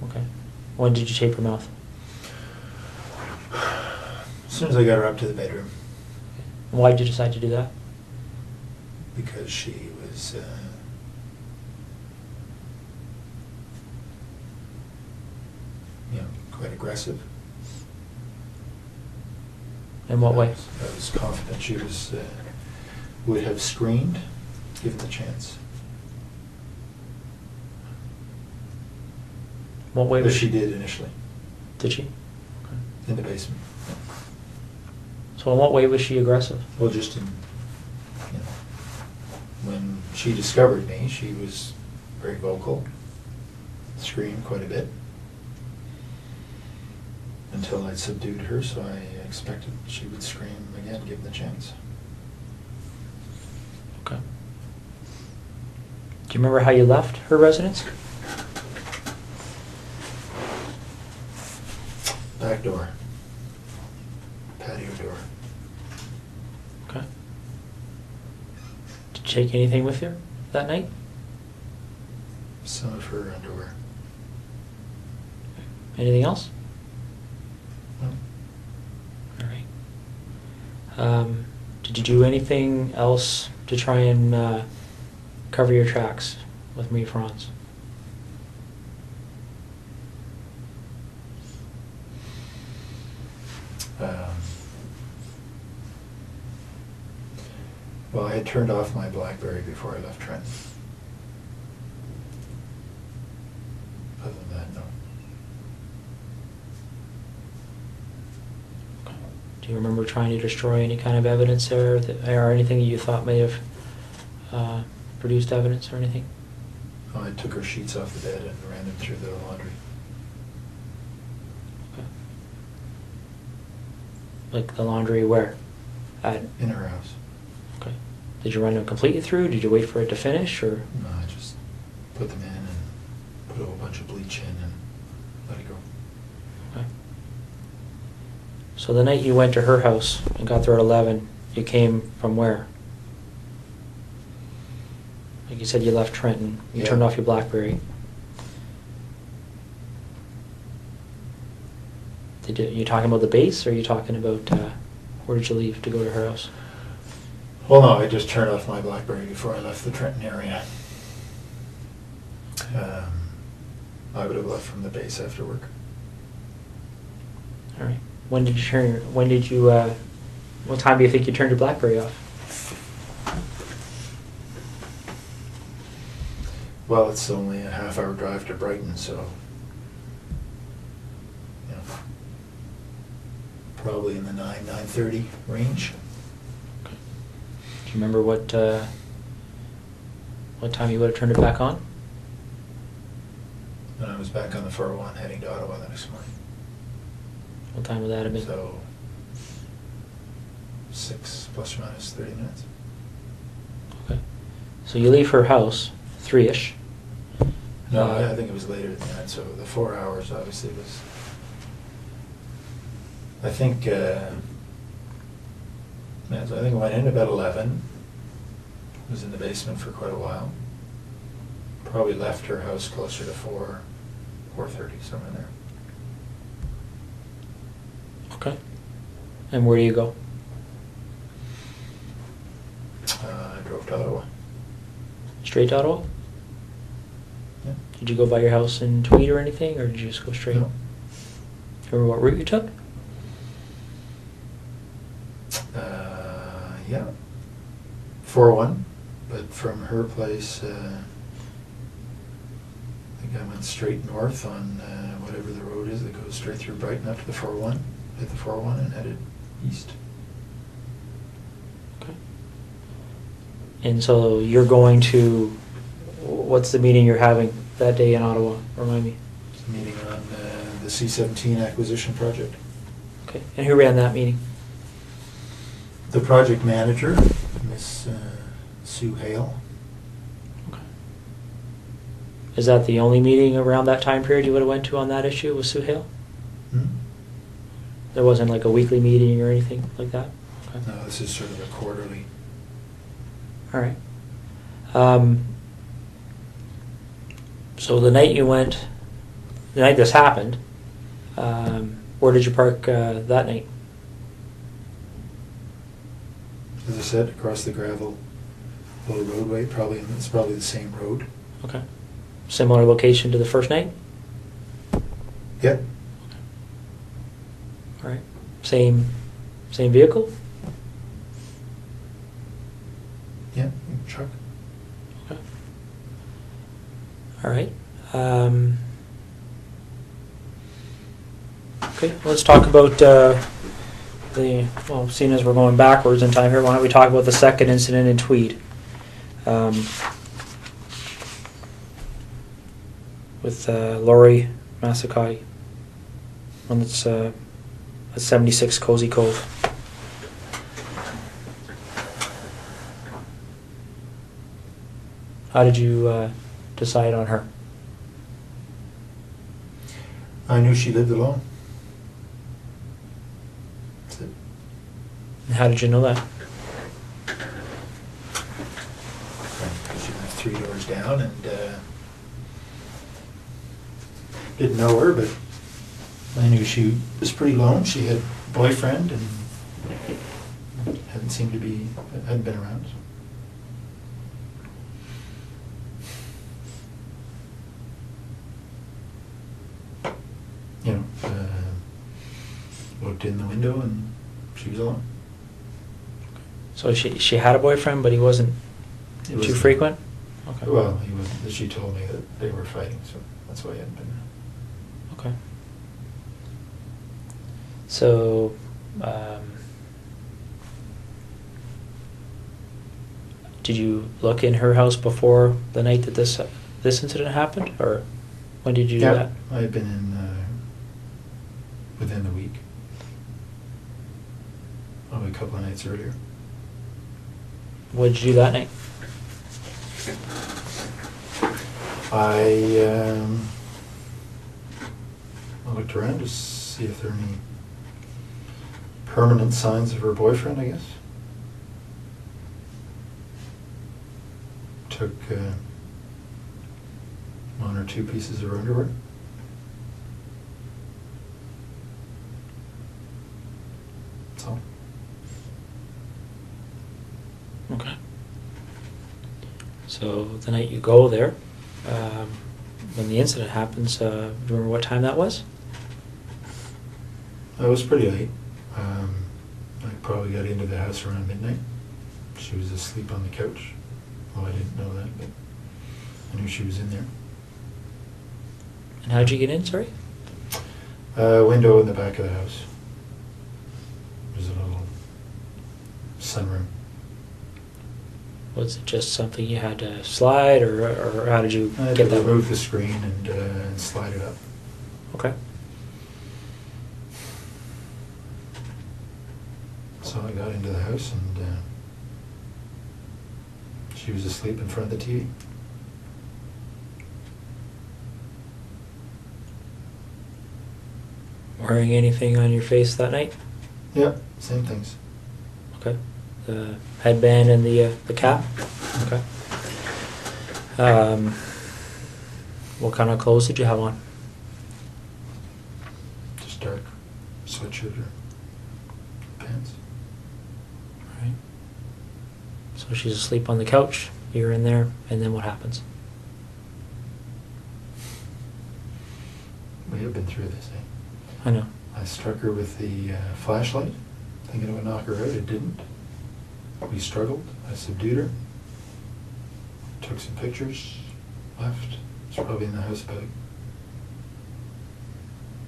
Okay. When did you tape her mouth? As soon as I got her up to the bedroom. And why did you decide to do that? Because she was quite aggressive. In what way? I was confident she would have screamed given the chance. What way But was she did initially, Did she? Okay. in the basement. So in what way was she aggressive? Well, just in, when she discovered me, she was very vocal, screamed quite a bit, until I'd subdued her, so I expected she would scream again, given the chance. Okay. Do you remember how you left her residence? Back door. Patio door. Okay. Did you take anything with you that night? Some of her underwear. Anything else? No. All right. Did you do anything else to try and cover your tracks with Marie Franz? Well, I had turned off my BlackBerry before I left Trenton. Other than that, no. Okay. Do you remember trying to destroy any kind of evidence there, or anything that you thought may have produced evidence or anything? I took her sheets off the bed and ran them through the laundry. Okay. Like the laundry where? In her house. Okay. Did you run them completely through? Did you wait for it to finish, or? No, I just put them in and put a whole bunch of bleach in and let it go. Okay. So the night you went to her house and got there at 11, you came from where? Like you said, you left Trenton. You Yeah. turned off your BlackBerry. You talking about the base, or are you talking about where did you leave to go to her house? Well, no, I just turned off my BlackBerry before I left the Trenton area. I would have left from the base after work. All right. When did you what time do you think you turned your BlackBerry off? Well, it's only a half-hour drive to Brighton, so you know, probably in the 9:30 range. Okay. Do you remember what time you would have turned it back on? And I was back on the 401 heading to Ottawa the next morning. What time would that have been? So 6 plus or minus 30 minutes. Okay. So you leave her house 3-ish. No, I think it was later than that. So the 4 hours obviously was. I think I went in about 11. Was in the basement for quite a while. Probably left her house closer to 4:30, somewhere there. Okay. And where do you go? I drove to Ottawa. Straight to Ottawa? Yeah. Did you go by your house in Tweed or anything, or did you just go straight? No. Remember what route you took? Yeah. 401, but from her place, I think I went straight north on whatever the road is that goes straight through Brighton up to the 401, hit the 401 and headed east. Okay. And so you're going to, what's the meeting you're having that day in Ottawa? Remind me. It's a meeting on the C-17 acquisition project. Okay. And who ran that meeting? The project manager, Miss Sue Hale. Okay. Is that the only meeting around that time period you would have went to on that issue with Sue Hale? Hmm? There wasn't like a weekly meeting or anything like that? Okay. No, this is sort of a quarterly. All right. So the night this happened, where did you park that night? As I said, across the gravel little roadway, it's probably the same road. Okay. Similar location to the first night? Yep. All right. Same vehicle? Yeah, truck. Okay. All right. Okay, let's talk about seeing as we're going backwards in time here, why don't we talk about the second incident in Tweed? With Laurie Massacati. One that's at 76 Cozy Cove. How did you decide on her? I knew she lived alone. That's it. And how did you know that? She lived 3 doors down and didn't know her, but I knew she was pretty lone. She had a boyfriend and hadn't been around. So. You know, looked in the window and she was alone. So she had a boyfriend, but he wasn't It too frequent? Okay. Well, he was. She told me that they were fighting, so that's why he hadn't been there. Okay. So, did you look in her house before the night that this this incident happened, or when did you do Yeah, that? I had been in within the week. Probably a couple of nights earlier. What did you do that night? I looked around to see if there are any permanent signs of her boyfriend, I guess. Took one or two pieces of her underwear. That's all. Okay. So the night you go there, when the incident happens, do you remember what time that was? It was pretty late. I probably got into the house around midnight. She was asleep on the couch. Well, I didn't know that, but I knew she was in there. And how'd you get in, sorry? Window in the back of the house. There's a little sunroom. Was it just something you had to slide, or how did you I had get to that? remove the screen and slide it up. Okay. So I got into the house and she was asleep in front of the TV. Wearing anything on your face that night? Yeah, same things. Okay. The headband and the cap? Okay. What kind of clothes did you have on? Just dark sweatshirt or pants. Right. So she's asleep on the couch, you're in there, and then what happens? We have been through this, eh? I know. I struck her with the flashlight, thinking it would knock her out. It didn't. We struggled. I subdued her. Took some pictures. Left. It's probably in the house about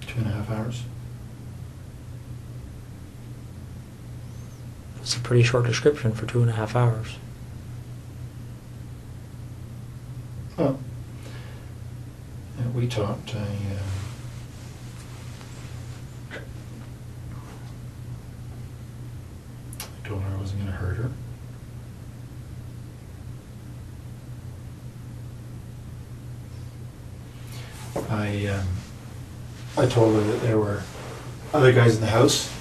2.5 hours. It's a pretty short description for 2.5 hours. Well, yeah, we talked. I told her I wasn't going to hurt her. I told her that there were other guys in the house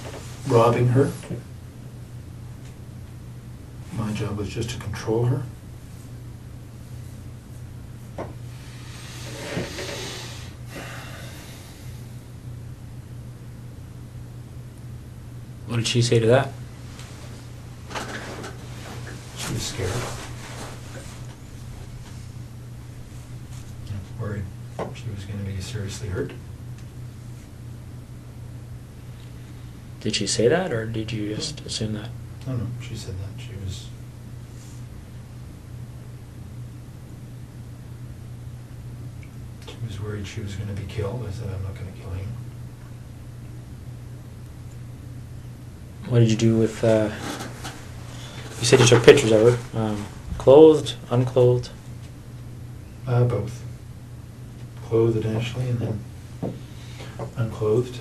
robbing her. My job was just to control her. What did she say to that? She was scared. Worried she was going to be seriously hurt. Did she say that, or did you just assume that? No, she said that. She was worried she was going to be killed. I said, I'm not going to kill him. What did you do with, you said you took pictures of her. Clothed, unclothed? Both. Clothed initially and then unclothed.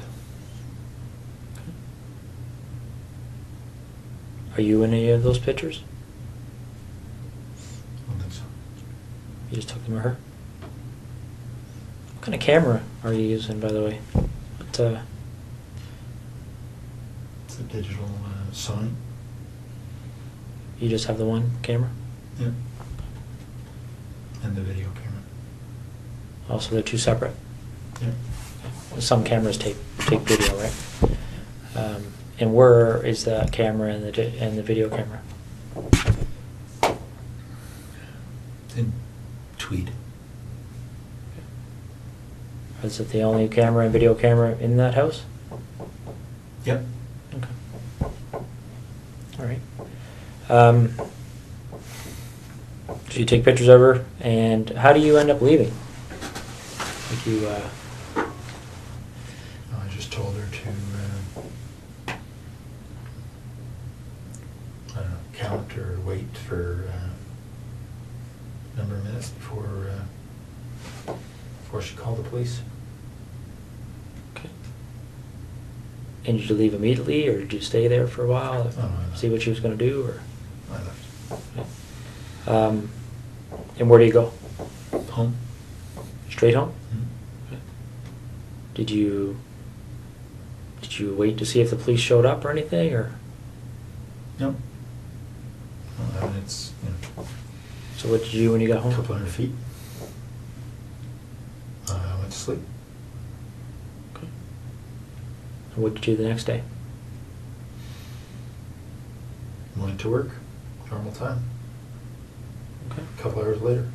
Are you in any of those pictures? I don't think so. You just took them of her? What kind of camera are you using, by the way? What, It's a digital Sony. you just have the one camera? Yeah. And the video camera. Also, they're two separate? Yeah. Some cameras take video, right? And where is the camera and the video camera? In Tweed. Is it the only camera and video camera in that house? Yep. Okay. All right. So you take pictures of her, and how do you end up leaving? Like you, I just told her to, I don't know, count or wait for a number of minutes before before she called the police. Okay. And did you leave immediately, or did you stay there for a while, Oh, no, I left. see what she was going to do, or? I left. Okay. And where do you go? Home. Straight home? Mhm. Okay. Did you wait to see if the police showed up or anything, or? No. Well, I mean, it's, So what did you do when you got a home? couple hundred feet. I went to sleep. Okay. And what did you do the next day? Went to work, normal time. Okay. A couple hours later.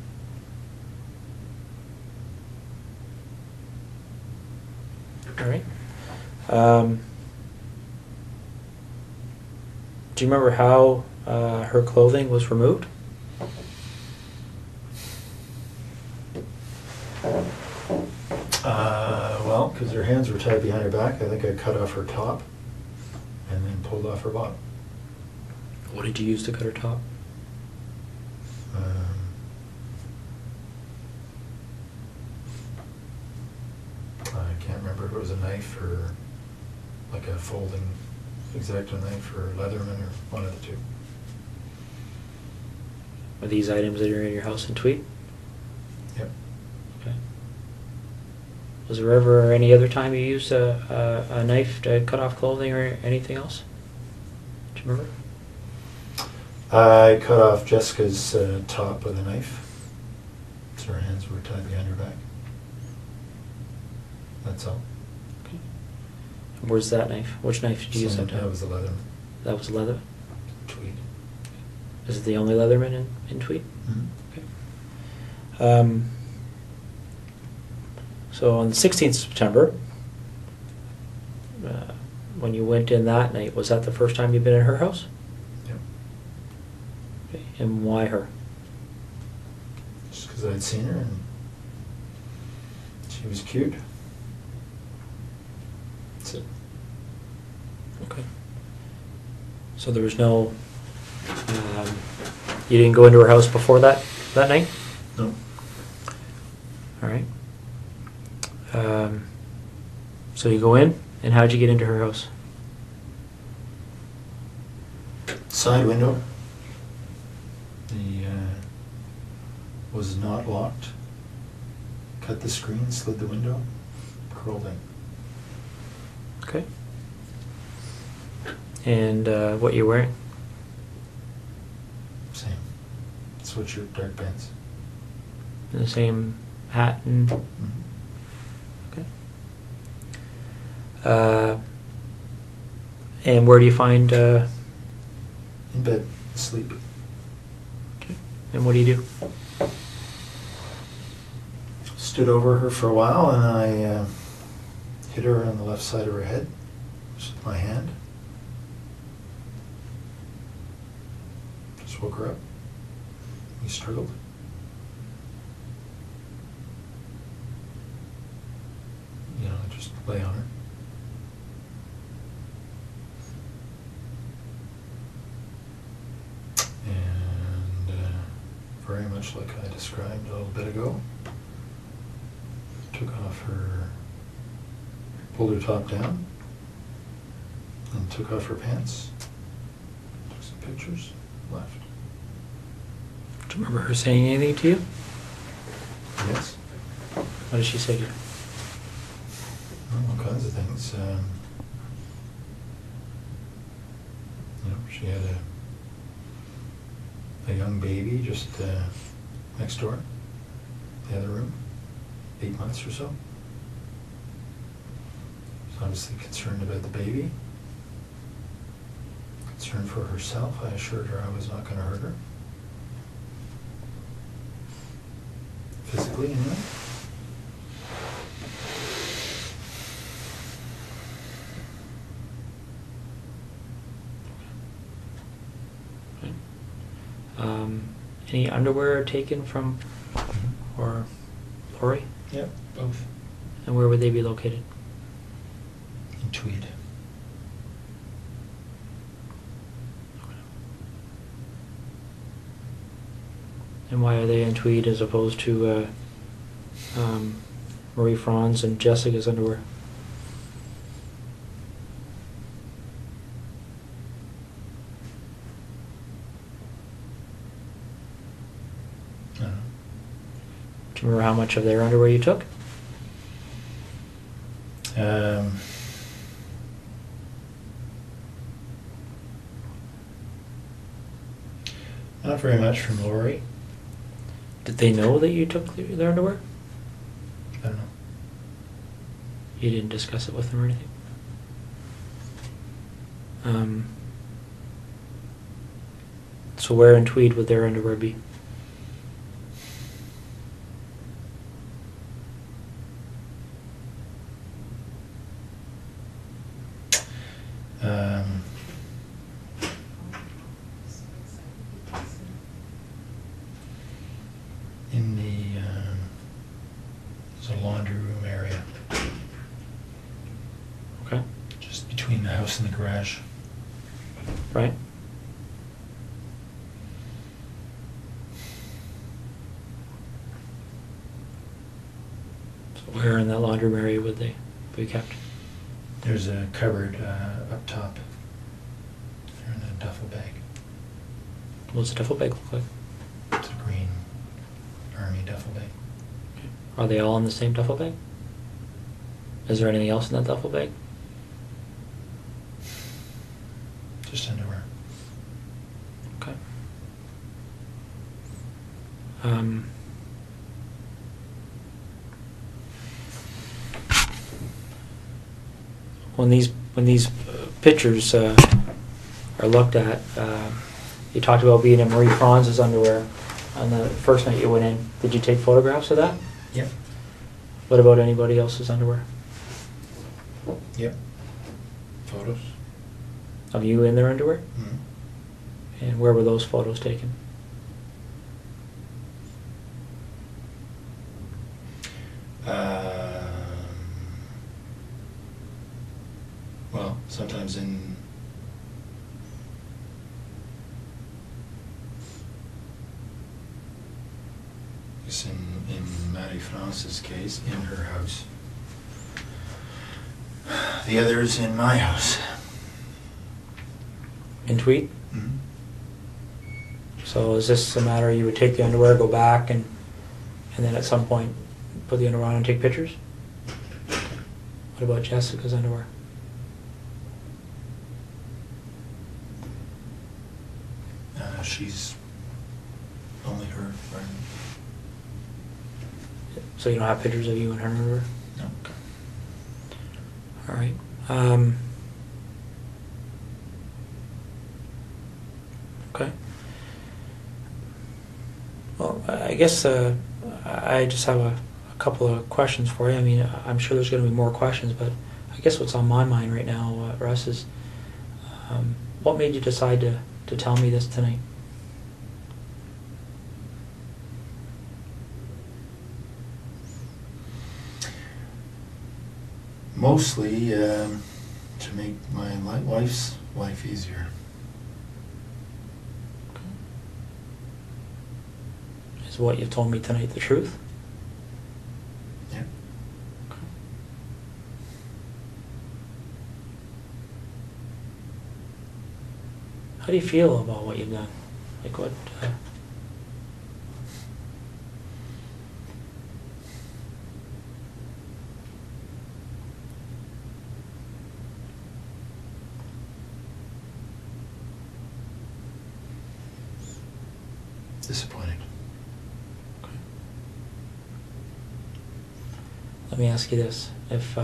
All right. Do you remember how her clothing was removed? Well, because her hands were tied behind her back, I think I cut off her top and then pulled off her bottom. What did you use to cut her top? I can't remember if it was a knife or like a folding X-Acto knife or Leatherman or one of the two. Are these items that are in your house in Tweed? Yep. Okay. Was there ever any other time you used a knife to cut off clothing or anything else? Do you remember? I cut off Jessica's top with a knife, so her hands were tied behind her back. That's all. Okay. And where's that knife? Which knife did you use that time? That was the Leatherman. That was leather? Tweed. Is it the only Leatherman in Tweed? Mm-hmm. Okay. So on the 16th of September, when you went in that night, was that the first time you'd been in her house? Yep. Okay. And why her? Just because I'd seen her and she was cute. That's it. Okay. So there was no... you didn't go into her house before that night? No. All right. So you go in, and how'd you get into her house? Side window. The was not locked. Cut the screen, slid the window, crawled in. Okay. And what you wearing? Same. Sweatshirt, dark pants. The same hat and... Mm-hmm. Okay. And where do you find... In bed, asleep. Okay. And what do you do? Stood over her for a while and I hit her on the left side of her head just with my hand. Just woke her up. We struggled. You know, just lay on her. And very much like I described a little bit ago, took off her, pulled her top down, and took off her pants, took some pictures, left. Do you remember her saying anything to you? Yes. What did she say to you? All kinds of things. You know, she had a young baby just next door, the other room, 8 months or so. Was obviously concerned about the baby. Concerned for herself. I assured her I was not going to hurt her. Physically, anyway. Okay. Any underwear taken from or Lori? Yep, both. And where would they be located? In Tweed. And why are they in Tweed as opposed to Marie Franz and Jessica's underwear? I don't know. Do you remember how much of their underwear you took? Not very much from Lori. Did they know that you took their underwear? I don't know. You didn't discuss it with them or anything? So where in Tweed would their underwear be? In the there's a laundry room area, Okay. just between the house and the garage. Right? So where in that laundry room area would they be kept? There's a cupboard up top. They're in a duffel bag. What's the duffel bag look like? It's a green army duffel bag. Okay. Are they all in the same duffel bag? Is there anything else in that duffel bag? Just underwear. Okay. When these pictures are looked at, you talked about being in Marie Franz's underwear on the first night you went in. Did you take photographs of that? Yep. What about anybody else's underwear? Yep. Photos. Of you in their underwear? Mm-hmm. And where were those photos taken? Well, sometimes in Marie France's case, in her house. The others in my house. In Tweed? Mm-hmm. So is this a matter you would take the underwear, go back, and then at some point put the underwear on and take pictures? What about Jessica's underwear? She's only her. Right? So you don't have pictures of you and her underwear? No. All right. Okay. Well, I guess I just have a couple of questions for you. I mean, I'm sure there's going to be more questions, but I guess what's on my mind right now, Russ, is what made you decide to tell me this tonight? Mostly to make my wife's life easier. Is what you've told me tonight the truth? Yeah. Okay. How do you feel about what you've done? Like what? Disappointed. Okay. Let me ask you this: if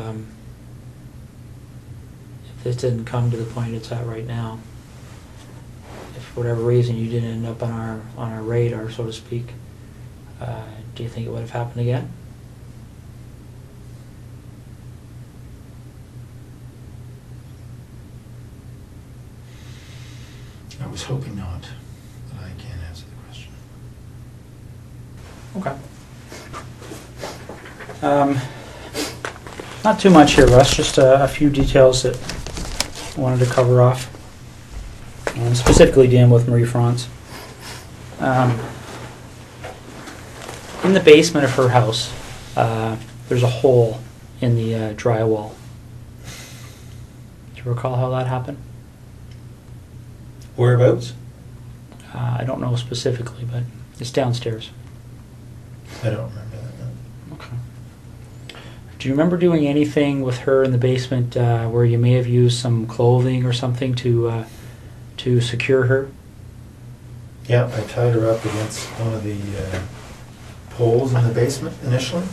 this didn't come to the point it's at right now, if for whatever reason you didn't end up on our radar, so to speak, do you think it would have happened again? I was hoping not, but I can't answer the question. Okay. Not too much here, Russ, just a few details that I wanted to cover off. Specifically dealing with Marie France. In the basement of her house, there's a hole in the drywall. Do you recall how that happened? Whereabouts? I don't know specifically, but it's downstairs. I don't remember that, no. Okay. Do you remember doing anything with her in the basement where you may have used some clothing or something to secure her? Yeah, I tied her up against one of the poles in the basement initially.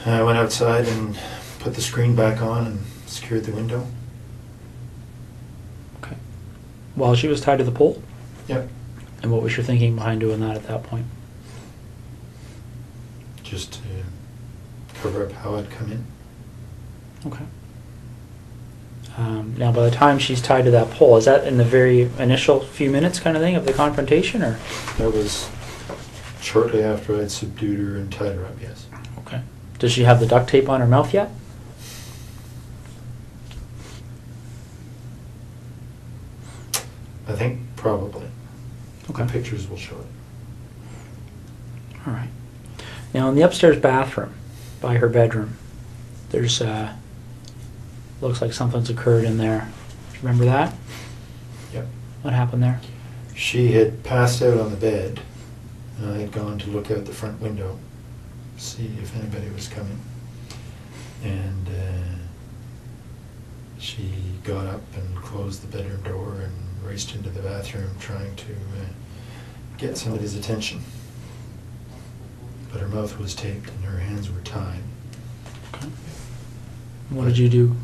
I went outside and put the screen back on and secured the window. Okay. While she was tied to the pole? Yep. And what was your thinking behind doing that at that point? Just to cover up how I'd come in. Okay. Now, by the time she's tied to that pole, is that in the very initial few minutes kind of thing of the confrontation, or? That was shortly after I'd subdued her and tied her up, yes. Okay. Does she have the duct tape on her mouth yet? I think probably. Okay. The pictures will show it. All right. Now, in the upstairs bathroom, by her bedroom, there's looks like something's occurred in there. Do you remember that? Yep. What happened there? She had passed out on the bed, and I had gone to look out the front window, see if anybody was coming. And she got up and closed the bedroom door and raced into the bathroom trying to get somebody's attention. But her mouth was taped and her hands were tied. Okay. What did you do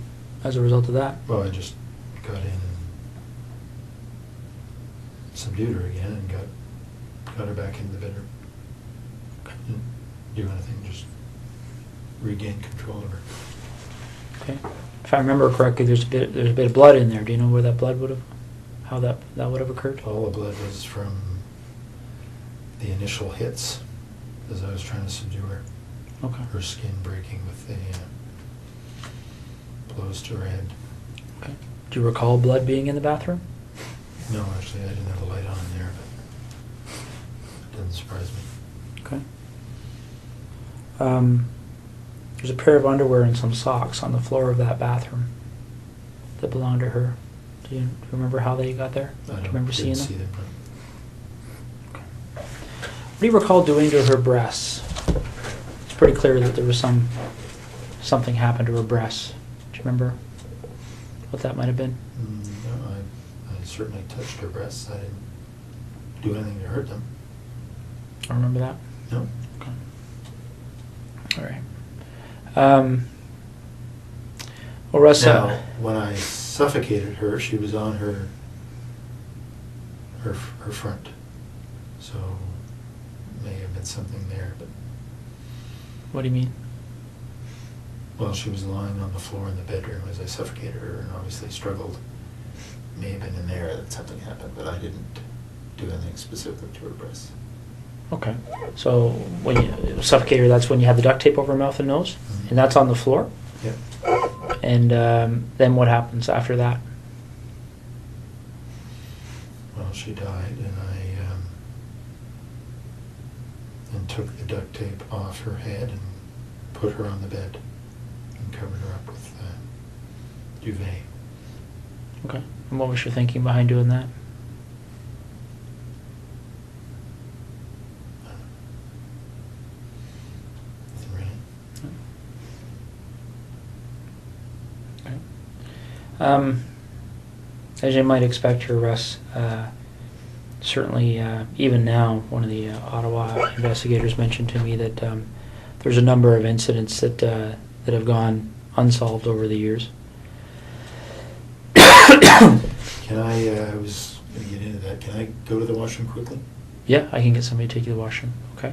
as a result of that? Well, I just got in and subdued her again and got her back into the bedroom. Didn't do anything, just regain control of her. Okay. If I remember correctly, there's a bit of blood in there. Do you know where that blood would have, how that would have occurred? All the blood was from the initial hits as I was trying to subdue her. Okay. Her skin breaking with the blows to her head. Okay. Do you recall blood being in the bathroom? No, actually, I didn't have the light on in there, but it doesn't surprise me. Okay. There's a pair of underwear and some socks on the floor of that bathroom that belonged to her. Do you remember how they got there? Do you remember seeing them? See them. Okay. What do you recall doing to her breasts? It's pretty clear that there was something happened to her breasts. Do you remember what that might have been? No, I certainly touched her breasts. I didn't do anything to hurt them. I remember that. No. Okay. All right. Well, Russ. Now, when I suffocated her, she was on her front, so may have been something there. But What do you mean? well, she was lying on the floor in the bedroom as I suffocated her, and obviously struggled. May have been in there that something happened, but I didn't do anything specific to her breasts. Okay. So when you suffocated her, that's when you had the duct tape over her mouth and nose, Mhm. and that's on the floor. Yep. And then what happens after that? Well, she died, and I then took the duct tape off her head and put her on the bed and covered her up with duvet. Okay. And what was your thinking behind doing that? Nothing really. Okay. As you might expect here, Russ, certainly even now, one of the Ottawa investigators mentioned to me that there's a number of incidents that have gone unsolved over the years. Can I was going to get into that. Can I go to the washroom quickly? Yeah, I can get somebody to take you to the washroom. Okay.